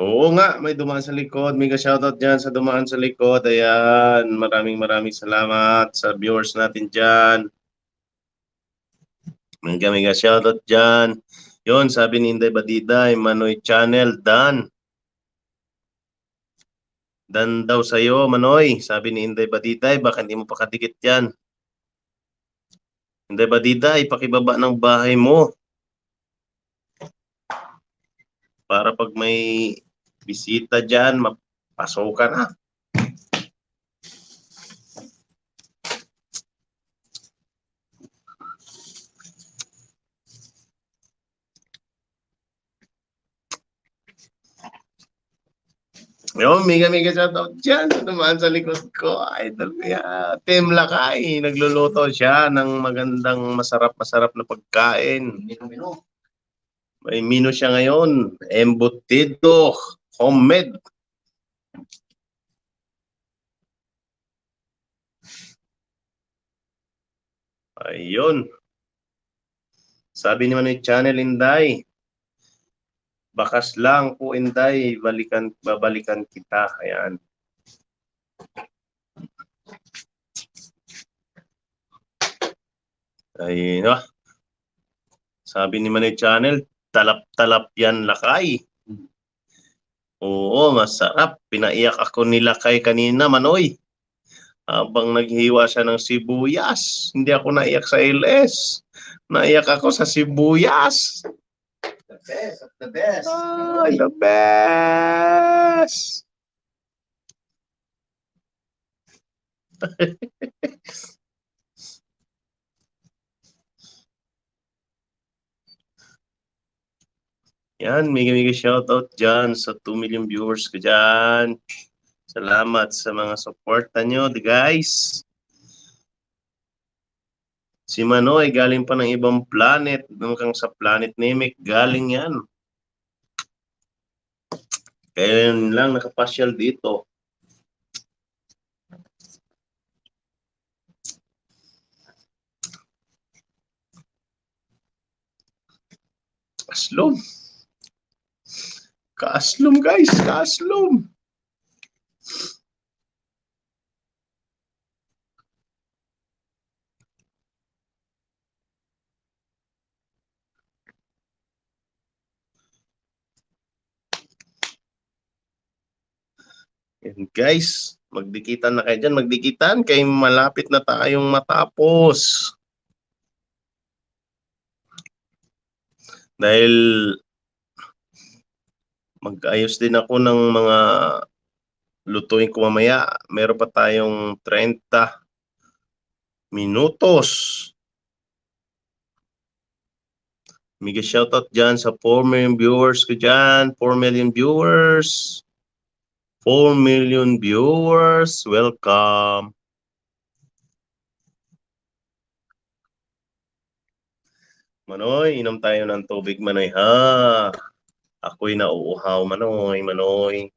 Oo nga, may dumaan sa likod. Mega shoutout dyan sa dumaan sa likod. Ayan, maraming salamat sa viewers natin dyan. Mega shoutout dyan. Yun, sabi ni Inday Badiday, Manoy Channel, Dan. Dan daw sa'yo, Manoy. Sabi ni Inday Badiday, baka hindi mo pakadikit yan. Inday Badiday, pakibaba ng bahay mo. Para pag may bisita dyan, mapasokan na. Yung mega shoutout dyan. Dumaan sa likod ko. Idol kaya. Team Lakay. Nagluluto siya ng magandang masarap na pagkain. Mino-mino. May menu siya ngayon. Embutido. Homemade. Ayun. Sabi ni Manoy Channel, Inday. Bakas lang po, Inday. Babalikan kita. Ayan. Ayun. Sabi ni Manoy Channel, talap-talap yan Lakay. Oo, masarap. Pinaiyak ako ni Lakay kanina, Manoy. Habang naghiwa siya ng sibuyas. Hindi ako naiyak sa LS. Naiyak ako sa sibuyas. The best of the best. Ay, the best! Yan, mega shoutout dyan sa 2 million viewers ko dyan. Salamat sa mga suporta nyo, guys. Si Manoy, galing pa ng ibang planet. Mukhang sa planet Namek, galing yan. Kaya yun lang nakapasyal dito. Kaaslom. Kaaslom guys, kaaslom. Yan guys, magdikitan na kayo dyan. Magdikitan kay malapit na tayong matapos. Dahil mag-ayos din ako ng mga lutuin ko mamaya. Meron pa tayong 30 minutos. Mega shoutout dyan sa 4 million viewers ko dyan. 4 million viewers. 4 million viewers. Welcome. Manoy, inom tayo ng tubig, Manoy, ha? Ako'y nauuhaw, Manoy, Manoy.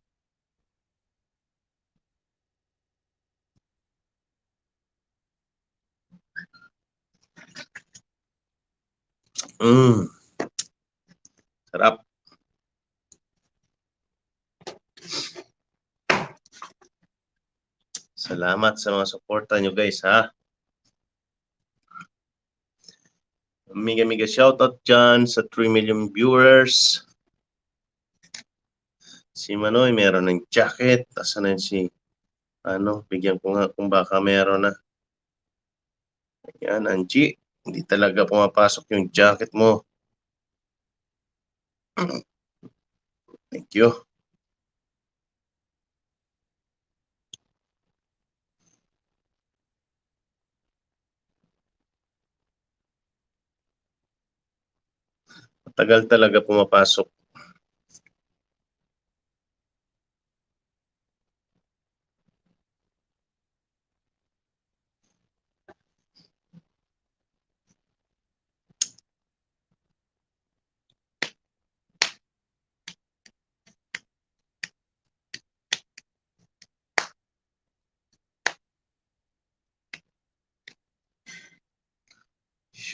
Sarap. Salamat sa mga suporta nyo guys, ha? Mega shoutout dyan sa 3 million viewers. Si Manoy meron ng jacket. Asan na si, bigyan ko nga kung baka meron na. Ayan, Angie. Hindi talaga pumapasok yung jacket mo. Thank you. Matagal talaga pumapasok.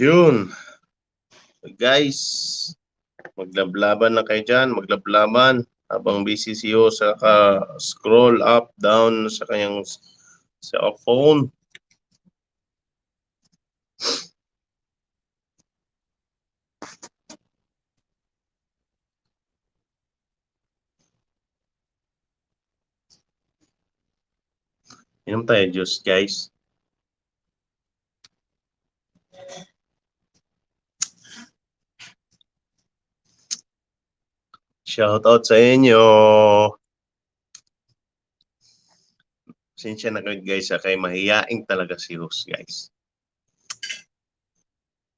Yun. Guys, maglablaban na kayo dyan. Maglablaban habang busy siyo sa scroll up, down sa kanyang phone. Inom tayo juice, guys. Shout out sa inyo. Sinsya na kayo guys, kay mahiyain talaga si Rose guys.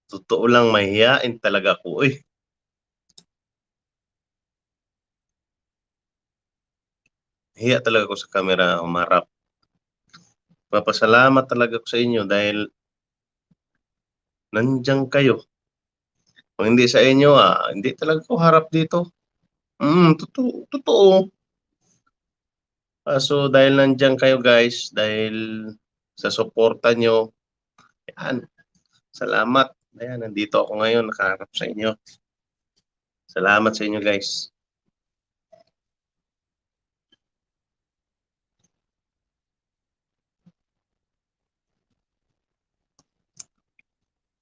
Totoo lang, mahiyain talaga ako. Hiya talaga ako sa camera, umarap. Papasalamat talaga ako sa inyo dahil nandiyan kayo. Kung hindi sa inyo, hindi talaga ako harap dito. Totoo. So dahil nandiyan kayo guys, dahil sa suporta nyo, yan, salamat. Ayan, nandito ako ngayon, nakaharap sa inyo. Salamat sa inyo guys.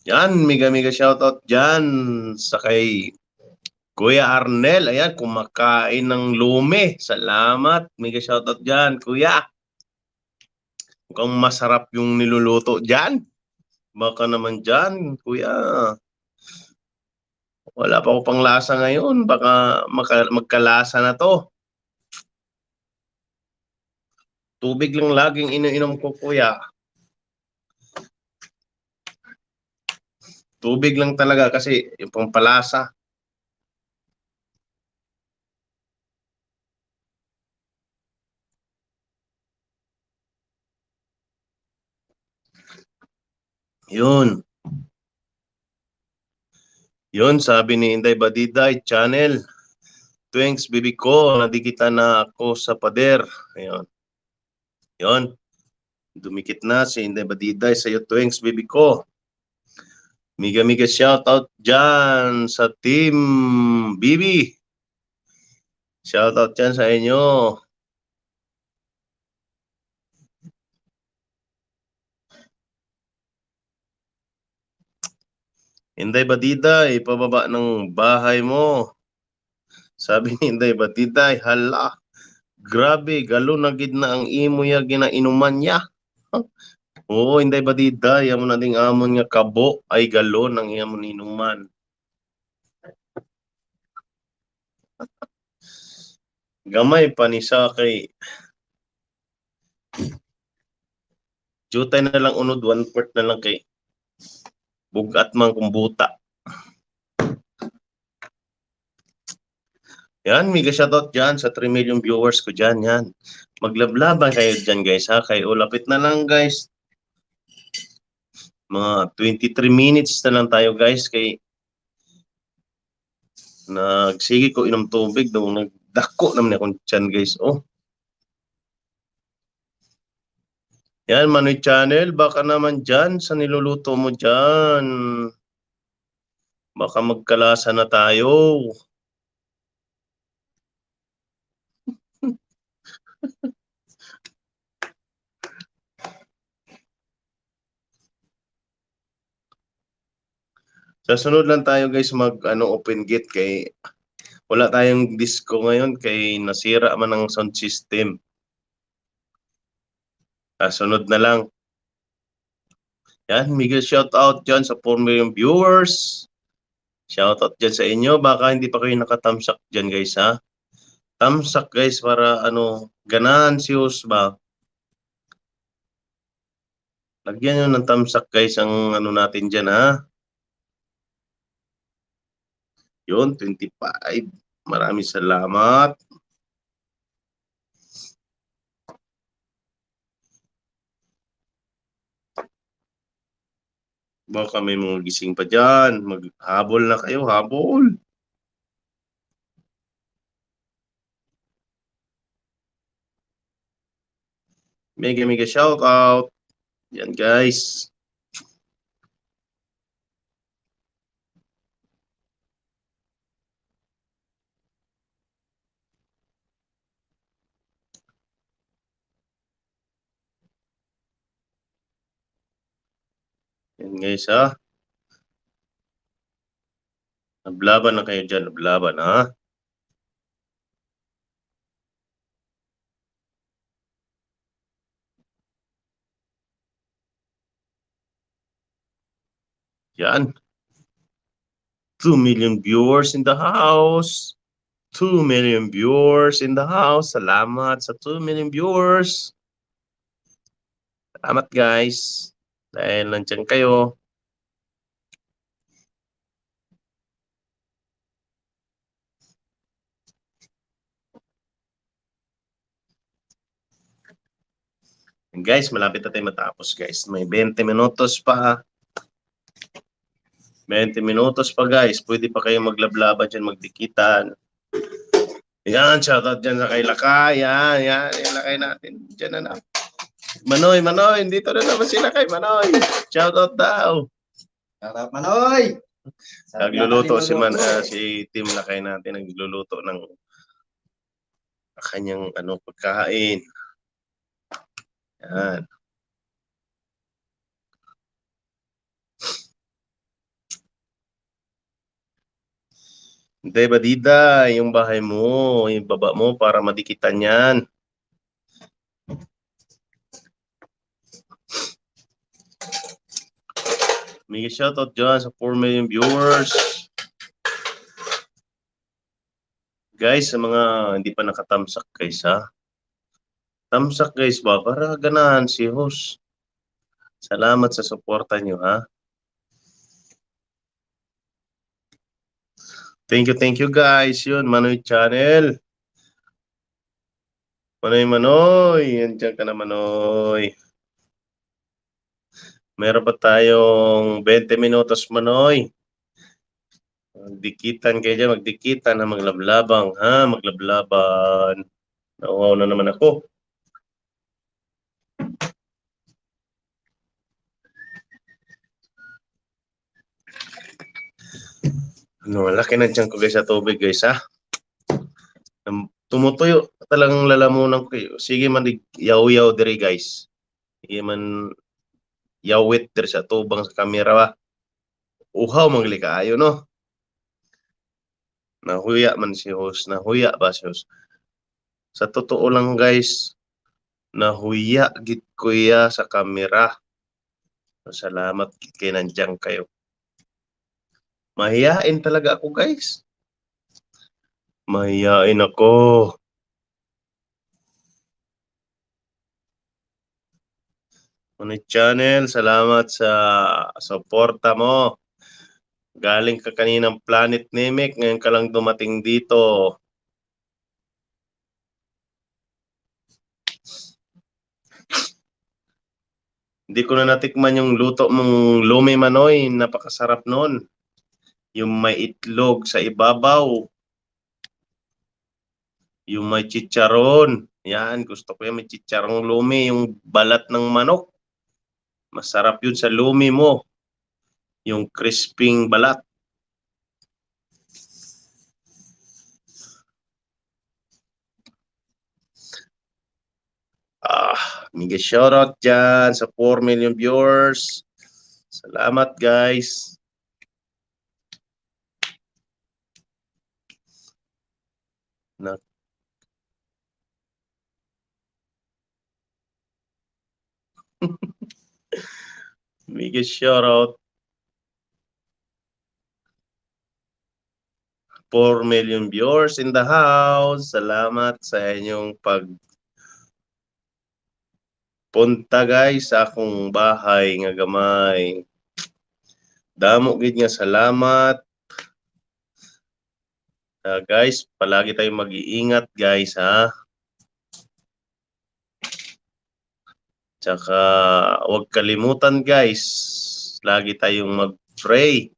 Yan, mega shoutout dyan sa kay Kuya Arnel. Ayan, kumakain ng lume. Salamat. Mega shoutout dyan, Kuya. Mukhang masarap yung niluluto dyan. Baka naman dyan, Kuya. Wala pa ako pang lasa ngayon. Baka magkalasa na to. Tubig lang laging iniinom ko, Kuya. Tubig lang talaga kasi yung pampalasa. Yun. Yun, sabi ni Inday Badiday, channel. Thanks, bibi ko, nadikitan na ako sa pader. Ayun. Yun. Dumikit na si Inday Badiday sa'yo, thanks, bibi ko. Miga shout out dyan sa team Bibi. Shout out dyan sa inyo. Inday Badiday, pababa ng bahay mo. Sabi ni Inday Badiday, hala, grabe, galo na gid na ang imo ya ginainuman niya. Oo, Inday Badiday, amo na ding amon nga kabo ay galo ng iyamon inuman. Gamay pa ni sa kay jutay na lang unod, 1/4 na lang kay bugat man kumbuta. Yan, mega shoutout dyan sa 3 million viewers ko dyan, yan. Maglablaban kayo dyan guys ha, kay ulapit na lang guys. Mga 23 minutes na lang tayo guys, kay nagsige ko inom tubig, daw nagdako naman akong tiyan guys, oh. Yan, Manoy Channel, baka naman dyan sa niluluto mo dyan. Baka magkalasa na tayo. Sa sunod lang tayo guys open gate kay wala tayong disco ngayon kay nasira man ang sound system. Sa sunod na lang. Yan, mega shout out dyan sa 4 million viewers. Shout out dyan sa inyo. Baka hindi pa kayo nakatamsak dyan guys ha. Tamsak guys para ganahan si host ba. Lagyan nyo ng tamsak guys ang natin dyan ha. Yun, 25. Maraming salamat. Baka may mga gising pa dyan. Maghabol na kayo, habol. Mega shout out. Yan guys. Yan guys ha. Nablaban na kayo dyan. Nablaban ha. Yan. 2 million viewers in the house. 2 million viewers in the house. Salamat sa 2 million viewers. Salamat guys. Dahil nandiyan kayo. And guys, malapit na tayo matapos guys. May 20 minutos pa. 20 minutos pa guys. Pwede pa kayo maglablaban dyan, magdikitan. Yan, shoutout dyan sa kay Lakay. Yan, Lakay natin. Dyan na. Manoy, dito na naman sila kay Manoy. Shoutout daw. Shoutout Manoy! Nagluluto si Team Lakay natin. Nagluluto ng kanyang pagkain. Yan. Hindi ba Dida, yung bahay mo, yung baba mo para madikitan yan. May shoutout dyan sa 4 million viewers. Guys, sa mga hindi pa nakatamsak guys ha. Tamsak guys ba? Para ganahan si host. Salamat sa suporta nyo ha. Thank you guys. Yun, Manoy Channel. Manoy. Andiyan ka na Manoy. Meron pa tayong 20 minutos Manoy. Magdikitan kayo dyan, magdikitan ha, maglablabang ha, maglablaban. Nauwaw na naman ako. Ano, laki na dyan ko guys sa tubig guys ha. Tumutuyo talagang lalamunan ko. Sige man, yaw-yaw diri guys. Sige man, yawit diri sa tubang sa kamera ba. Uhaw mangli kaayo no. Nahuya man si host, nahuya ba si host? Sa totoo lang guys, nahuya gid kuya sa kamera. Salamat kay nandiyan kayo. Mahiyain talaga ako guys. Mahiyain ako. Ano channel, salamat sa suporta mo. Galing ka kaninang Planet Namek, ngayon ka lang dumating dito. Hindi ko na natikman yung luto mong lumi manoy, napakasarap nun. Yung may itlog sa ibabaw. Yung may chicharon. Yan, gusto ko yan, may chicharong lumi, yung balat ng manok. Masarap yun sa lumi mo. Yung crisping balat. Mega shoutout dyan sa 4 million viewers. Salamat guys. Na mega shoutout. 4 million viewers in the house. Salamat sa inyong pagpunta guys sa akong bahay nga gamay. Damo gid nga salamat. Guys, palagi tayong mag-iingat guys ha. Tsaka huwag kalimutan guys, lagi tayong mag-pray.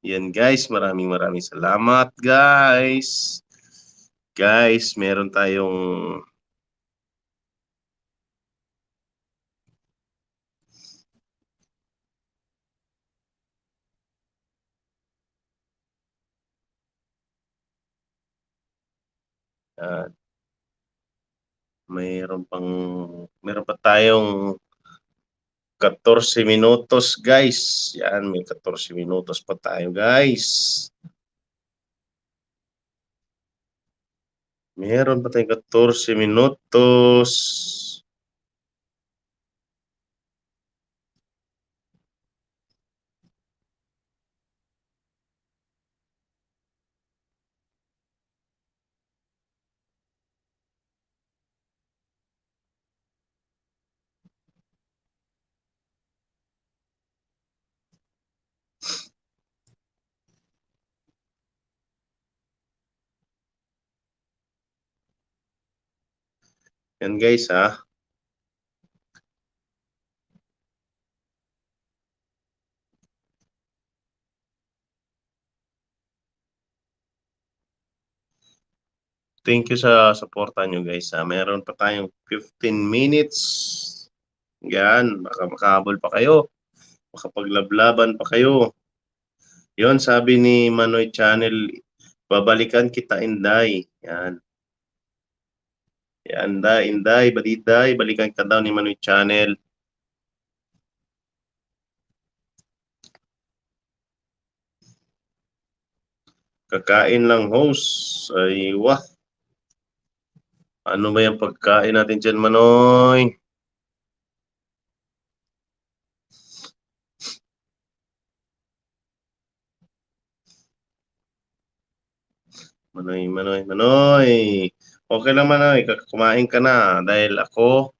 Yan guys, maraming salamat guys. Guys, meron tayong meron pa tayong 14 minutos guys. Yan, may 14 minutos pa tayo guys. Meron pa tayong 14 minutos. Yan guys ha. Thank you sa suporta nyo guys ha. Meron pa tayong 15 minutes. Yan, baka makahabol pa kayo. Makapaglaban pa kayo. Yon sabi ni Manoy Channel, babalikan kita Inday. Yan. Yan, Inday, Badiday, balikan ka daw ni Manoy Channel. Kakain lang host. Ay, wah. Ano ba yung pagkain natin dyan, Manoy? Manoy. Okay lang Manoy, kumain ka na. Dahil ako,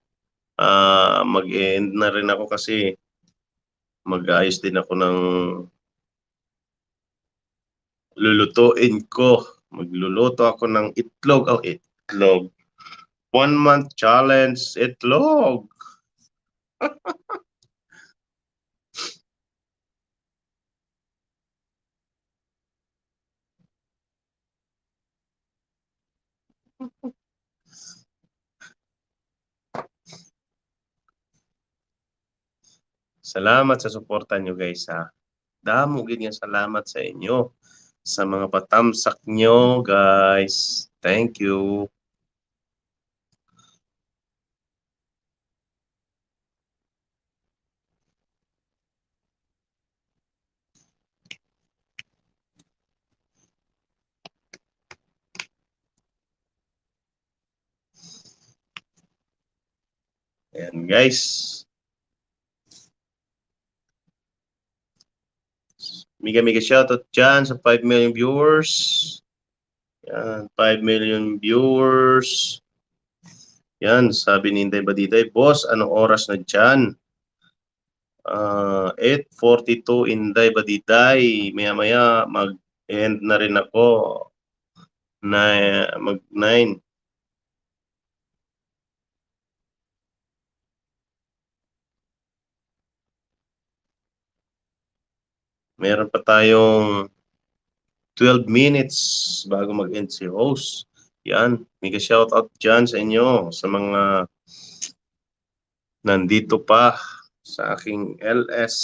mag-end na rin ako kasi mag-ayos din ako ng lulutuin ko. Magluluto ako ng itlog. Oh, itlog. 1 month challenge, itlog. Salamat sa suporta nyo guys ha. Damo gid nga salamat sa inyo. Sa mga patamsak nyo guys. Thank you. Ayan guys. Mega shoutout dyan sa 5 million viewers. Yan, 5 million viewers. Yan, sabi ni Inday Badiday, boss, anong oras na dyan? 8:42 Inday Badiday. Maya-maya mag-end na rin ako. Mag-9. Meron pa tayong 12 minutes bago mag-end si host. Yan, mega shoutout dyan sa inyo, sa mga nandito pa sa aking LS.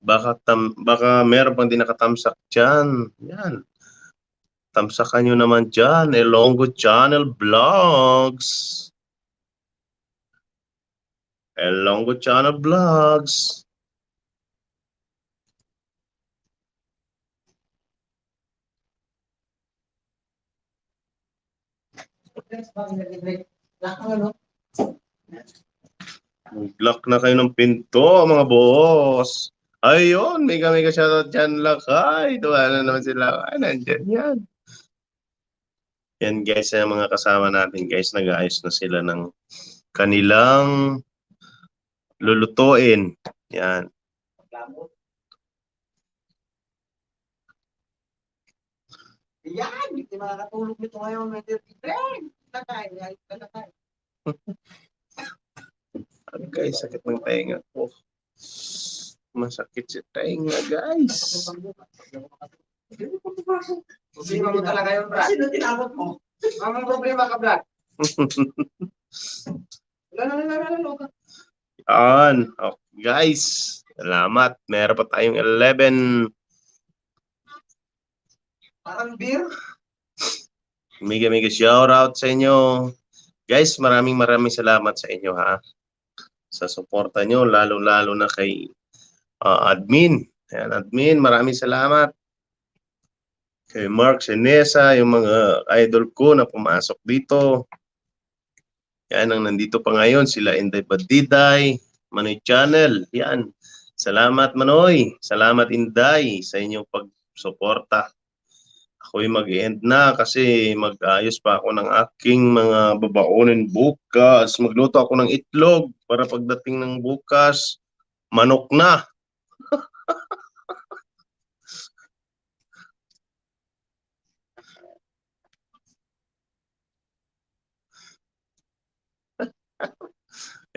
Baka meron pang di nakatamsak dyan. Yan. Tamsakan nyo naman dyan, Elongo Channel Vlogs. Elongo Channel Vlogs. Mag-lock na kayo ng pinto, mga boss. Ayun, mega shoutout dyan, Lakay. Tuwa na naman sila. Ay, nandyan yan. Yan guys, yung mga kasama natin guys, nag-aayos na sila ng kanilang lulutuin. Yan. Yan, hindi makakatulog nito ngayon. Lakay. Okay, sakit ng tainga ko. Masakit si tainga, guys. Problema mo talaga yun, Brad. Sino tinawag mo? Ang problema ka, Brad. Yan. Okay, guys. Salamat. Meron pa tayong 11. Parang beer. Mega shoutout sa inyo. Guys, maraming salamat sa inyo ha. Sa suporta nyo, lalo na kay admin. Ayan, admin, maraming salamat. Kay Mark Senesa, yung mga idol ko na pumasok dito. Yan ang nandito pa ngayon, sila Inday Badiday, Manoy Channel. Yan. Salamat Manoy, salamat Inday sa inyong pagsuporta. Ako'y mag-end na kasi mag-ayos pa ako ng aking mga babaonin bukas. Magluto ako ng itlog para pagdating ng bukas, manok na.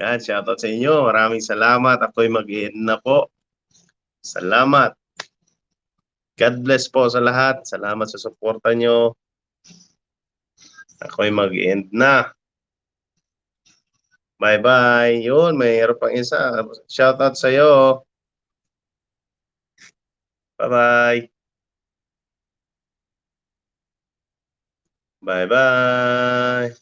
Yan, shoutout sa inyo. Maraming salamat. Ako'y mag-end na po. Salamat. God bless po sa lahat. Salamat sa suporta nyo. Ako'y mag-end na. Bye-bye. Yun, mayroon pang isa. Shoutout sa iyo. Bye-bye. Bye-bye.